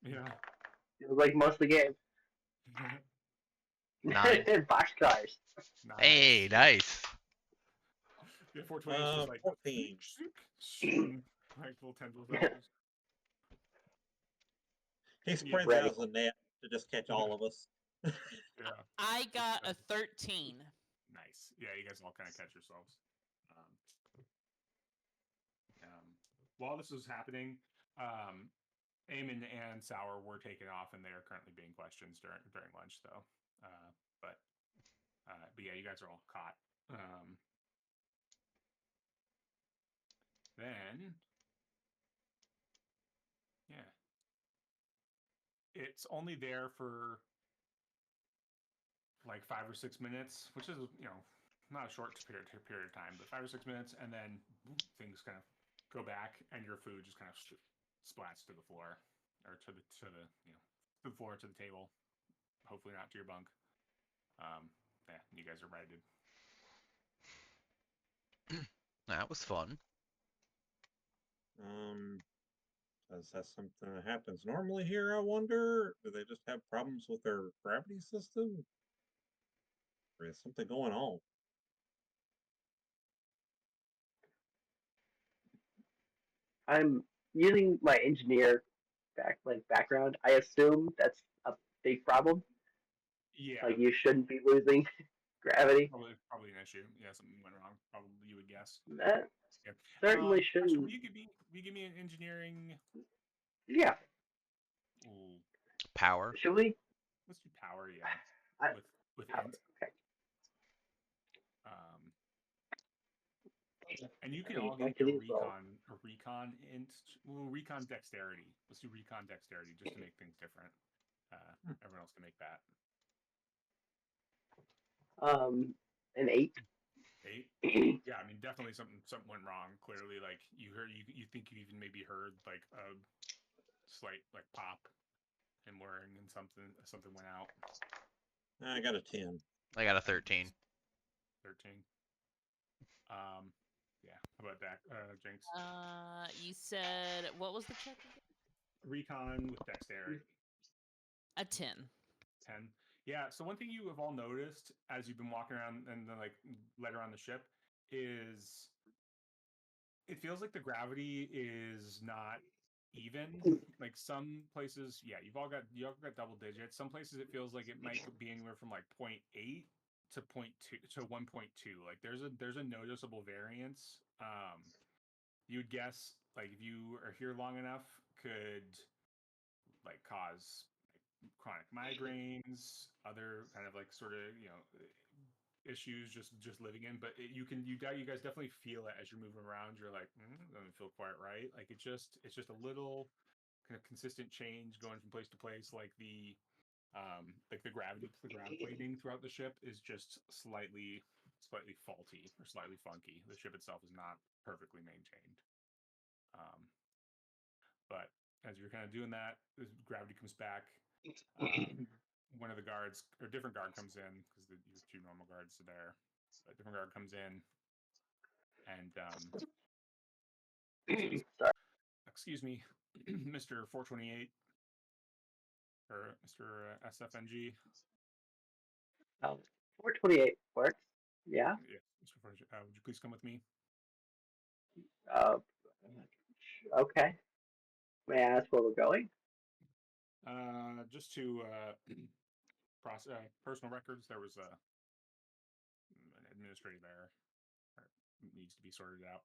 Yeah. It was like most of the game. 9. Boxcars. Nice. Hey, nice. Yeah, 420 is just like 14. shooting like little tendrils at you. He Yeah. spreads Ready. out the net to just catch all of us. Yeah. I got a 13. Nice. Yeah, you guys all kind of catch yourselves. While this was happening, Eamon and Sour were taken off, and they are currently being questioned during lunch, though. But yeah, you guys are all caught. Then, yeah, it's only there for like 5 or 6 minutes, which is not a short period of time, but 5 or 6 minutes, and then things kind of go back, and your food just kind of splats to the floor, or to the to the floor, to the table. Hopefully not to your bunk. Yeah, you guys are righted. That was fun. Is that something that happens normally here, I wonder? Do they just have problems with their gravity system? Or is something going on? I'm using my engineer background. I assume that's a big problem. Yeah, Like you shouldn't be losing gravity. probably an issue. Yeah, something went wrong. Probably you would guess. That Yeah. certainly Actually, shouldn't. will you give me an engineering? Yeah. Ooh, Power. Should we? let's do power. Yeah, I, with power. int. Okay. Um, and you can Okay, all give me back to these rolls. a recon int. Well, recon dexterity. Let's do recon dexterity just to make things different. Everyone else can make that. An 8. 8. Yeah, I mean, definitely something went wrong. Clearly, like you think you even maybe heard like a slight like pop and whirring, and something went out. I got a 10. I got a 13. 13. Yeah. How about that, Jinx? You said what was the check? Recon with dexterity. A 10. 10. Yeah. So one thing you have all noticed as you've been walking around and then like led around the ship is it feels like the gravity is not even. Like some places, yeah, you all got double digits. Some places it feels like it might be anywhere from like 0.8 to 0.2 to 1.2. Like there's a noticeable variance. You would guess like if you are here long enough could like cause like chronic migraines, other kind of like sort of issues just living in. But you guys definitely feel it as you're moving around. You're like, doesn't feel quite right. Like it's just a little kind of consistent change going from place to place. Like the ground plating throughout the ship is just slightly faulty or slightly funky. The ship itself is not perfectly maintained. But as you're kind of doing that, gravity comes back. One of the guards, or a different guard comes in, because your two normal guards are there. A different guard comes in and says, Sorry. "Excuse me, Mr. 428, or Mr. SFNG." 428 works. Yeah. Yeah, Mr. 428, would you please come with me? Uh, okay. May I ask where we're going? Just to process personal records. There was an administrative error. Needs to be sorted out.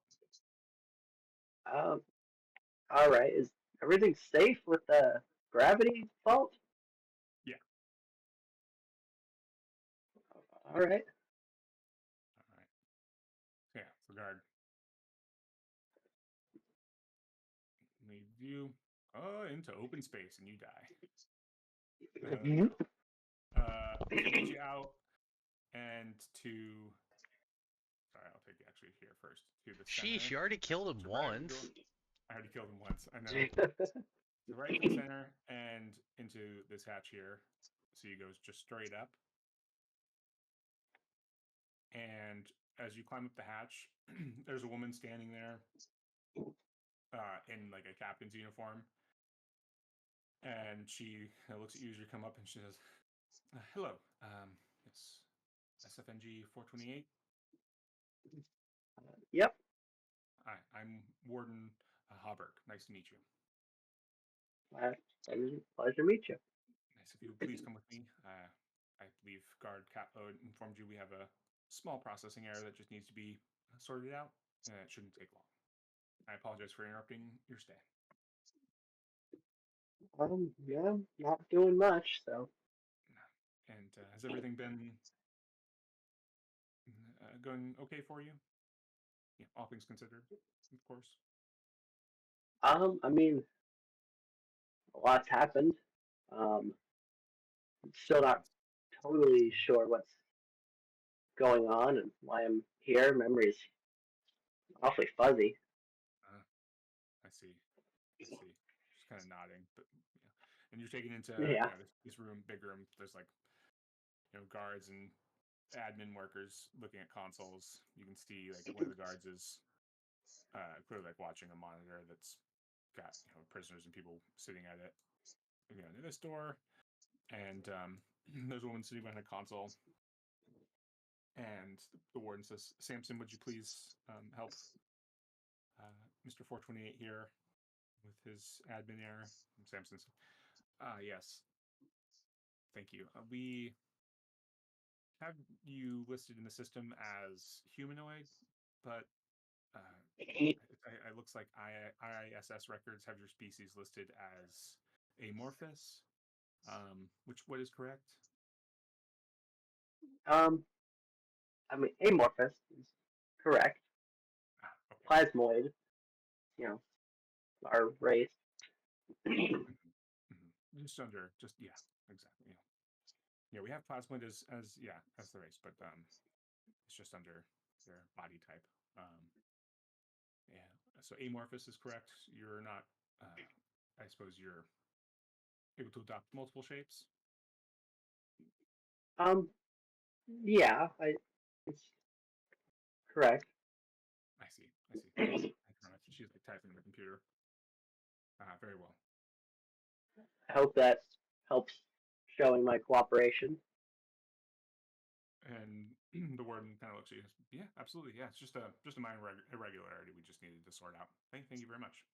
All right. Is everything safe with the gravity fault? Yeah. All right. All right. Yeah, the guard. Leave you into open space and you die. To get you out and to. Sorry, I'll take you actually here first. To the center. Sheesh, you already killed him once. I already killed him once. I know. So right to the center and into this hatch here. So you go just straight up. And as you climb up the hatch, there's a woman standing there in like a captain's uniform. And she looks at you as you come up and she says, "Hello, it's SFNG 428. Yep. Hi, I'm Warden Hauberg. Nice to meet you. Pleasure to meet you. Nice. If you would please come with me. I believe Guard Catlow informed you we have a small processing error that just needs to be sorted out, and it shouldn't take long. I apologize for interrupting your stay." Yeah, not doing much, so. And has everything been going okay for you? Yeah, all things considered, of course. I mean, a lot's happened. I'm still not totally sure what's going on and why I'm here. Memory's awfully fuzzy. I see. Just kind of nodding, but yeah. And you're taken into Yeah. this room, big room. There's like guards and admin workers looking at consoles. You can see like one of the guards is clearly like watching a monitor that's got prisoners and people sitting at it. Near this door, and there's a woman sitting behind a console. And the warden says, "Samson, would you please help Mr. 428 here with his admin error?" And Samson says, "Yes, thank you. We have you listed in the system as humanoid, but it looks like IISS records have your species listed as amorphous. What is correct?" I mean, amorphous is correct. Okay. Plasmoid, our race. Just under, yeah, exactly. Yeah, we have plasmid as the race, but it's just under their body type. Yeah. So amorphous is correct. You're not. I suppose you're able to adopt multiple shapes. Yeah, it's correct. I see. I don't know. She's like typing on the computer. Very well. I hope that helps showing my cooperation. And the warden kind of looks at you. "Yeah, absolutely. Yeah, it's just a minor irregularity we just needed to sort out. Thank you very much.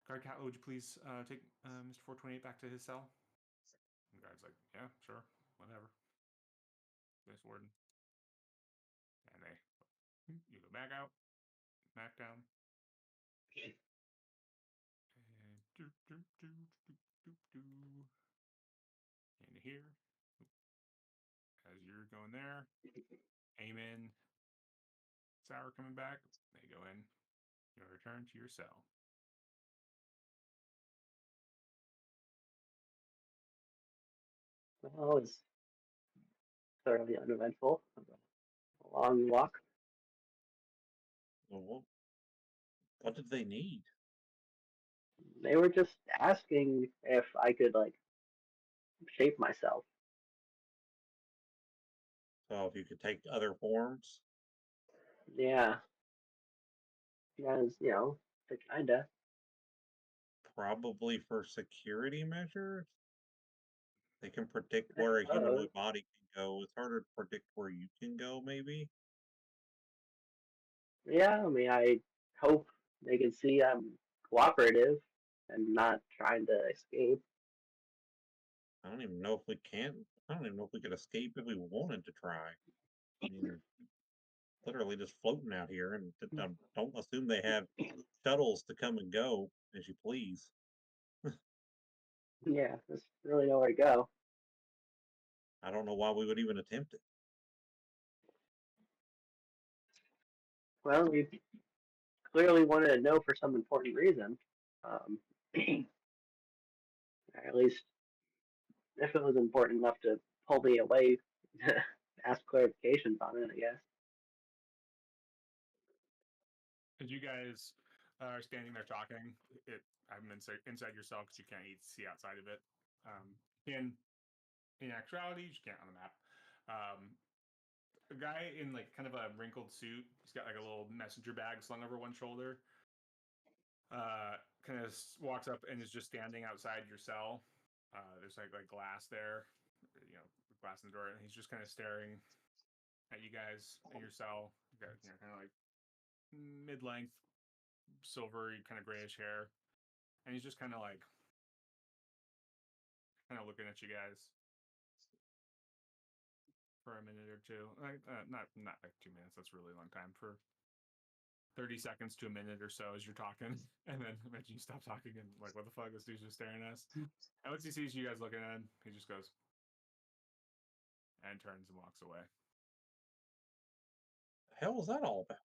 Guard Catlow, would you please take Mr. 428 back to his cell?" And the guard's like, "Yeah, sure, whatever." This warden, and you go back out, back down, and into here. As you're going there, Amen. Sour coming back. They go in. You return to your cell. Well, it was thoroughly uneventful. A long walk. Oh, What did they need? They were just asking if I could like shape myself. So if you could take other forms, Yeah, because the kinda. probably for security measures. They can predict I where a suppose. humanoid body can go. It's harder to predict where you can go, maybe. Yeah, I mean, I hope they can see I'm cooperative and not trying to escape. I don't even know if we can. I don't even know if we could escape if we wanted to try. I mean, literally just floating out here, and don't assume they have shuttles to come and go as you please. Yeah, there's really nowhere to go. I don't know why we would even attempt it. Well, we clearly wanted to know for some important reason. Um, at least if it was important enough to pull me away to ask clarifications on it, I guess. As you guys are standing there talking, I'm inside your cell because you can't see outside of it. In actuality, you just can't on the map. A guy in like kind of a wrinkled suit. He's got like a little messenger bag slung over one shoulder. Kind of walks up and is just standing outside your cell. There's like glass there, glass in the door, and he's just kind of staring at you guys in your cell. You got kind of like mid-length, silvery, kind of grayish hair, and he's just kind of looking at you guys for a minute or two. Like not like 2 minutes. That's a really long time. For 30 seconds to a minute or so as you're talking, and then imagine you stop talking and like, what the fuck? This dude's just staring at us. And once he sees you guys looking at him, he just goes and turns and walks away. The hell was that all about?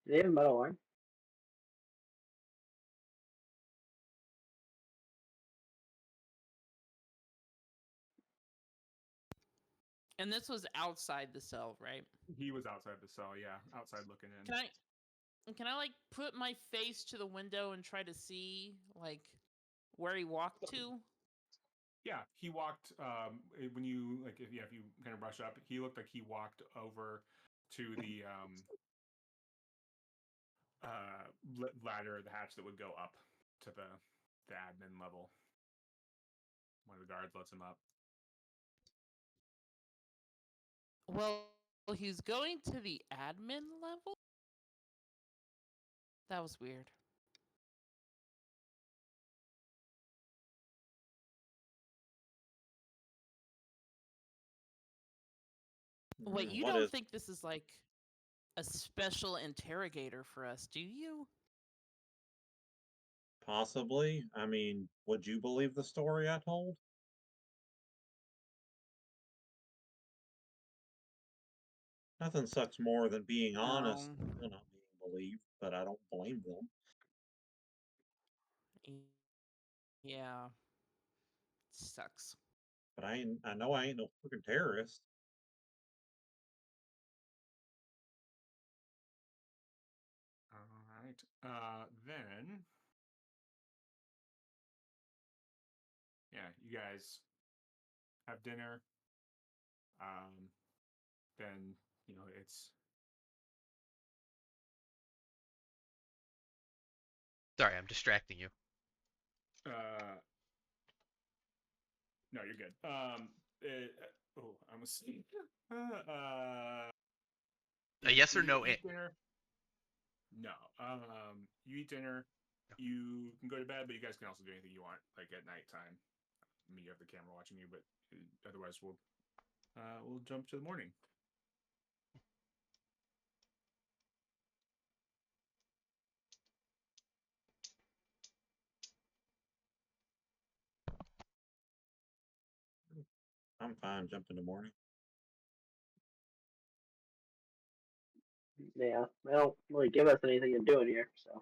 Do they have a metal arm? And this was outside the cell, right? He was outside the cell, yeah, outside looking in. Can I like put my face to the window and try to see like where he walked to? Yeah, he walked. When you if you kind of brush up, he looked like he walked over to the ladder, the hatch that would go up to the admin level. One of the guards lets him up. Well, he's going to the admin level? That was weird. Wait, you What don't is think this is like a special interrogator for us, do you? possibly? I mean, would you believe the story I told? Nothing sucks more than being honest and still not being believed, but I don't blame them. Yeah. Sucks. But I know I ain't no freaking terrorist. All right. Then, yeah, you guys have dinner. Then it's Sorry, I'm distracting you. no, you're good. I'm a sleep. A yes or no? You eat dinner. No. You eat dinner. You can go to bed, but you guys can also do anything you want, like at nighttime. I mean, you have the camera watching you, but otherwise, we'll jump to the morning. I'm fine. Jump in the morning. Yeah, they don't really give us anything to do in here, so.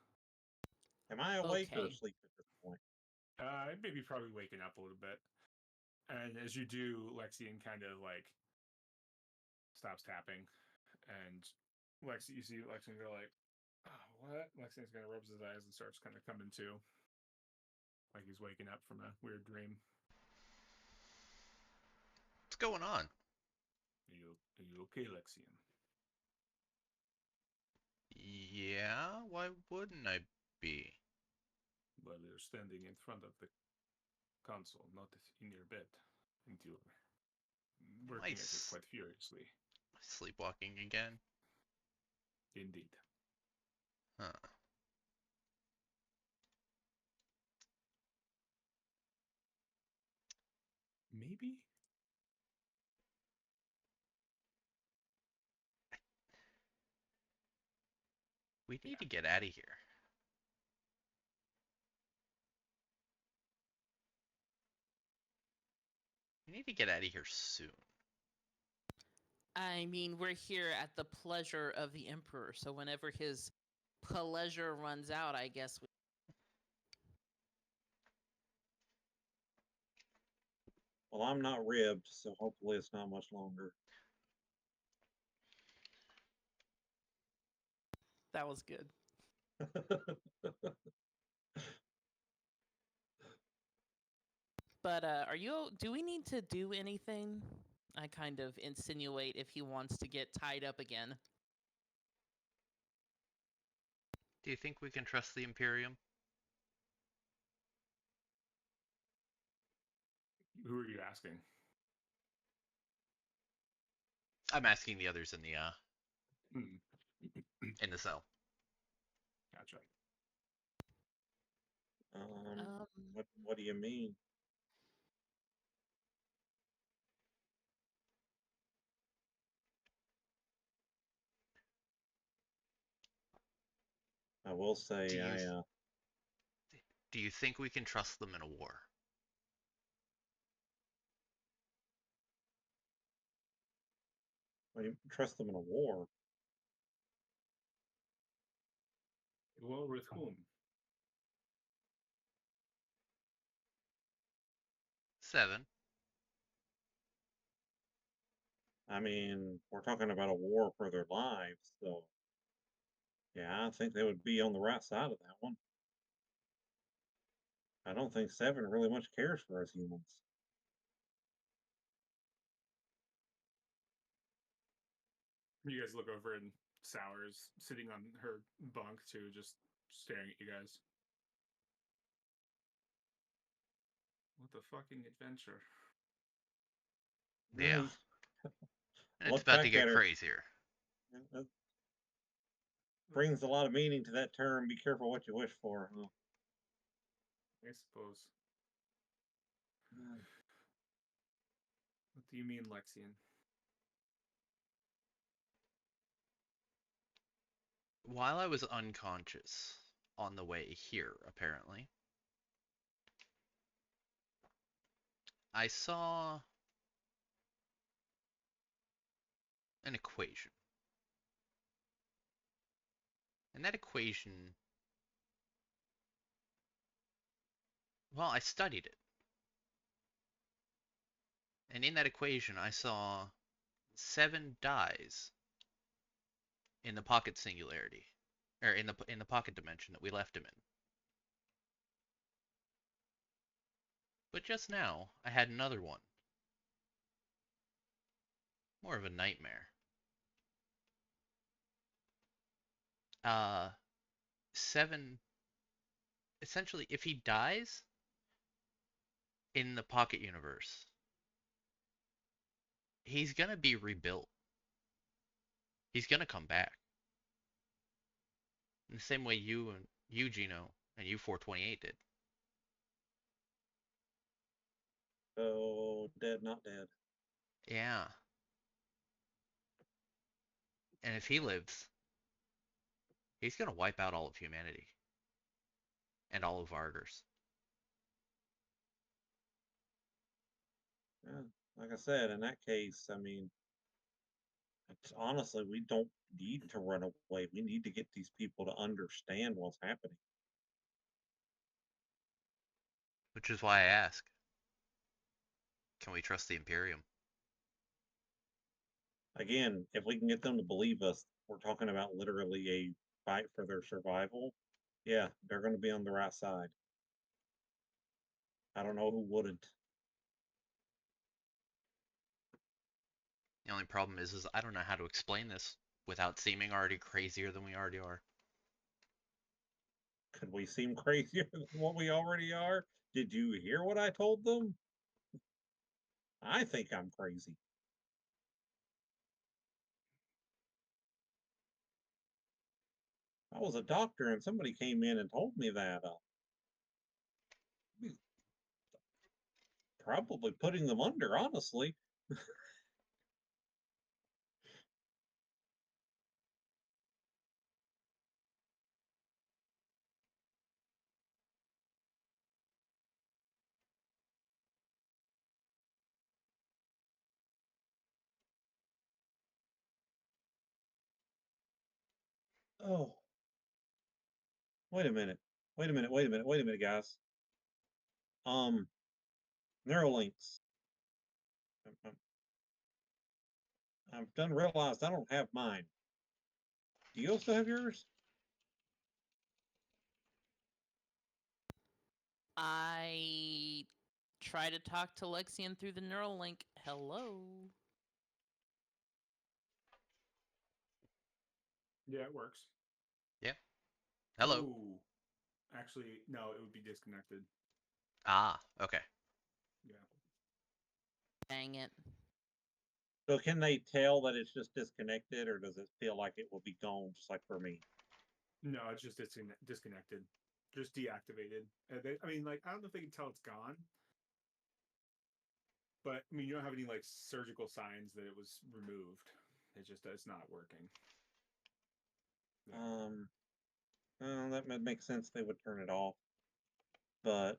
Am I awake or Okay. asleep at this point? Maybe probably waking up a little bit. And as you do, Lexian kind of like stops tapping, and you see Lexian go like, "Oh, what?" Lexian's kind of rubs his eyes and starts kind of coming to, like he's waking up from a weird dream. What's going on? Are you okay, Lexian? Yeah, why wouldn't I be? Well, you're standing in front of the console, not in your bed, and you're working at it quite furiously. Sleepwalking again? Indeed. Huh. Maybe? We need to get out of here. We need to get out of here soon. I mean, we're here at the pleasure of the Emperor, so whenever his pleasure runs out, I guess we. Well, I'm not ribbed, so hopefully it's not much longer. That was good. But do we need to do anything? I kind of insinuate if he wants to get tied up again. Do you think we can trust the Imperium? Who are you asking? I'm asking the others in the Hmm. in the cell. Gotcha. What do you mean? I will say Do you think we can trust them in a war? I trust them in a war. Well, with whom? 7. I mean, we're talking about a war for their lives, so yeah, I think they would be on the right side of that one. I don't think 7 really much cares for us humans. You guys look over and Sour's sitting on her bunk too, just staring at you guys. What the fucking adventure? Yeah. Right. And it's Look about to back get at her. crazier. That brings a lot of meaning to that term. Be careful what you wish for. Huh? I suppose. What do you mean, Lexian? While I was unconscious on the way here, apparently, I saw an equation. And that equation, well, I studied it. And in that equation, I saw 7 dies in the pocket singularity, or in the pocket dimension that we left him in. But just now, I had another one. More of a nightmare. 7, essentially, if he dies in the pocket universe, he's gonna be rebuilt. He's gonna come back. In the same way you Gino, and you 428 did. So dead, not dead. Yeah. And if he lives, he's gonna wipe out all of humanity. And all of Vargers. Yeah, like I said, in that case, I mean, honestly, we don't need to run away. We need to get these people to understand what's happening. Which is why I ask. Can we trust the Imperium? Again, if we can get them to believe us, we're talking about literally a fight for their survival. Yeah, they're going to be on the right side. I don't know who wouldn't. The only problem is I don't know how to explain this without seeming already crazier than we already are. Could we seem crazier than what we already are? Did you hear what I told them? I think I'm crazy. I was a doctor and somebody came in and told me that. Probably putting them under, honestly. Oh, wait a minute. Wait a minute. Wait a minute. Wait a minute, guys. Neurolinks. I've done realized I don't have mine. Do you also have yours? I try to talk to Lexian through the neural link. Hello. Yeah, it works. Yeah. Hello. Ooh. Actually, no, it would be disconnected. Ah, okay. Yeah. Dang it. So can they tell that it's just disconnected, or does it feel like it will be gone, just like for me? No, it's just disconnected. Just deactivated. I mean, like, I don't know if they can tell it's gone. But, I mean, you don't have any, like, surgical signs that it was removed. It's not working. Yeah. Well, that would make sense. They would turn it off. But,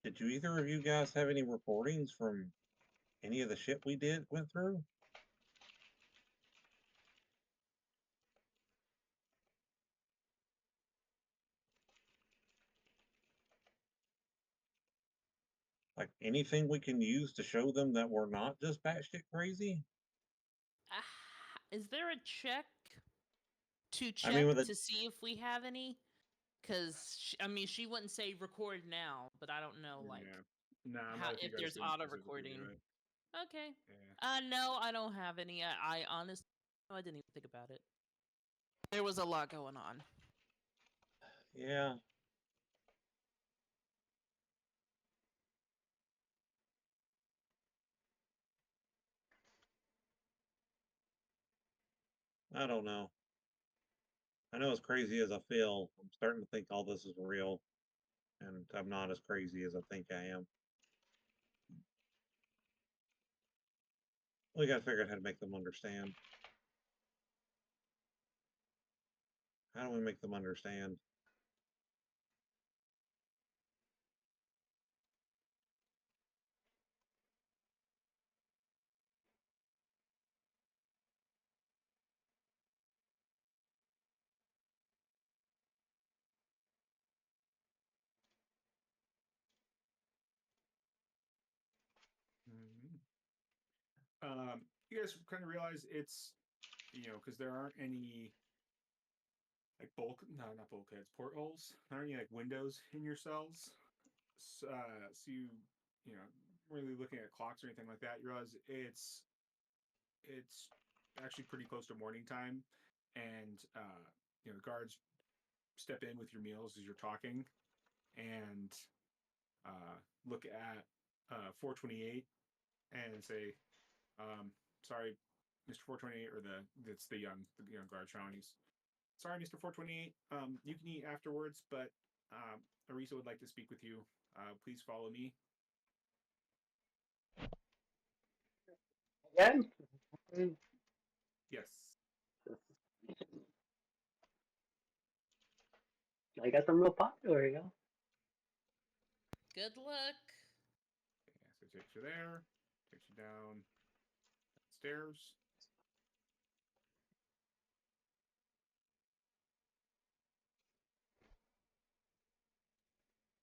did you either of you guys have any recordings from any of the shit we went through? Like anything we can use to show them that we're not just batshit crazy? Is there a check to I mean, check with a to see if we have any? Because I mean, she wouldn't say record now, but I don't know like Nah, how not if you if guys there's didn't auto specifically recording. do it. Okay. Yeah. No, I don't have any. I honestly, I didn't even think about it. There was a lot going on. yeah. I don't know. I know as crazy as I feel, I'm starting to think all this is real, and I'm not as crazy as I think I am. We gotta figure out how to make them understand. How do we make them understand? You guys kind of realize it's, because there aren't any like not bulkheads, portholes. There aren't any like windows in your cells. So you know, really looking at clocks or anything like that, you realize it's actually pretty close to morning time, and the guards step in with your meals as you're talking, and look at 428 and say, sorry, Mr. 428, or that's the young guard Sean. He's sorry, Mr. 428. You can eat afterwards, but Arisa would like to speak with you. Please follow me. Again? Yes. I guess I'm real popular, you know. Good luck. Yeah, so it takes you there, takes you down stairs.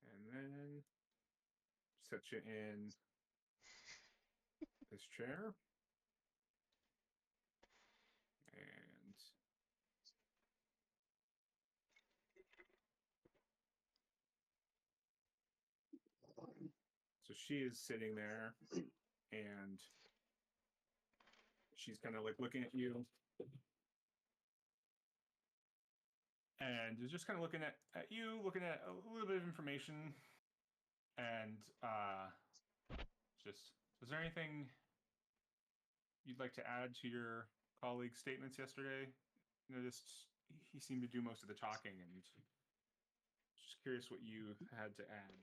And then Set you in this chair. And so she is sitting there, and she's kind of like looking at you, and is just kind of looking at you, looking at a little bit of information, and just, is there anything you'd like to add to your colleague's statements yesterday? Noticed he seemed to do most of the talking, and just curious what you had to add.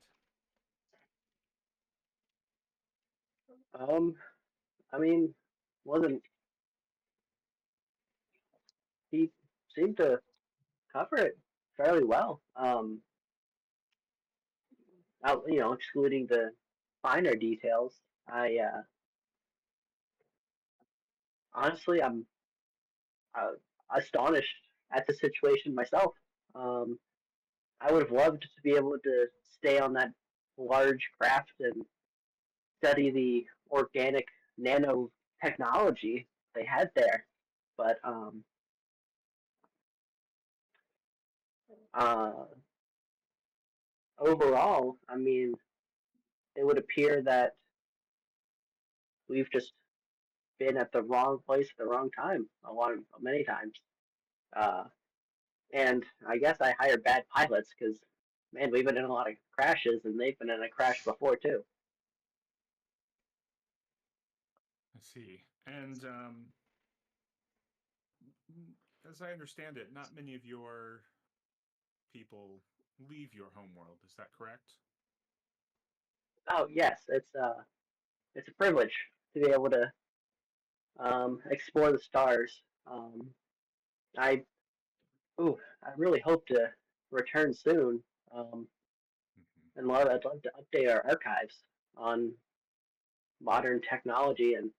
I mean, wasn't he seemed to cover it fairly well. Excluding the finer details. I honestly, I'm uh, astonished at the situation myself. Um, I would have loved to be able to stay on that large craft and study the organic nanotechnology they had there, but uh, overall, I mean, it would appear that we've just been at the wrong place at the wrong time many times. Uh, and I guess I hired bad pilots because, man, we've been in a lot of crashes, and they've been in a crash before too. I see. And as I understand it, not many of your people leave your homeworld. Is that correct? Oh yes, it's a privilege to be able to explore the stars. I I really hope to return soon. Um, Mm-hmm. I'd love to update our archives on modern technology and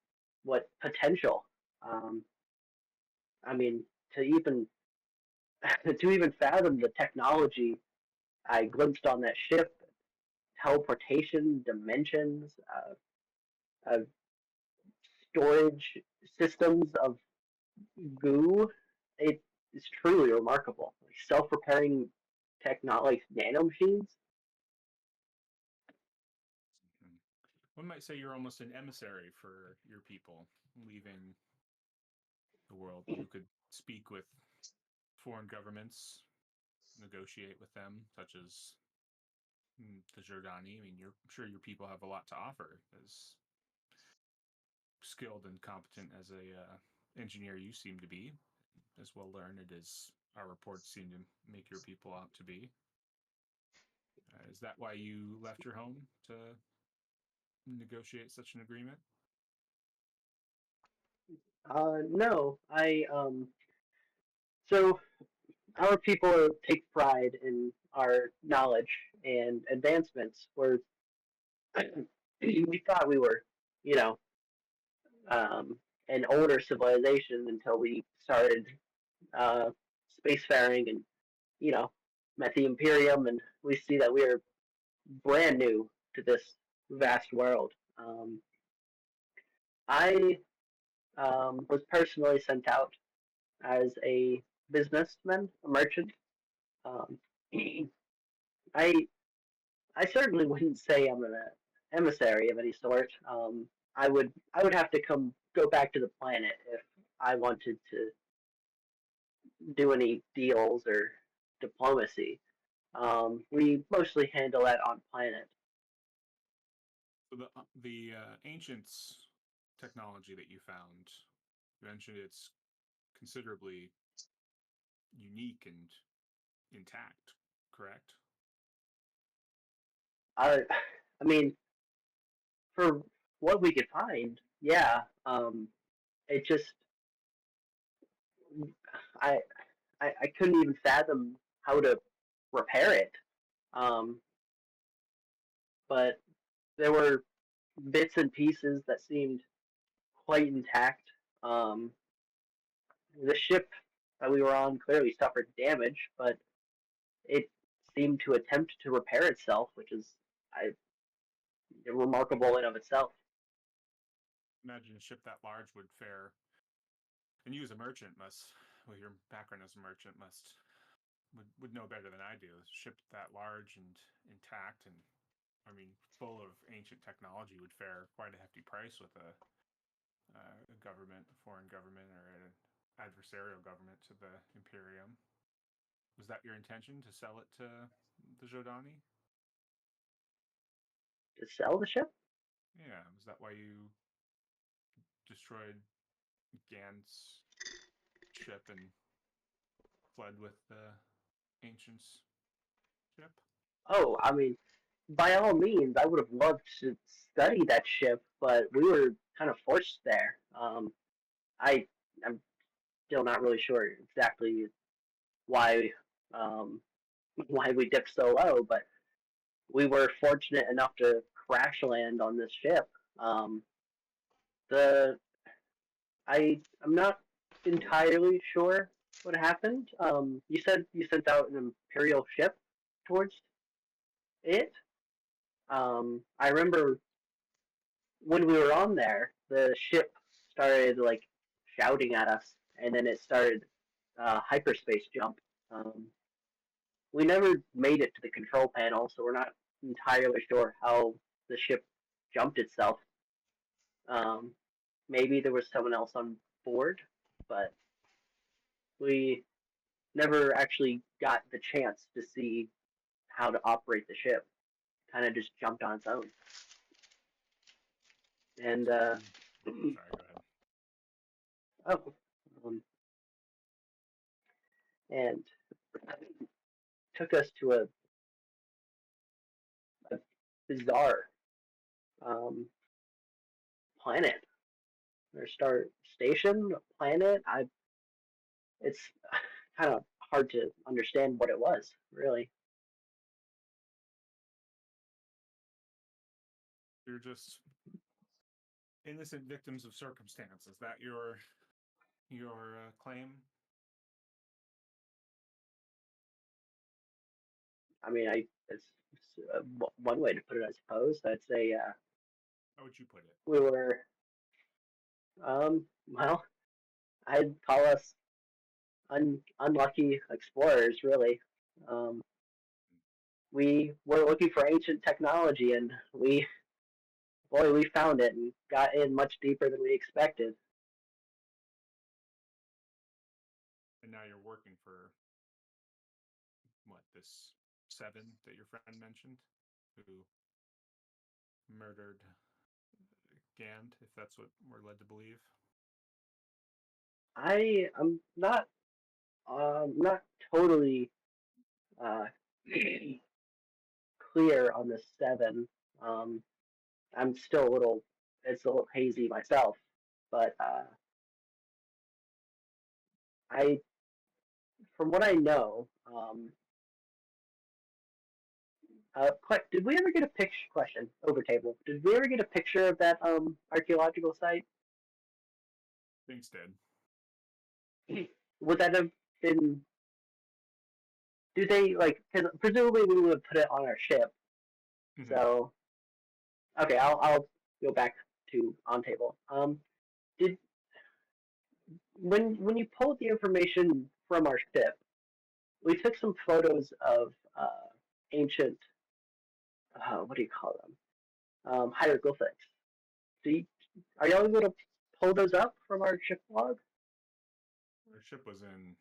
what potential. Um, I mean, to even to even fathom the technology I glimpsed on that ship, teleportation, dimensions, storage systems of goo, it is truly remarkable. Like self-repairing technology, nanomachines. Mm-hmm. One might say you're almost an emissary for your people leaving the world. You could speak with foreign governments, negotiate with them, such as the Giordani. I mean, I'm sure your people have a lot to offer, as skilled and competent as a engineer you seem to be, as well learned as our reports seem to make your people out to be. Is that why you left your home to negotiate such an agreement? No, so our people take pride in our knowledge and advancements. Where we thought we were, you know, um, an older civilization until we started uh, spacefaring and you know met the Imperium, and we see that we are brand new to this vast world. I was personally sent out as a businessman, a merchant. Um, I I certainly wouldn't say I'm an emissary of any sort. I would have to go back to the planet if I wanted to do any deals or diplomacy. We mostly handle that on planet. So the ancients technology that you found, you mentioned it's considerably unique and intact, correct? I mean, for what we could find, yeah. It just I, I couldn't even fathom how to repair it. Um, but there were bits and pieces that seemed quite intact. Um, the ship that we were on clearly suffered damage, but it seemed to attempt to repair itself, which is I remarkable in of itself. Imagine a ship that large would fare, and you as a merchant must, with your background as a merchant, would know better than I do. A ship that large and intact, and I mean, full of ancient technology would fare quite a hefty price with a government, a foreign government, or an adversarial government to the Imperium. Was that your intention, to sell it to the Jodani? To sell the ship? Yeah. Was that why you destroyed Gant's ship and fled with the ancients' ship? Oh, I mean, by all means, I would have loved to study that ship, but we were kind of forced there. I I'm still not really sure exactly why um, why we dipped so low, but we were fortunate enough to crash land on this ship. Um, the I'm not entirely sure what happened. You said you sent out an imperial ship towards it. I remember when we were on there, the ship started like shouting at us, and then it started hyperspace jump. Um, we never made it to the control panel, so we're not entirely sure how the ship jumped itself. Um, maybe there was someone else on board, but we never actually got the chance to see how to operate the ship. Kind of just jumped on its own. And Sorry, go ahead. oh, and took us to a bizarre um, planet or star station, planet. It's kind of hard to understand what it was, really. You're just innocent victims of circumstance. Is that your claim? I mean, it's one way to put it, I suppose. I'd say How would you put it? we were, well, I'd call us unlucky explorers, really. Um, we were looking for ancient technology, and we found it and got in much deeper than we expected. And now you're working for what, this Seven that your friend mentioned, who murdered Gand, if that's what we're led to believe. I'm not totally uh, clear on the seven. Um, I'm still it's a little hazy myself, but I, from what I know, did we ever get a picture? Question over table. Did we ever get a picture of that archaeological site? Things did. Would that have been? Do they like? Cause presumably we would put it on our ship. Mhm. So, okay, I'll go back to on table. Did when you pulled the information from our ship, we took some photos of ancient. What do you call them? Hieroglyphics. Do you, are y'all able to pull those up from our ship log? Our ship was in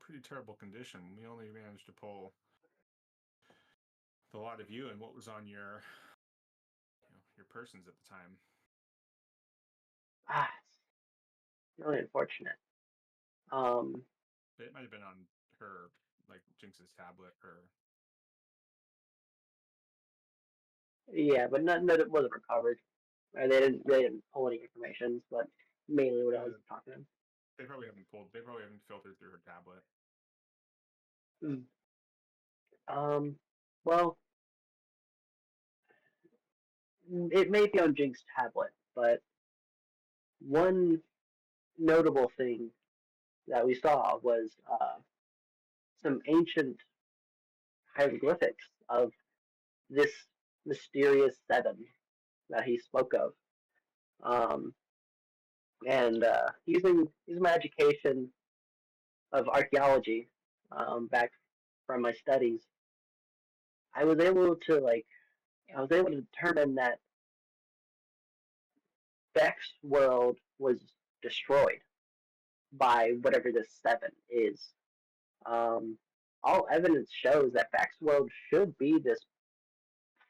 pretty terrible condition. We only managed to pull the lot of you and what was on your persons at the time. Ah, it's really unfortunate. But it might have been on her, like Jinx's tablet, or Yeah, but none of it wasn't recovered. They didn't pull any information, but mainly what I was talking about. they probably haven't filtered through her tablet. Well, it may be on Jinx's tablet, but one notable thing that we saw was some ancient hieroglyphics of this mysterious seven that he spoke of. Um, and using my education of archaeology back from my studies, I was able to determine that Beck's world was destroyed by whatever this seven is. Um, all evidence shows that Beck's world should be this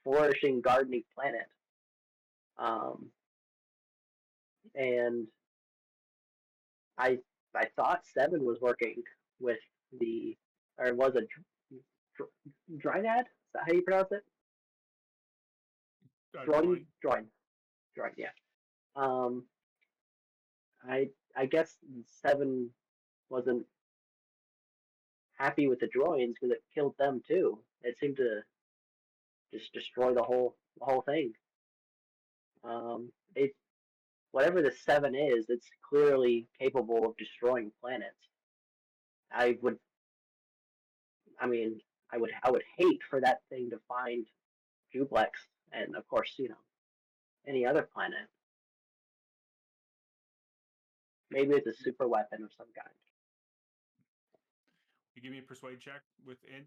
flourishing, gardening planet. Um, and I I thought Seven was working with the or was a Drynad. Is that how you pronounce it? Drawing. Droid. Yeah. Um, I guess Seven wasn't happy with the droids because it killed them too. It seemed to just destroy the whole thing. It whatever the seven is, it's clearly capable of destroying planets. I would, I mean, I would hate for that thing to find Jublex, and of course, any other planet. Maybe it's a super weapon of some kind. You give me a persuade check with int.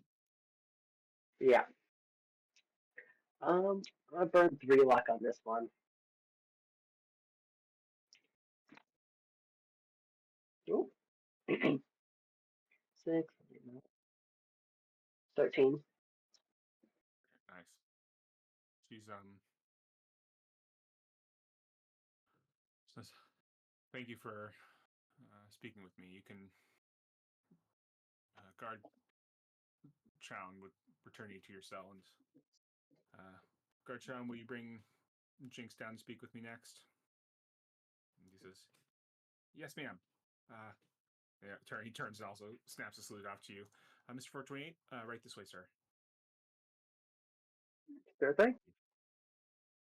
Yeah. I burned 3 luck on this one. Ooh. 6, 13. Nice. She's says, "Thank you for speaking with me. You can guard Chown would return you to your cell, and guard Chown, will you bring Jinx down to speak with me next?" And he says, "Yes, ma'am." Yeah, he turns and also snaps a salute off to you. Mr. 428, right this way, sir. Sure thing.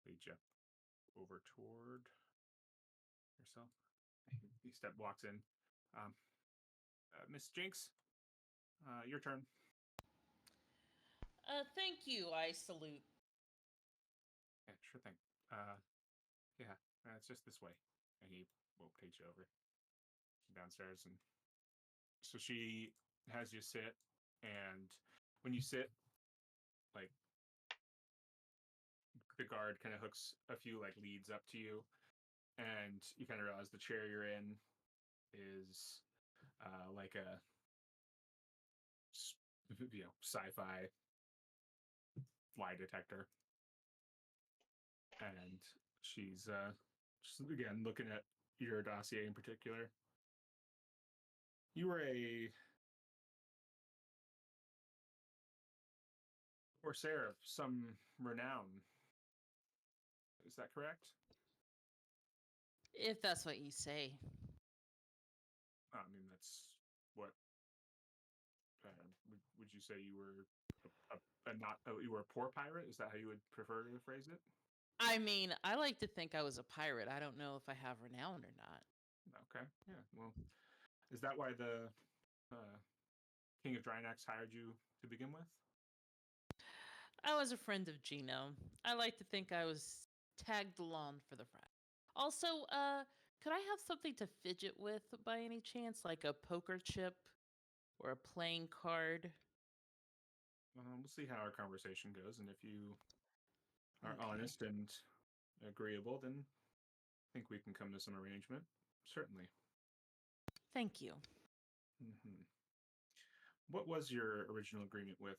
Lead you over toward yourself. He walks in. Miss Jinx, your turn. Thank you. I salute. Yeah, sure thing. Yeah, it's just this way. And he will takes you over downstairs, and so she has you sit, and when you sit, like the guard kind of hooks a few like leads up to you, and you kind of realize the chair you're in is like a sci-fi lie detector, and she's just again looking at your dossier in particular. You were a corsair of some renown. Is that correct? If that's what you say. I mean, that's what. Would you say you were you were a poor pirate? Is that how you would prefer to phrase it? I mean, I like to think I was a pirate. I don't know if I have renown or not. Okay, yeah. Well, is that why the King of Drinax hired you to begin with? I was a friend of Gino. I like to think I was tagged along for the ride. Also, could I have something to fidget with by any chance, like a poker chip or a playing card? We'll see how our conversation goes, and if you are Okay. honest and agreeable, then I think we can come to some arrangement. Certainly. Thank you. Mm-hmm. What was your original agreement with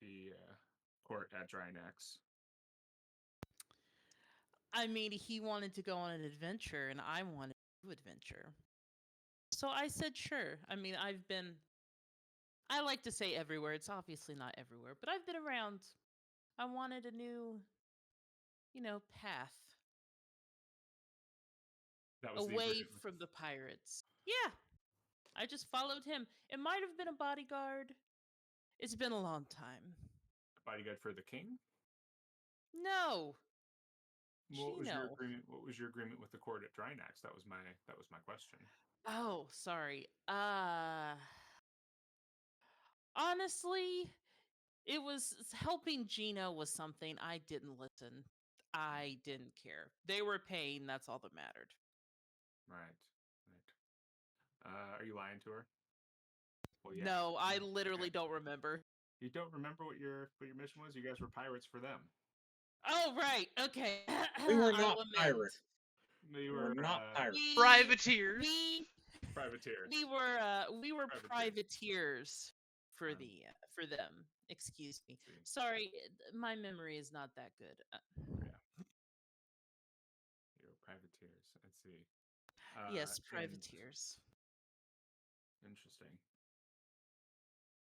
the court at Drinax? I mean, he wanted to go on an adventure, and I wanted to adventure. So I said sure. I mean, I like to say everywhere. It's obviously not everywhere, but I've been around. I wanted a new, path That was the away agreement with from the pirates. Yeah, I just followed him. It might have been a bodyguard. It's been a long time. bodyguard for the king. No, What was your Gino. agreement? What was your agreement with the court at Drinax? That was my question. Oh, sorry. Honestly, it was helping Gino was something I didn't listen. I didn't care. They were paying. That's all that mattered. Right. Are you lying to her? Well, yeah. No, I Yeah, literally okay. don't remember. You don't remember what your mission was? You guys were pirates for them. Oh right, okay. We were I not lament. pirates. You We were were not pirates. Privateers. privateers. We were Privateers. privateers for Um, for them. Excuse me. see. Sorry, my memory is not that good. You were privateers. Let's see. Yes, And- privateers. Interesting.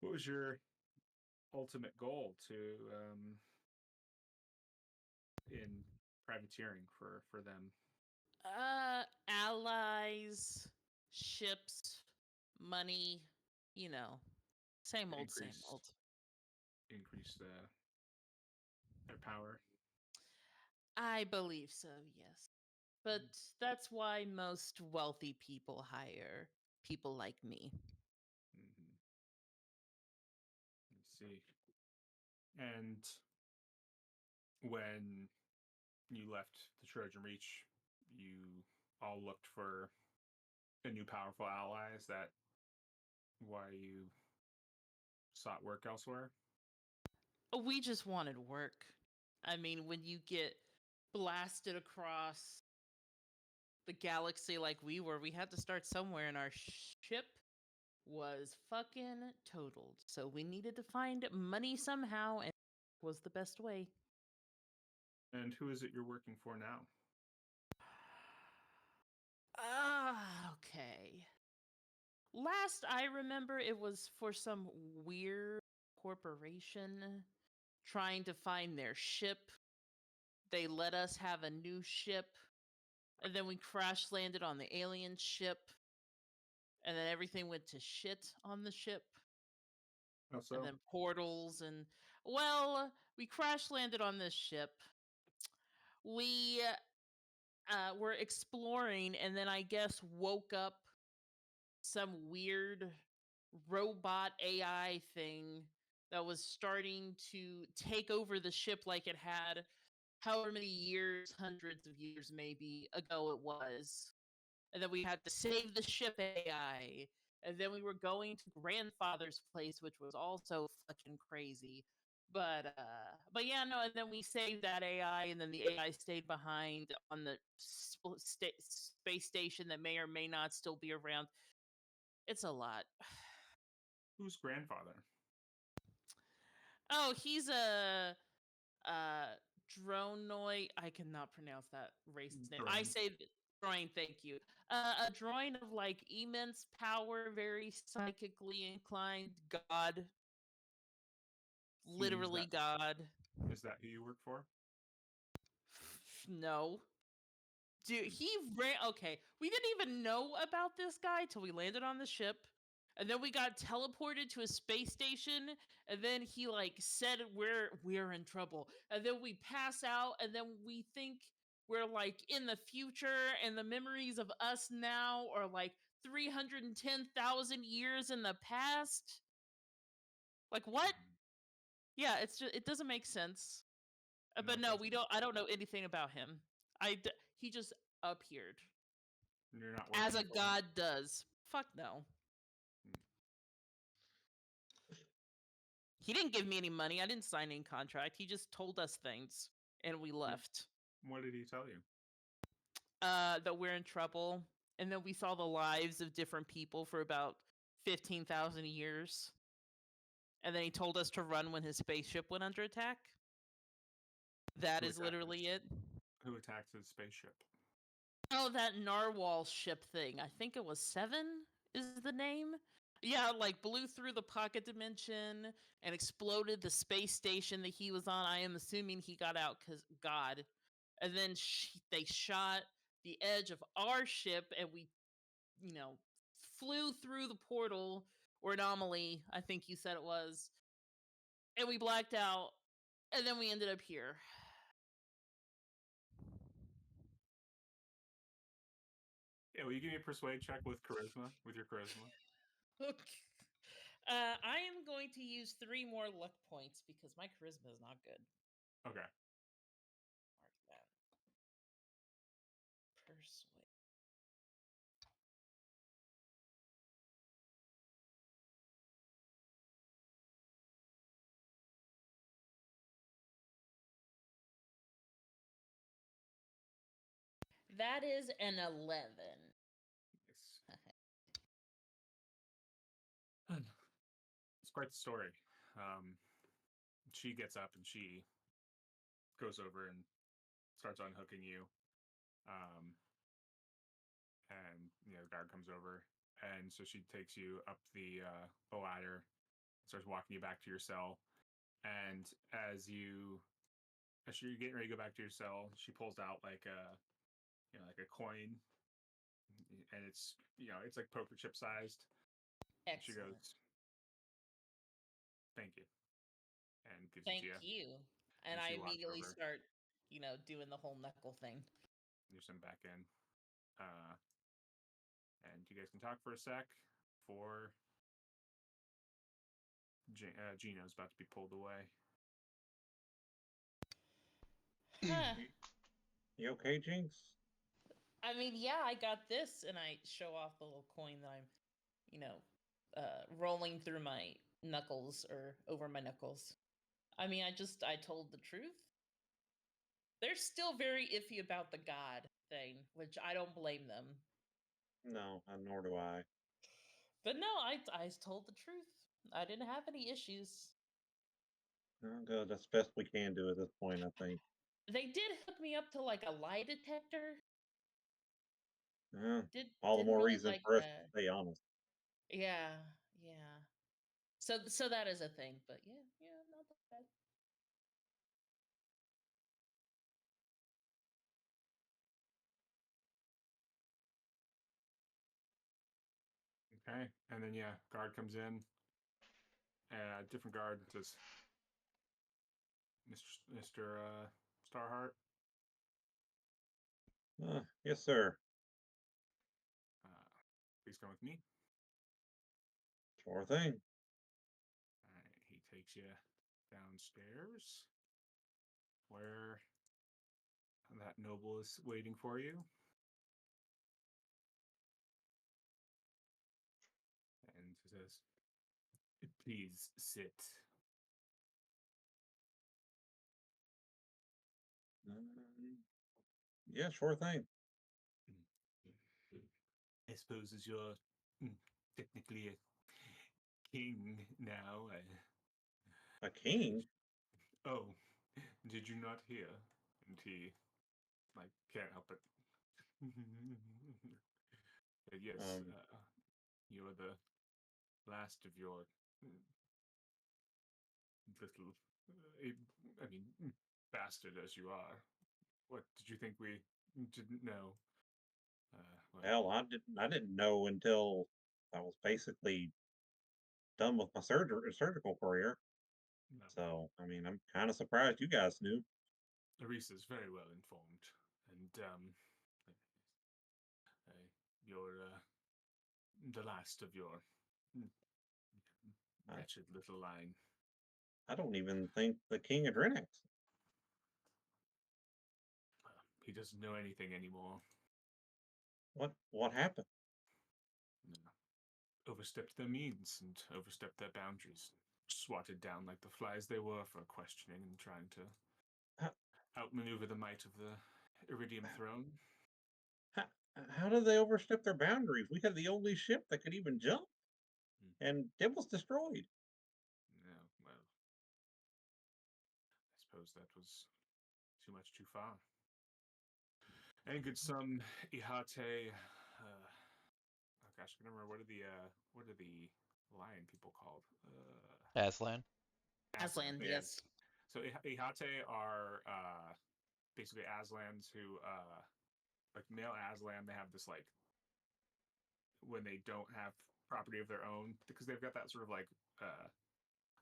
What was your ultimate goal to in privateering for them? Allies, ships, money, you know, same old, same Increase- old. Increase their power. I believe so, yes. But that's why most wealthy people hire people like me. Mm-hmm. Let's see. And when you left the Trojan Reach, you all looked for a new powerful ally. Is that why you sought work elsewhere? We just wanted work. I mean, when you get blasted across the galaxy like we were, we had to start somewhere, and our ship was fucking totaled. So we needed to find money somehow, and was the best way. And who is it you're working for now? Okay. Last I remember, it was for some weird corporation trying to find their ship. They let us have a new ship, and then we crash landed on the alien ship, and then everything went to shit on the ship, Also, and then portals, and well, we crash landed on this ship. We were exploring, and then I guess woke up some weird robot AI thing that was starting to take over the ship like it had however many years, hundreds of years maybe ago it was. And then we had to save the ship AI. And then we were going to grandfather's place, which was also fucking crazy. But yeah, no, and then we saved that AI, and then the AI stayed behind on the space station that may or may not still be around. It's a lot. who's grandfather? Oh, he's a dronoid. I cannot pronounce that race's name. I Droid. say droid. Thank you. A droid of like immense power, very psychically inclined. God, literally God. Is that who you work for? No. Dude, he ran. Okay, we didn't even know about this guy till we landed on the ship, and then we got teleported to a space station, and then he like said we're in trouble, and then we pass out, and then we think we're like in the future, and the memories of us now are like 310,000 years in the past. Like what? Yeah, it's just it doesn't make sense. But no, we don't. I don't know anything about him. He just appeared. You're not As a working for him. god does. Fuck no. He didn't give me any money. I didn't sign any contract. He just told us things, and we left. What did he tell you? That we're in trouble, and then we saw the lives of different people for about 15,000 years, and then he told us to run when his spaceship went under attack. That Who is attacked literally it. Who attacked his spaceship? Oh, that narwhal ship thing. I think it was Seven is the name. Yeah, like blew through the pocket dimension and exploded the space station that he was on. I am assuming he got out because God. And then they shot the edge of our ship, and we, flew through the portal or anomaly, I think you said it was. And we blacked out, and then we ended up here. Yeah, will you give me a persuade check with charisma? With your charisma? I am going to use 3 more luck points because my charisma is not good. Okay. Mark that. Persuade. That is an 11. Nice. It's quite the story. She gets up and she goes over and starts unhooking you. And the guard comes over, and so she takes you up the ladder, starts walking you back to your cell. And as you're getting ready to go back to your cell, she pulls out like a coin, and it's like poker chip sized. And she Excellent. goes, "Thank you," and gives Thank it to you. you. And And I she walks immediately over. start, doing the whole knuckle thing. You send back in, and you guys can talk for a sec. For Gino's about to be pulled away. Huh. You okay, Jinx? I mean, yeah, I got this, and I show off the little coin that I'm, rolling through my knuckles or over my knuckles. I mean, I told the truth. They're still very iffy about the god thing, which I don't blame them. No, nor do I. But no, I told the truth. I didn't have any issues. Oh, good. That's the best we can do at this point, I think. They did hook me up to like a lie detector. Yeah, Did all the didn't more really reason like for us that. to stay honest. Yeah, yeah. So that is a thing, but yeah, not that bad. Okay, and then guard comes in. Different guard says, Mr. Starheart. Yes, sir. Please come with me. Sure thing. All right, he takes you downstairs, where that noble is waiting for you. And says, "Please sit." Yeah, sure thing. I suppose as you're technically a king now. A king? Oh, did you not hear? And he can't help it. Yes, Um, you're the last of your little, I mean, bastard as you are. What did you think we didn't know? Hell, I didn't know until I was basically done with my surgical career. No. So, I mean, I'm kind of surprised you guys knew. Arisa's very well informed, and you're the last of your wretched little line. I don't even think the king of Drinax. He doesn't know anything anymore. What happened? Overstepped their means and overstepped their boundaries. Swatted down like the flies they were for questioning and trying to outmaneuver the might of the Iridium throne. How did they overstep their boundaries? We had the only ship that could even jump, and it was destroyed. Yeah, well, I suppose that was too much too far. And good some Ihate. Oh gosh, I can remember what are the lion people called? Aslan. Aslan, yes. So Ihate are basically Aslans who like male Aslan. They have this like when they don't have property of their own because they've got that sort of like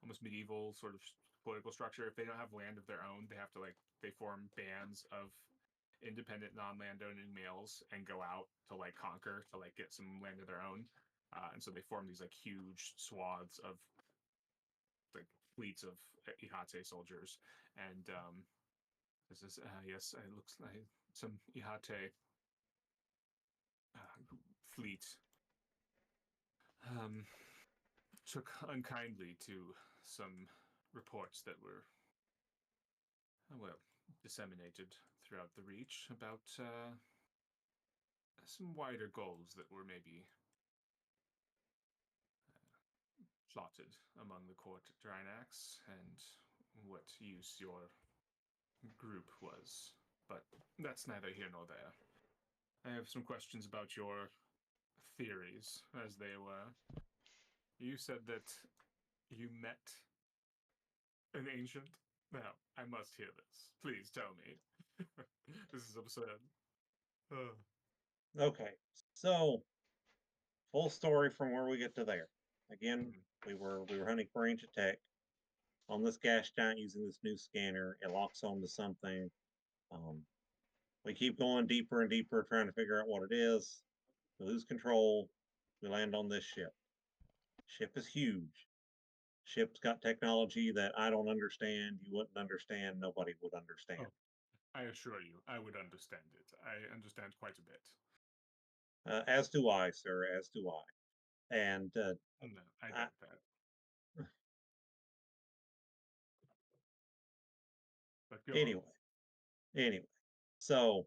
almost medieval sort of political structure. If they don't have land of their own, they form bands of independent non-landowning males and go out to like conquer to like get some land of their own. and so they form these like huge swaths of like fleets of Ihate soldiers, and this is yes, it looks like some Ihate fleet took unkindly to some reports that were well disseminated throughout the Reach about some wider goals that were maybe plotted among the court at Drinax and what use your group was. But that's neither here nor there. I have some questions about your theories, as they were. You said that you met an ancient? Now, I must hear this. Please tell me. This is absurd. Okay, so full story from where we get to there. Again, we were hunting for ancient tech on this gas giant using this new scanner. It locks onto something. Um, we keep going deeper and deeper, trying to figure out what it is. We lose control. We land on this ship. Ship is huge. Ship's got technology that I don't understand. You wouldn't understand. Nobody would understand. Oh, I assure you, I would understand it. I understand quite a bit. As do I, sir. As do I. And No, I doubt that. But go on. anyway, so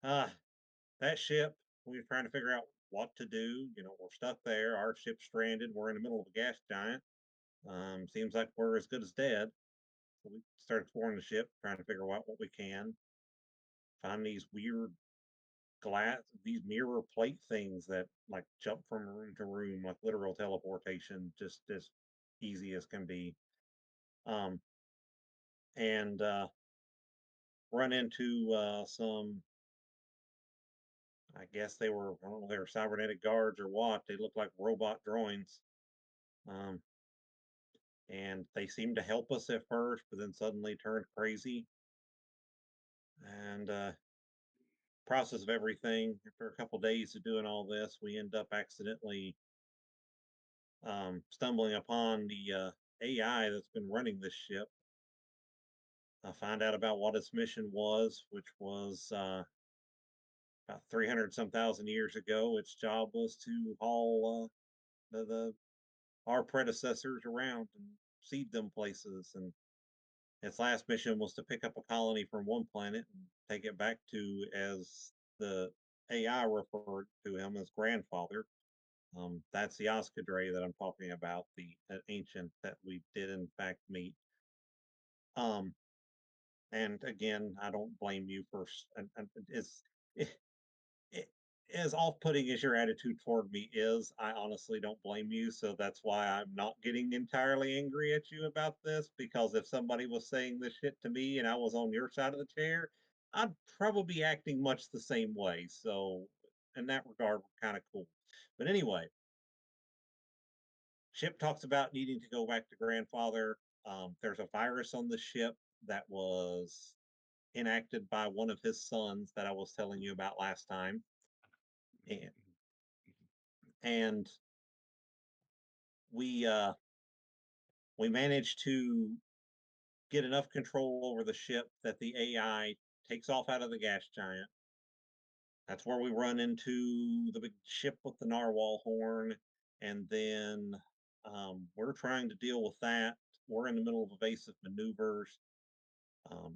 that ship, we were trying to figure out what to do. You know, we're stuck there. Our ship's stranded. We're in the middle of a gas giant. Seems like we're as good as dead. So we start exploring the ship, trying to figure out what we can. Find these weird these mirror plate things that like jump from room to room, like literal teleportation, just as easy as can be. And run into some, I guess they were, I don't know, they were cybernetic guards or what. They looked like robot droids. And they seemed to help us at first, but then suddenly turned crazy. And process of everything, after a couple days of doing all this, we end up accidentally stumbling upon the AI that's been running this ship. I find out about what its mission was, which was about 300 some thousand years ago. Its job was to haul our predecessors around and seed them places. And its last mission was to pick up a colony from one planet and take it back to, as the AI referred to him as grandfather. That's the Oscadre that I'm talking about, the ancient that we did in fact meet. And again, I don't blame you for, it's as off-putting as your attitude toward me is, I honestly don't blame you. So that's why I'm not getting entirely angry at you about this, because if somebody was saying this shit to me and I was on your side of the chair, I'd probably be acting much the same way. So in that regard, we're kind of cool. But anyway, ship talks about needing to go back to grandfather. There's a virus on the ship that was enacted by one of his sons that I was telling you about last time. And we managed to get enough control over the ship that the AI takes off out of the gas giant. That's where we run into the big ship with the narwhal horn, and then we're trying to deal with that. We're in the middle of evasive maneuvers.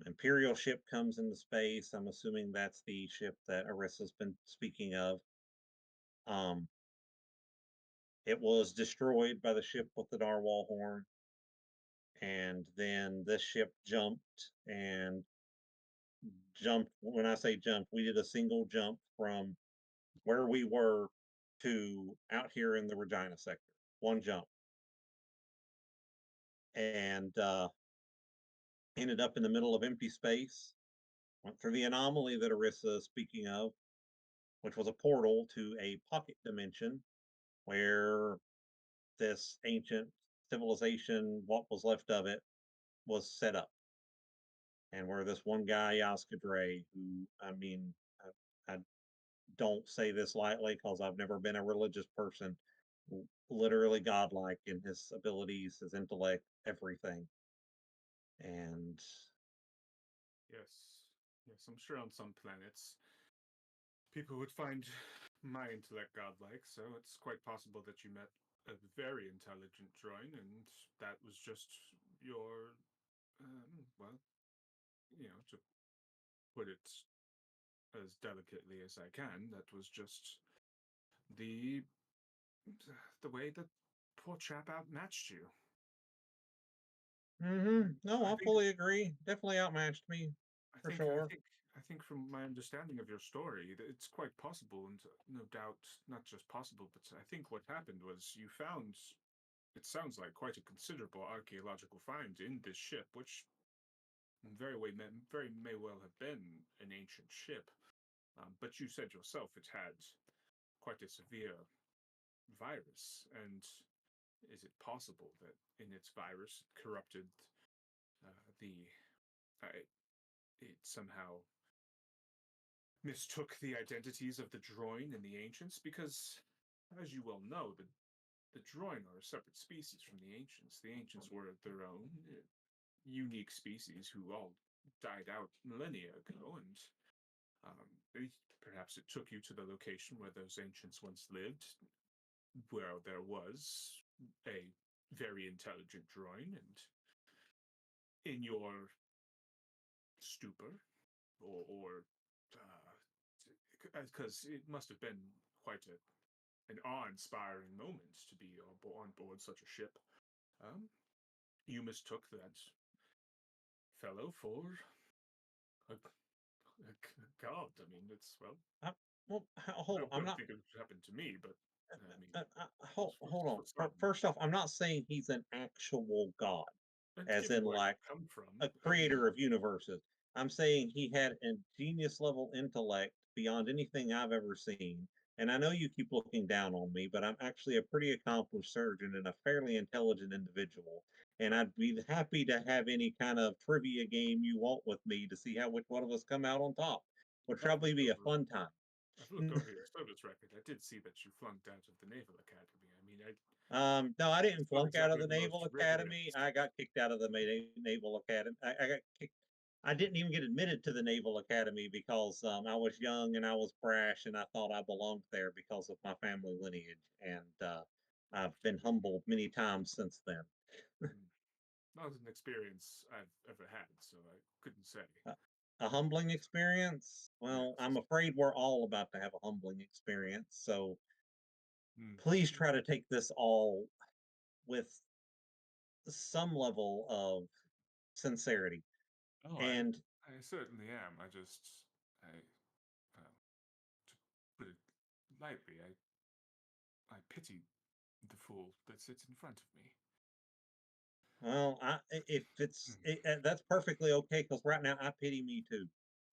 Imperial ship comes into space. I'm assuming that's the ship that Arissa's been speaking of. It was destroyed by the ship with the narwhal horn. And then this ship jumped and jumped. When I say jumped, we did a single jump from where we were to out here in the Regina sector. One jump. And ended up in the middle of empty space. Went through the anomaly that Arissa is speaking of, which was a portal to a pocket dimension where this ancient civilization, what was left of it, was set up. And where this one guy, Yaskadre, who, I mean, I don't say this lightly because I've never been a religious person, literally godlike in his abilities, his intellect, everything. And Yes. Yes, I'm sure on some planets people would find my intellect godlike, so it's quite possible that you met a very intelligent droid, and that was just your, well, to put it as delicately as I can, that was just the the way that poor chap outmatched you. no, I I think fully agree. Definitely outmatched me I for think I sure. think I think from my understanding of your story, that it's quite possible, and no doubt not just possible, but I think what happened was you found, it sounds like, quite a considerable archaeological find in this ship, which very may well have been an ancient ship. But you said yourself it had quite a severe virus, and is it possible that in its virus it corrupted the it somehow mistook the identities of the Droin and the Ancients? Because, as you well know, the Droin are a separate species from the Ancients. The Ancients were their own unique species who all died out millennia ago, and perhaps it took you to the location where those Ancients once lived, where there was a very intelligent Droin, and in your stupor, or because it must have been quite an awe-inspiring moment to be on board such a ship. You mistook that fellow for a god. I mean, it's, well, I, well, hold on. I I'm don't not. think it would happen to me, but I mean, Hold on. for some, First off, I'm not saying he's an actual god, and as given in where you like come from, a creator of universes. I'm saying he had a genius level intellect beyond anything I've ever seen. And I know you keep looking down on me, but I'm actually a pretty accomplished surgeon and a fairly intelligent individual. And I'd be happy to have any kind of trivia game you want with me to see how which one of us come out on top. Would I've probably looked be a over. fun time. I've looked over your service record. I did see that you flunked out of the Naval Academy. I mean, No, I didn't it's not flunk out of exactly the the most Naval Academy. rigorous. I got kicked out of the Naval Academy. I got kicked. I didn't even get admitted to the Naval Academy because I was young and I was brash and I thought I belonged there because of my family lineage. And I've been humbled many times since then. Hmm. Not an experience I've ever had, so I couldn't say. A humbling experience? Well, I'm Yes. afraid we're all about to have a humbling experience. So Hmm. please try to take this all with some level of sincerity. Oh, And I certainly am. Uh, to put it lightly, I pity the fool that sits in front of me. well, if that's perfectly okay, because right now I pity me too.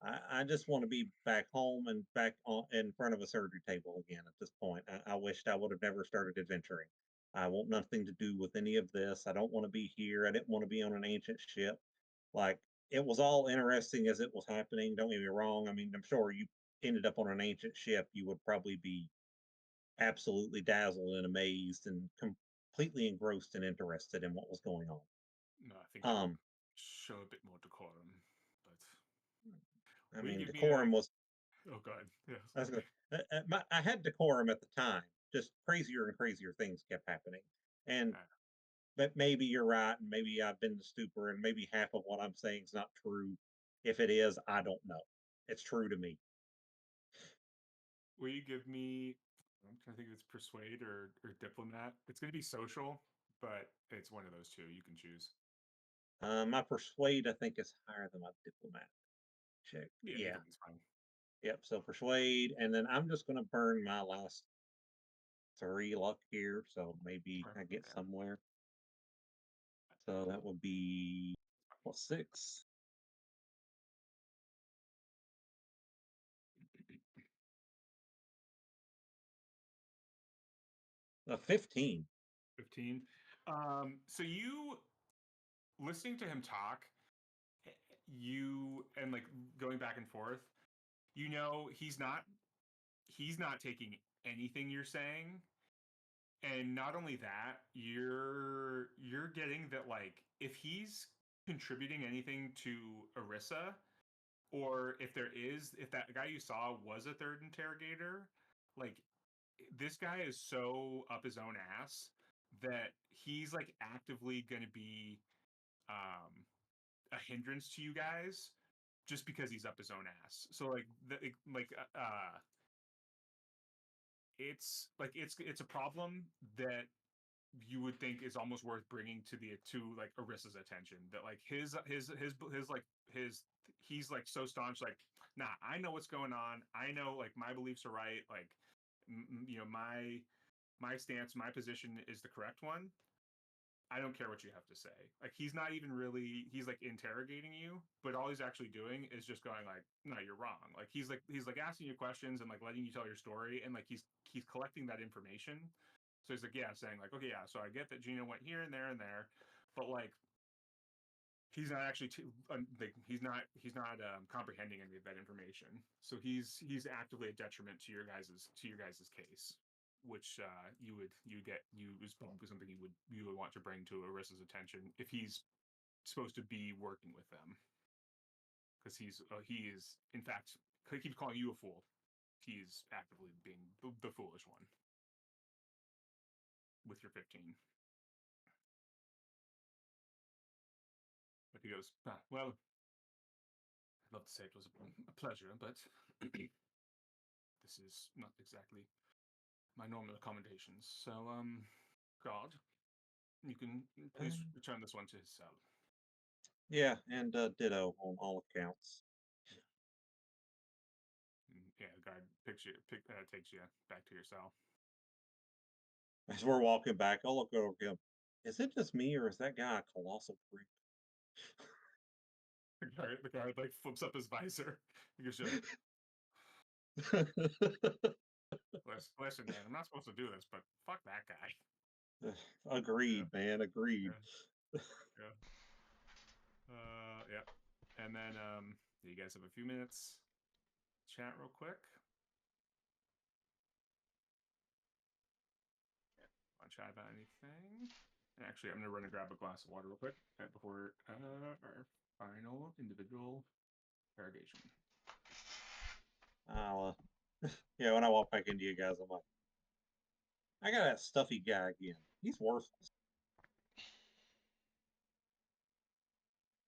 I just want to be back home and back in front of a surgery table again at this point. I wished I would have never started adventuring. I want nothing to do with any of this. I don't want to be here. I didn't want to be on an ancient ship. Like, it was all interesting as it was happening. Don't get me wrong. I mean, I'm sure you ended up on an ancient ship, you would probably be absolutely dazzled and amazed and completely engrossed and interested in what was going on. No, I think you Um, show a bit more decorum, but I will you mean, give me a? decorum was. Oh God, yes. I was gonna. I had decorum at the time. Just crazier and crazier things kept happening, and Ah, but maybe you're right, and maybe I've been the stupor, and maybe half of what I'm saying is not true. If it is, I don't know. It's true to me. will you give me? I'm trying to think if it's persuade or diplomat. It's going to be social, but it's one of those two. You can choose. My persuade, I think, is higher than my diplomat check. Yeah, Yeah. either one's fine. Yep. So persuade, and then I'm just gonna burn my last 3 luck here, so maybe Right, I get yeah. somewhere. So that would be +6. A 15. 15. So you listening to him talk, you and like going back and forth, he's not he's not taking anything you're saying. And not only that, you're getting that, like, if he's contributing anything to Orisa, or if that guy you saw was a third interrogator, like, this guy is so up his own ass that he's like actively going to be a hindrance to you guys just because he's up his own ass. So it's a problem that you would think is almost worth bringing to like Arissa's attention, that like his he's like so staunch, like, nah, I know what's going on, I know, like, my beliefs are right, like, my stance, my position is the correct one. I don't care what you have to say. Like, he's not even really, he's like interrogating you, but all he's actually doing is just going like, no, you're wrong. Like, he's like asking you questions and like letting you tell your story, and like he's collecting that information. So he's like, yeah, saying like, okay, yeah, so I get that Gina went here and there, but like, he's not actually like, he's not comprehending any of that information. So he's actively a detriment to your guys's case, which is probably something you would want to bring to Arissa's attention if he's supposed to be working with them, because he is in fact, he keeps calling you a fool. He's actively being the foolish one with your 15. But he goes, well, I'd love to say it was a pleasure, but this is not exactly my normal accommodations. So, God, you can please return this one to his cell. Yeah, and ditto on all accounts. And, yeah, the guard takes you back to your cell. As we're walking back, I'll look over him. Is it just me, or is that guy a colossal freak? The guard like flips up his visor. He goes, listen, man, I'm not supposed to do this, but fuck that guy. Agreed, man. Agreed. Yeah. Yeah. And then you guys have a few minutes. Chat real quick. Want to chat about anything? Actually, I'm gonna run and grab a glass of water real quick before our final individual interrogation. I'll, yeah, when I walk back into you guys, I'm like, I got that stuffy guy again. He's worthless.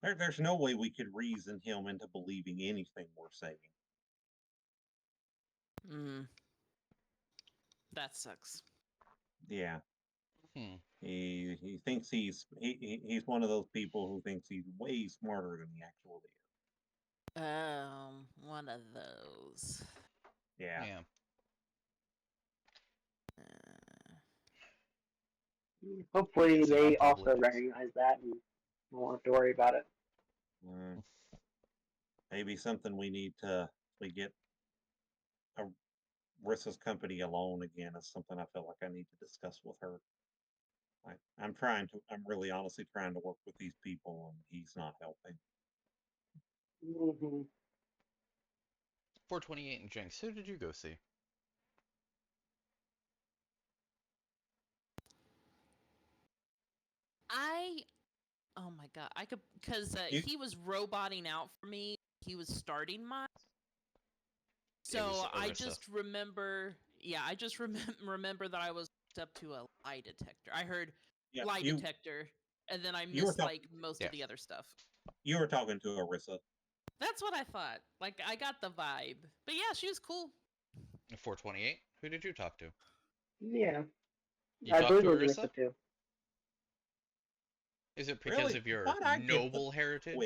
There's no way we could reason him into believing anything we're saying. That sucks. Yeah. He thinks he's one of those people who thinks he's way smarter than he actually is. One of those. Yeah. Hopefully they also recognize that and won't have to worry about it. Maybe something we need to get Rissa's company alone again is something I feel like I need to discuss with her. I'm really honestly trying to work with these people, and he's not helping. 428 and Jinx, who did you go see? Oh my god, I could, because he was roboting out for me. He was starting mine. So I just remember, remember that I was up to a lie detector. I heard lie detector, and then I missed like most of the other stuff. You were talking to Orisa. That's what I thought. Like, I got the vibe. But yeah, she was cool. 428, who did you talk to? Yeah. I believe it was Orisa too. Is it because of your noble heritage?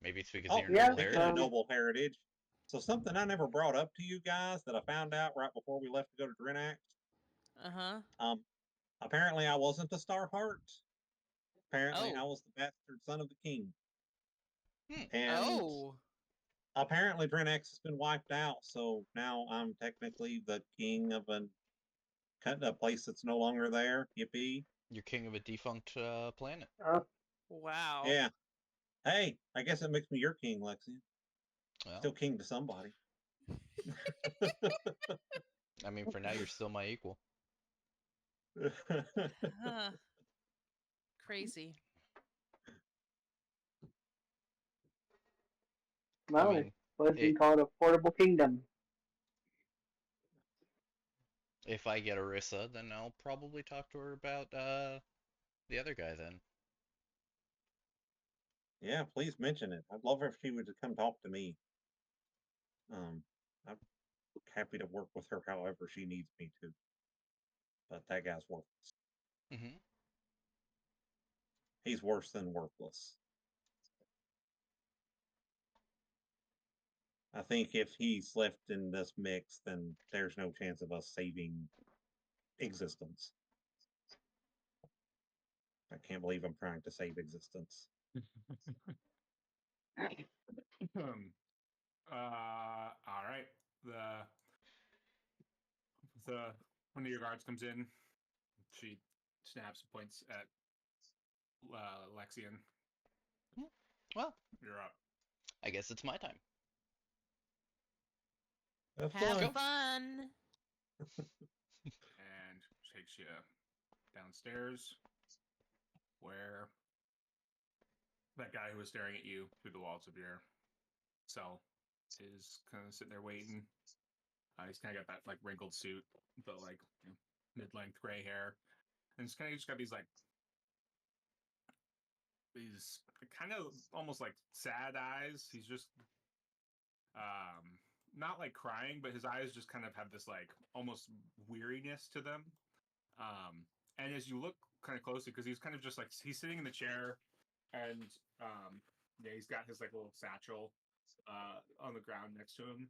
Maybe it's because of your noble heritage. Noble heritage. So something I never brought up to you guys that I found out right before we left to go to Drinax. Apparently I wasn't the Starheart. Apparently I was the bastard son of the king. And apparently Drinax has been wiped out, so now I'm technically the king of a place that's no longer there. Yippee. You're king of a defunct planet. Wow. Yeah. Hey, I guess it makes me your king, Lexi. Well, still king to somebody. I mean, for now, you're still my equal. Huh. Crazy. Well, I it mean, was it, called a portable kingdom. if I get Orisa, then I'll probably talk to her about the other guy then. Yeah, please mention it. I'd love if she would come talk to me. I'm happy to work with her however she needs me to. But that guy's worthless. Mm-hmm. He's worse than worthless. I think if he's left in this mix, then there's no chance of us saving existence. I can't believe I'm trying to save existence. All right. The one of your guards comes in. She snaps and points at Lexian. Well, You're up. I guess it's my time. Have Have fun. fun. And takes you downstairs where that guy who was staring at you through the walls of your cell is kind of sitting there waiting. He's kind of got that like wrinkled suit, but like mid-length gray hair, and he's kind of just got these kind of almost like sad eyes. He's just not like crying, but his eyes just kind of have this like almost weariness to them. And as you look kind of closely, because he's kind of just like he's sitting in the chair, and yeah, he's got his like little satchel on the ground next to him,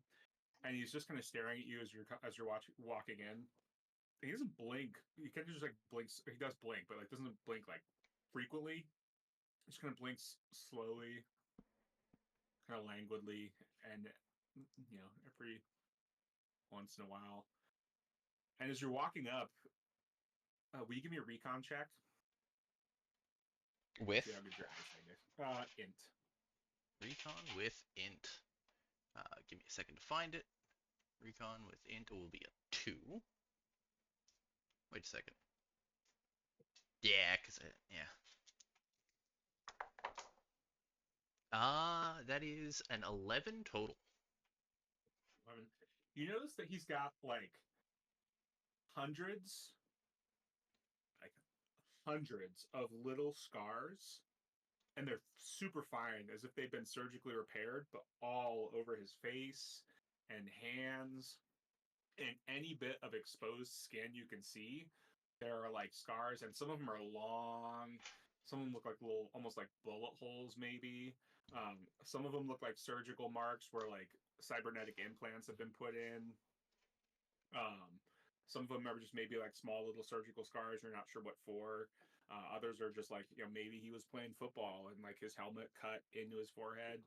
and he's just kind of staring at you as you're walking in. He doesn't blink. He kind of just like blinks. He does blink, but like doesn't blink like frequently. He just kind of blinks slowly, kind of languidly, and every once in a while. And as you're walking up, will you give me a recon check? With You have your drive, I guess. Int. recon with int. Give me a second to find it. Recon with int will be a 2. Wait a second. Yeah, yeah. That is an 11 total. 11. You notice that he's got like hundreds of little scars, and they're super fine, as if they've been surgically repaired, but all over his face and hands, and any bit of exposed skin you can see. There are like scars, and some of them are long. Some of them look like little, almost like bullet holes, maybe. Some of them look like surgical marks where like cybernetic implants have been put in. Some of them are just maybe like small little surgical scars. You're not sure what for. Others are just like, maybe he was playing football and like his helmet cut into his forehead.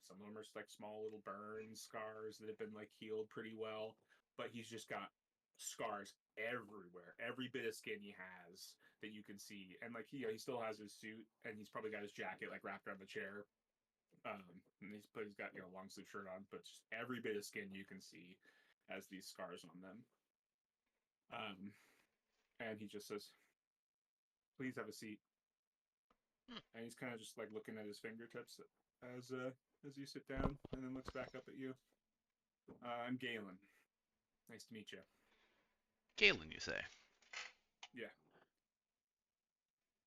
Some of them are just like small little burn scars that have been like healed pretty well. But he's just got scars everywhere, every bit of skin he has that you can see. And like he still has his suit, and he's probably got his jacket like wrapped around the chair. And he's got long sleeve shirt on, but just every bit of skin you can see has these scars on them. And he just says, "Please have a seat." And he's kind of just like looking at his fingertips as you sit down, and then looks back up at you. I'm Galen. Nice to meet you. Galen, you say? Yeah.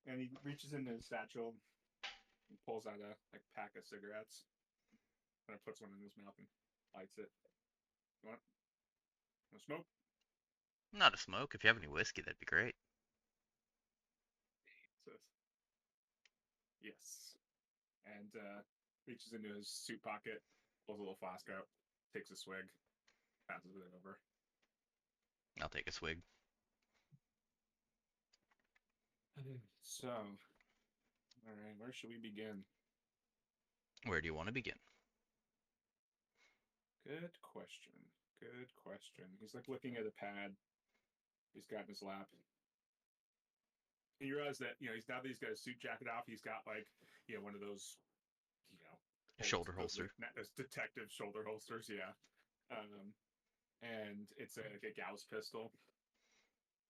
And he reaches into his satchel and pulls out a pack of cigarettes, and puts one in his mouth and lights it. You want a smoke? Not a smoke. If you have any whiskey, that'd be great. Says, yes. And reaches into his suit pocket, pulls a little flask out, takes a swig, passes it over. I'll take a swig. So, all right, where should we begin? Where do you want to begin? Good question. Good question. He's like looking at a pad he's got in his lap. And you realize that, he's now that he's got his suit jacket off, he's got like, one of those, Shoulder holster. those detective shoulder holsters, yeah. And it's like a Gauss pistol,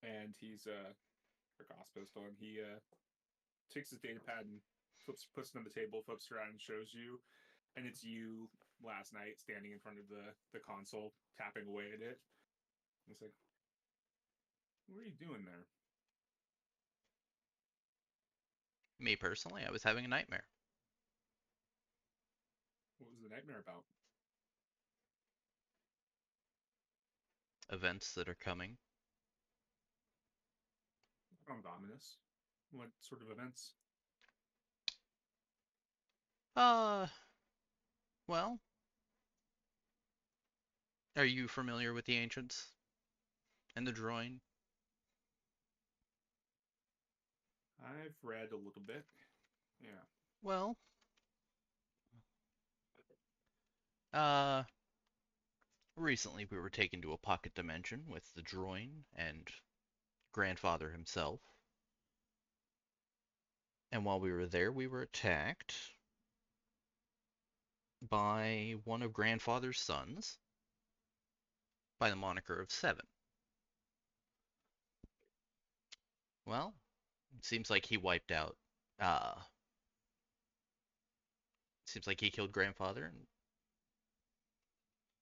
and he's or Gauss pistol, and he takes his data pad and puts it on the table, flips around, and shows you, and it's you last night standing in front of the console, tapping away at it. And it's like, what are you doing there? Me personally, I was having a nightmare. What was the nightmare about? Events that are coming. Ominous. What sort of events? Well, are you familiar with the ancients and the drawing? I've read a little bit. Yeah. Well, uh, recently we were taken to a pocket dimension with the droid and grandfather himself. And while we were there, we were attacked by one of grandfather's sons by the moniker of Seven. Well, it seems like he wiped out. Seems like he killed grandfather, and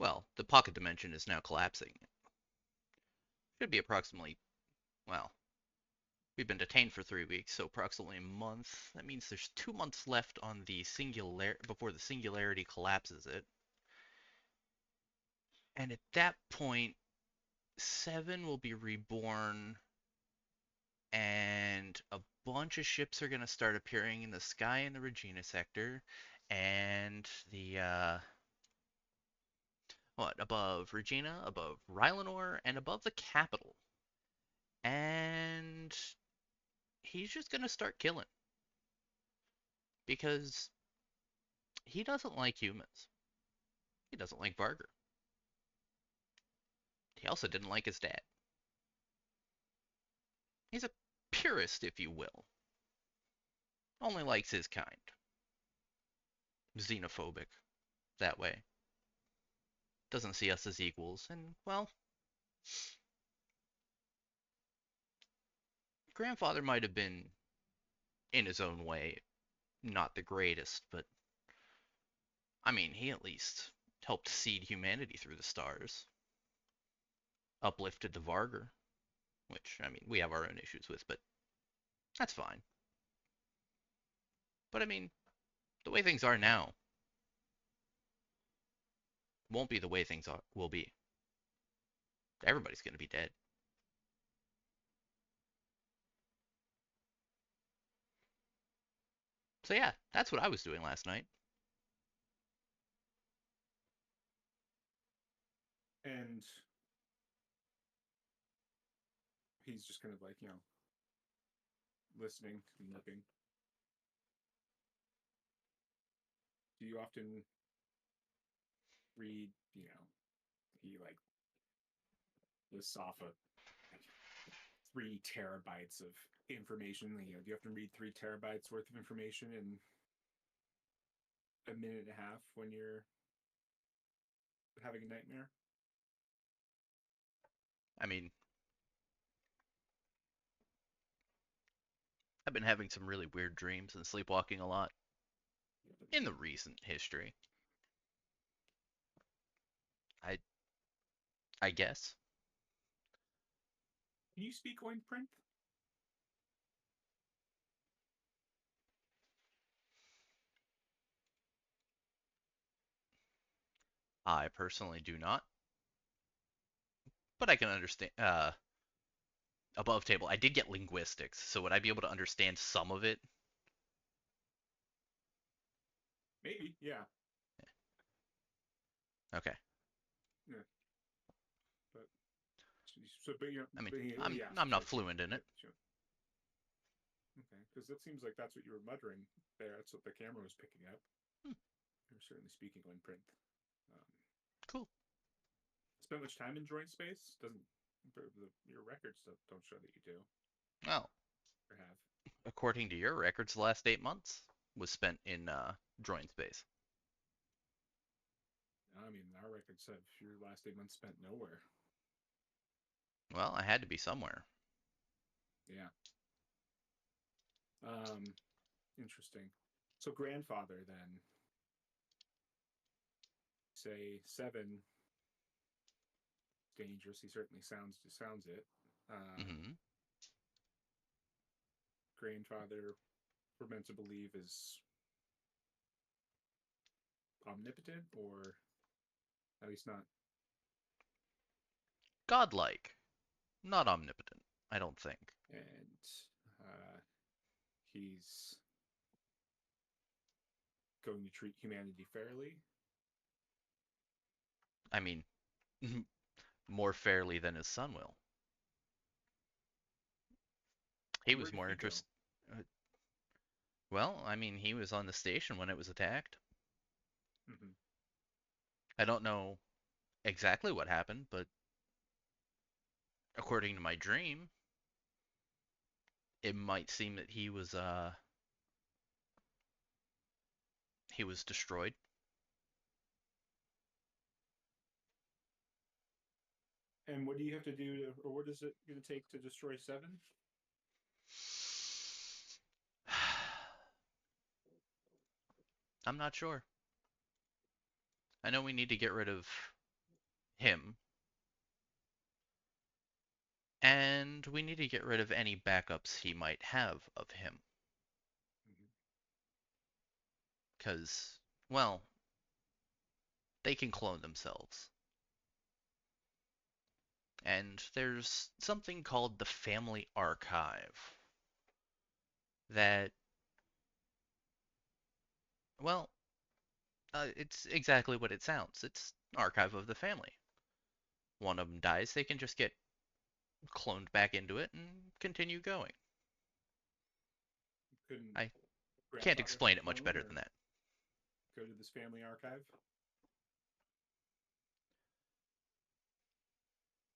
well, the pocket dimension is now collapsing. Should be approximately, well, we've been detained for 3 weeks, so approximately a month. That means there's 2 months left on the before the singularity collapses it. And at that point, Seven will be reborn, and a bunch of ships are going to start appearing in the sky in the Regina sector, and above Regina, above Rylanor, and above the capital. And he's just going to start killing. Because he doesn't like humans. He doesn't like Vargr. He also didn't like his dad. He's a purist, if you will. Only likes his kind. Xenophobic. That way. Doesn't see us as equals, and, well, grandfather might have been, in his own way, not the greatest, but, I mean, he at least helped seed humanity through the stars. Uplifted the Vargr, which, I mean, we have our own issues with, but that's fine. But, I mean, the way things are now won't be the way things will be. Everybody's going to be dead. So yeah, that's what I was doing last night. And he's just kind of like, listening and looking. Do you often read, he like lists off of 3 terabytes of information. Do you have to read 3 terabytes worth of information in a minute and a half when you're having a nightmare? I mean, I've been having some really weird dreams and sleepwalking a lot in the recent history. I guess. Can you speak coin print? I personally do not, but I can understand. Above table, I did get linguistics, so would I be able to understand some of it? Maybe, yeah. Okay. Yeah. But I mean, I'm not fluent in it. Okay, because that seems like that's what you were muttering there. That's what the camera was picking up. You're certainly speaking on print. Cool. Spent much time in joint space? Your records don't show that you do. Well, Or have. according to your records, the last 8 months was spent in droid space. I mean, our record said your last 8 months spent nowhere. Well, I had to be somewhere. Yeah. Interesting. So grandfather then. Say 7. Dangerous. He certainly sounds it. Hmm. Grandfather, we're meant to believe, is omnipotent, or at least not. Godlike, not omnipotent, I don't think. And he's going to treat humanity fairly. I mean, more fairly than his son will. He Where was did more he go? interested. Well, I mean, he was on the station when it was attacked. Mm-hmm. I don't know exactly what happened, but according to my dream, it might seem that he was destroyed. And what do you have to do, or what is it going to take to destroy 7? I'm not sure. I know we need to get rid of him, and we need to get rid of any backups he might have of him. Mm-hmm. Because, well, they can clone themselves. And there's something called the family archive that, well, it's exactly what it sounds. It's archive of the family. One of them dies, they can just get cloned back into it and continue going. Couldn't I can't grandfather have explain a it much clone better or than that. go to this family archive?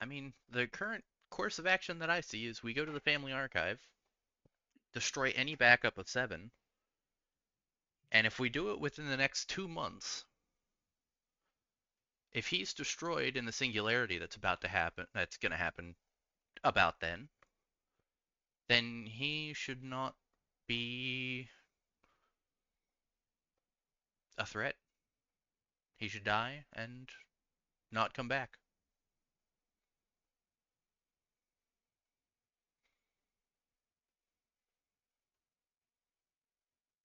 I mean, the current course of action that I see is we go to the family archive, destroy any backup of 7, and if we do it within the next 2 months, if he's destroyed in the singularity that's going to happen about then he should not be a threat. He should die and not come back.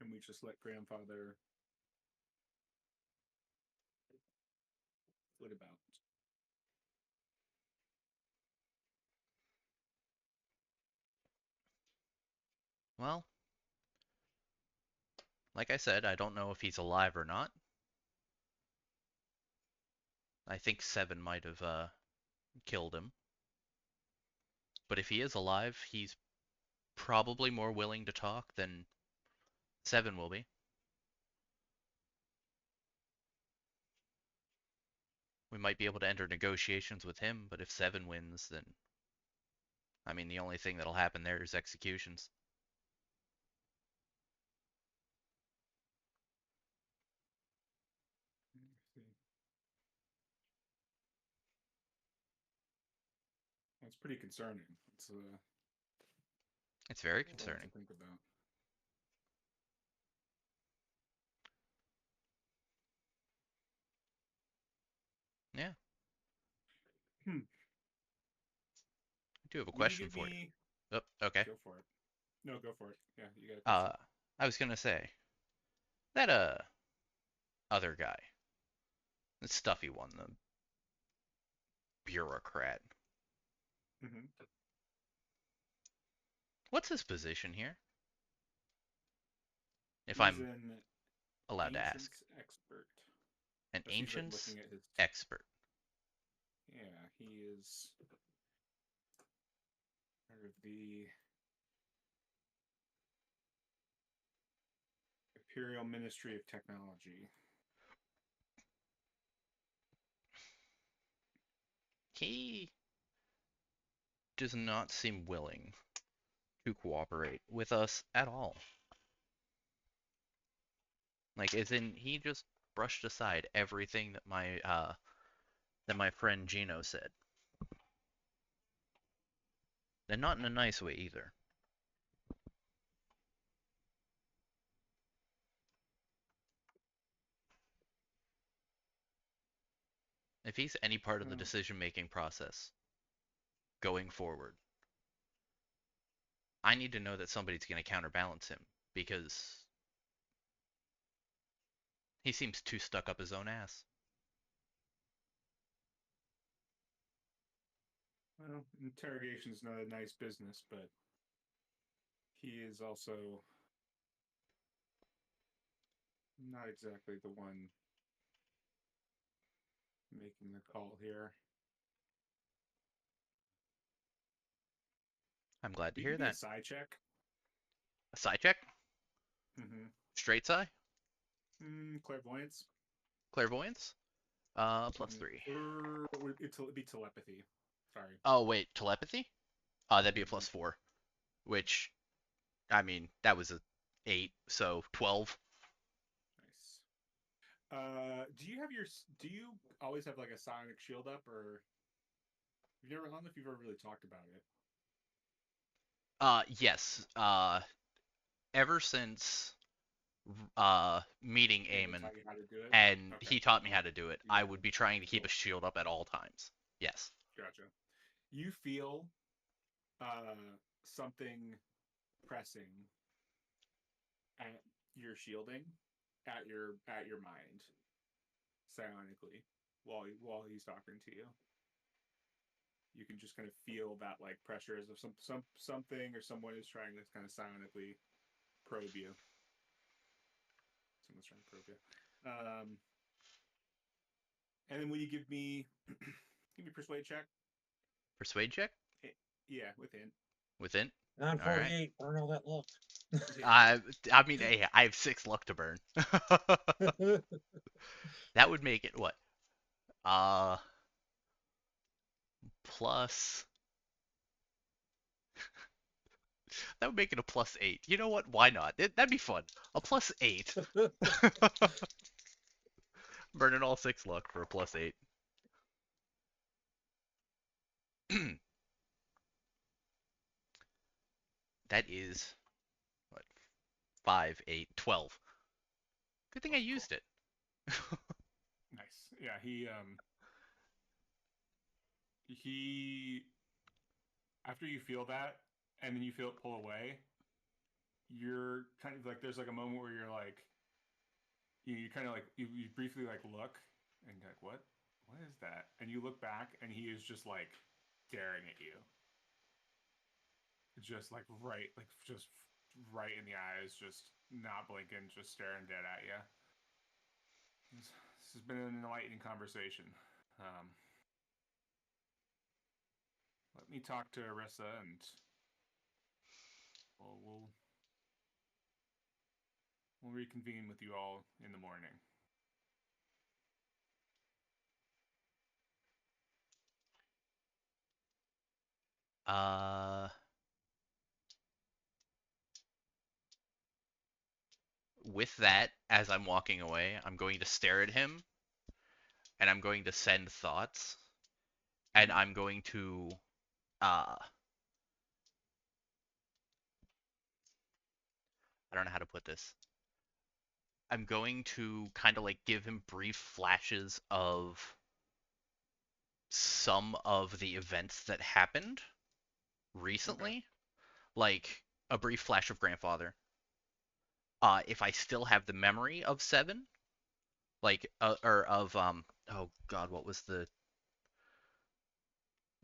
And we just let grandfather flit about. Well, like I said, I don't know if he's alive or not. I think 7 might have killed him. But if he is alive, he's probably more willing to talk than 7 will be. We might be able to enter negotiations with him, but if 7 wins, then I mean the only thing that'll happen there is executions. That's pretty concerning. It's It's very a lot to concerning. think about. Yeah. Hmm. I do have a Will you question give for you. me? Oh, okay. Go for it. No, go for it. Yeah, you got a question. I was gonna say that other guy, the stuffy one, the bureaucrat. Mm-hmm. What's his position here? If He's I'm an allowed to ask. ancients expert. An As he's like ancients looking at his. expert. Yeah, he is part of the Imperial Ministry of Technology. He does not seem willing to cooperate with us at all. Like, as in, he just brushed aside everything that my friend Gino said. And not in a nice way either. If he's any part of the decision-making process going forward, I need to know that somebody's going to counterbalance him, because he seems too stuck up his own ass. Well, interrogation's not a nice business, but he is also not exactly the one making the call here. I'm glad to You hear give me a that. side check. A side check? Mm-hmm. Straight side? Clairvoyance. Clairvoyance? Plus 3. It'd be telepathy. Sorry. Oh, wait, telepathy? That'd be a plus 4. Which, I mean, that was a 8, so 12. Nice. Do you always have like a sonic shield up, or I don't know if you've ever really talked about it. Yes. Ever since meeting David Eamon, taught you how to do it? and Okay. he taught me how to do it, I Yeah. would be trying to keep Cool. a shield up at all times. Yes. Gotcha. You feel something pressing at your shielding, at your mind, psionically, while he's talking to you. You can just kind of feel that like pressure as if something or someone is trying to kind of psionically probe you. Someone's trying to probe you. And then will you give me persuade check? Persuade check? Yeah, within. Within? 948. Burn all that luck. I mean, hey, I have 6 luck to burn. That would make it what? Plus. That would make it a plus 8. You know what? Why not? That'd be fun. A plus 8. Burning all 6 luck for a plus 8. That is what? 5, 8, 12. Good thing I used it. Nice. Yeah, he after you feel that and then you feel it pull away, you're kind of like there's like a moment where you're like you kind of like you briefly like look and you're like what is that, and you look back and he is just like staring at you, just like just right in the eyes, just not blinking, just staring dead at you. This has been an enlightening conversation. Let me talk to Arissa, and we'll reconvene with you all in the morning. With that, as I'm walking away, I'm going to stare at him, and I'm going to send thoughts, and I'm going to I don't know how to put this. I'm going to kind of like give him brief flashes of some of the events that happened recently. Okay. Like a brief flash of grandfather. If I still have the memory of 7, like or of oh god, what was the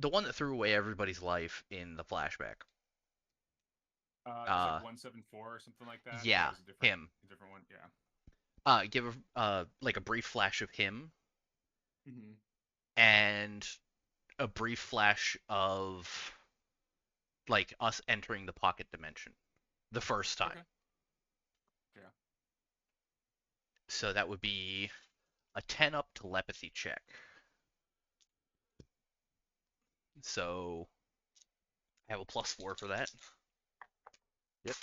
one that threw away everybody's life in the flashback? It was like 174 or something like that. Yeah, That was a him. different one. Yeah. Give like a brief flash of him, Mm-hmm. and a brief flash of like us entering the pocket dimension the first time. Okay. Yeah. So that would be a 10 up telepathy check. So I have a plus 4 for that. Yep.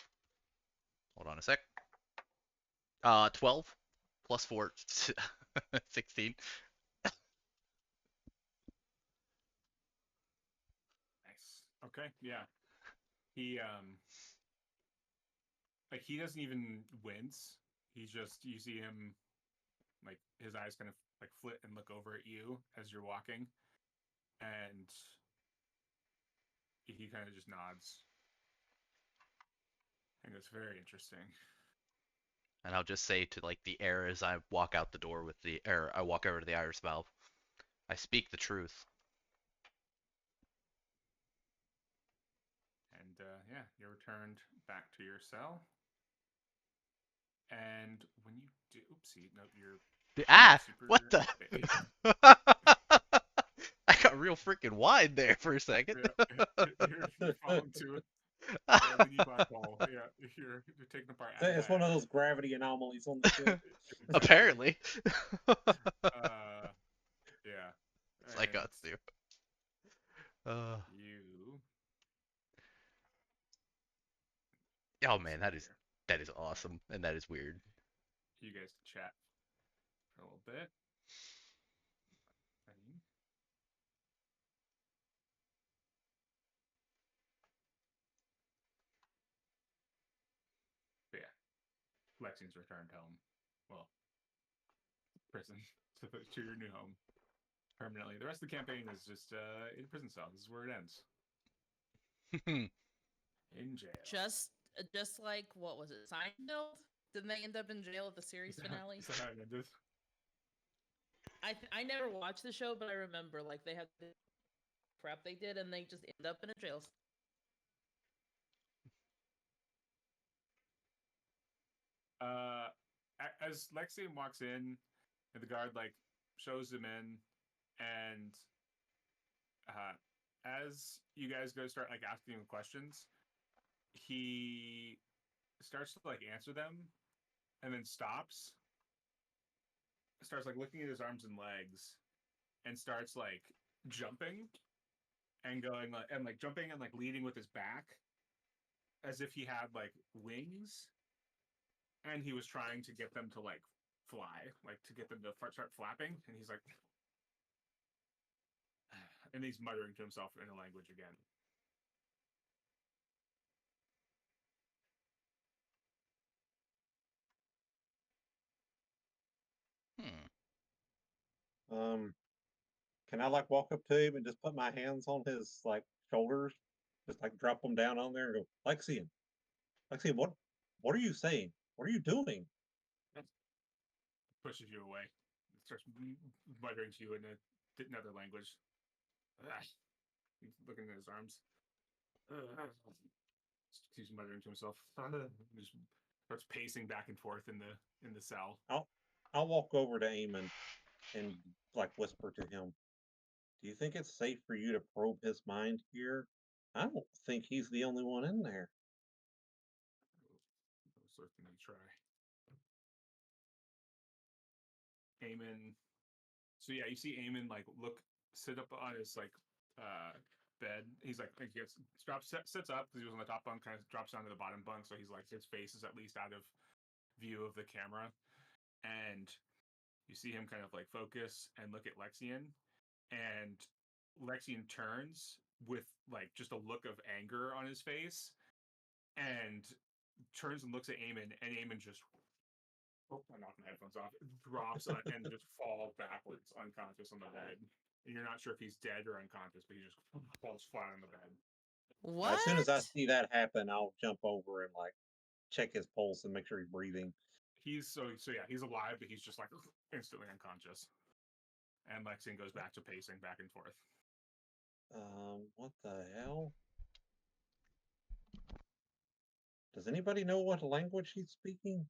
Hold on a sec. 12. Plus 4, 16. Nice. Okay, yeah. He like he doesn't even wince. He's just you see him like his eyes kind of like flit and look over at you as you're walking, and he kind of just nods. And it's very interesting. And I'll just say to like the air as I walk out the door with the air, I walk over to the iris valve. I speak the truth. And yeah, you're returned back to your cell. And when you do, oopsie, no, you're super. What the? I got real freaking wide there for a second. You're falling to a mini black hole. Yeah, you're taking apart. It's one of those gravity anomalies on the ship. Apparently. Yeah. It's like us too. You. Oh man, that is awesome, and that is weird. You guys can chat for a little bit. But yeah, Lexian's returned home. Well, prison to your new home permanently. The rest of the campaign is just in a prison cell. This is where it ends. In jail. Just like, what was it, Seinfeld? Didn't they end up in jail at the series finale? Is that how it ended? I never watched the show, but I remember like they had the crap they did, and they just end up in a jail. As Lexian walks in, and the guard like shows him in, and as you guys go start like asking him questions, he starts to like answer them, and then stops. Starts like looking at his arms and legs, and starts like jumping, and going like and like jumping and like leading with his back, as if he had like wings, and he was trying to get them to like fly, like to get them to start flapping, and he's like, and he's muttering to himself in a language again. Can I like walk up to him and just put my hands on his like shoulders, just like drop them down on there and go, Lexian, what are you saying? What are you doing? Pushes you away. Starts muttering to you in another language. He's looking at his arms. He's muttering to himself. Just starts pacing back and forth in the cell. I'll walk over to Eamon and like whisper to him, do you think it's safe for you to probe his mind here? I don't think he's the only one in there. Sort of try. Eamon. So yeah, you see Eamon like sit up on his like bed. He's like he gets sits up because he was on the top bunk, kind of drops down to the bottom bunk, so he's like his face is at least out of view of the camera, and you see him kind of like focus and look at Lexian, and Lexian turns with like just a look of anger on his face, and turns and looks at Eamon, and Eamon just I knocked my headphones off. Drops and just falls backwards, unconscious on the bed. And you're not sure if he's dead or unconscious, but he just falls flat on the bed. What? As soon as I see that happen, I'll jump over and like check his pulse and make sure he's breathing. He's so yeah, he's alive, but he's just like instantly unconscious. And Lexian goes back to pacing back and forth. What the hell? Does anybody know what language he's speaking?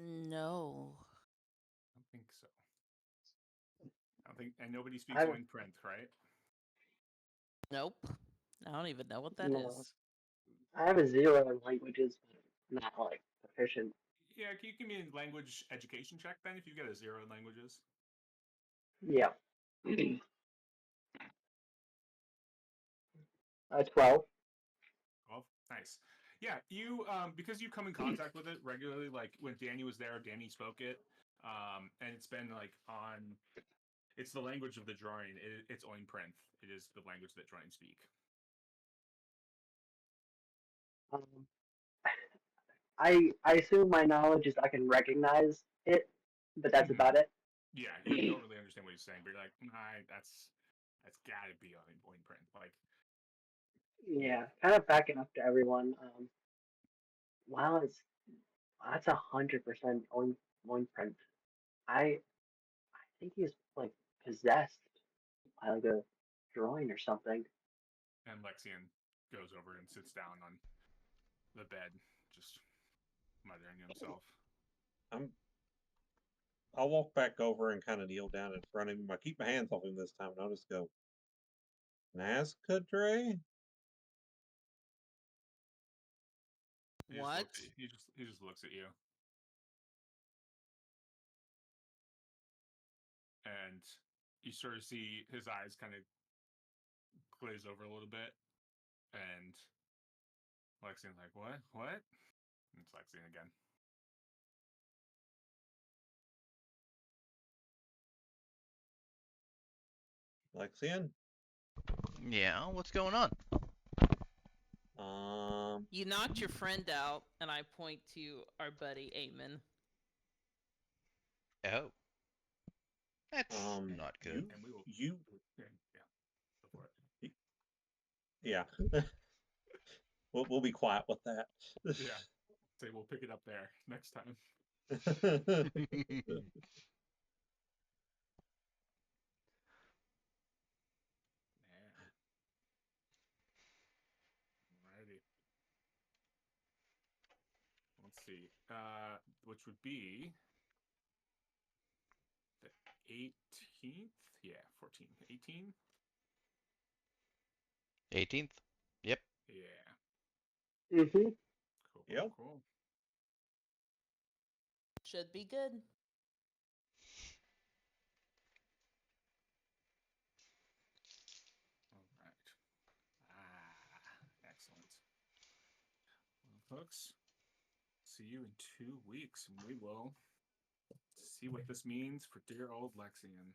No. I don't think so. I don't think, and nobody speaks Oinprint, right? Nope. I don't even know what that is. I have a 0 in languages, but not like proficient. Yeah, can you give me a language education check then if you get a 0 in languages? Yeah. 12. 12? Nice. Yeah, you because you come in contact with it regularly. Like when Danny was there, Danny spoke it, and it's been like on. It's the language of the drawing. It's Oinprinth. It is the language that drawings speak. Um, I assume my knowledge is I can recognize it, but that's about it. Yeah, you don't really understand what he's saying, but you're like, nah, that's gotta be Oinprint. Like, Yeah, kind of backing up to everyone. Wow, that's 100% on print. I think he's like possessed by like a drawing or something. and Lexian goes over and sits down on the bed, just muttering to himself. I'll walk back over and kind of kneel down in front of him. I keep my hands off him this time, and I'll just go, Nazca Dre? What? He just looks at you, and you sort of see his eyes kind of glaze over a little bit, and Lexian's like, "What? What?" And it's Lexian again. Lexian? Yeah, what's going on? You knocked your friend out, and I point to our buddy Eamon. Oh. That's not good. And we will. You? Yeah, go for it. Yeah. We'll be quiet with that. Yeah, say we'll pick it up there next time. Yeah. Alrighty. Let's see. Which would be the 18th? Yeah, 14. 18? 18th? Yep. Yeah. Mm-hmm. Cool, Yep. cool. Should be good. All right. Excellent. Well, folks, see you in 2 weeks, and we will see what this means for dear old Lexian.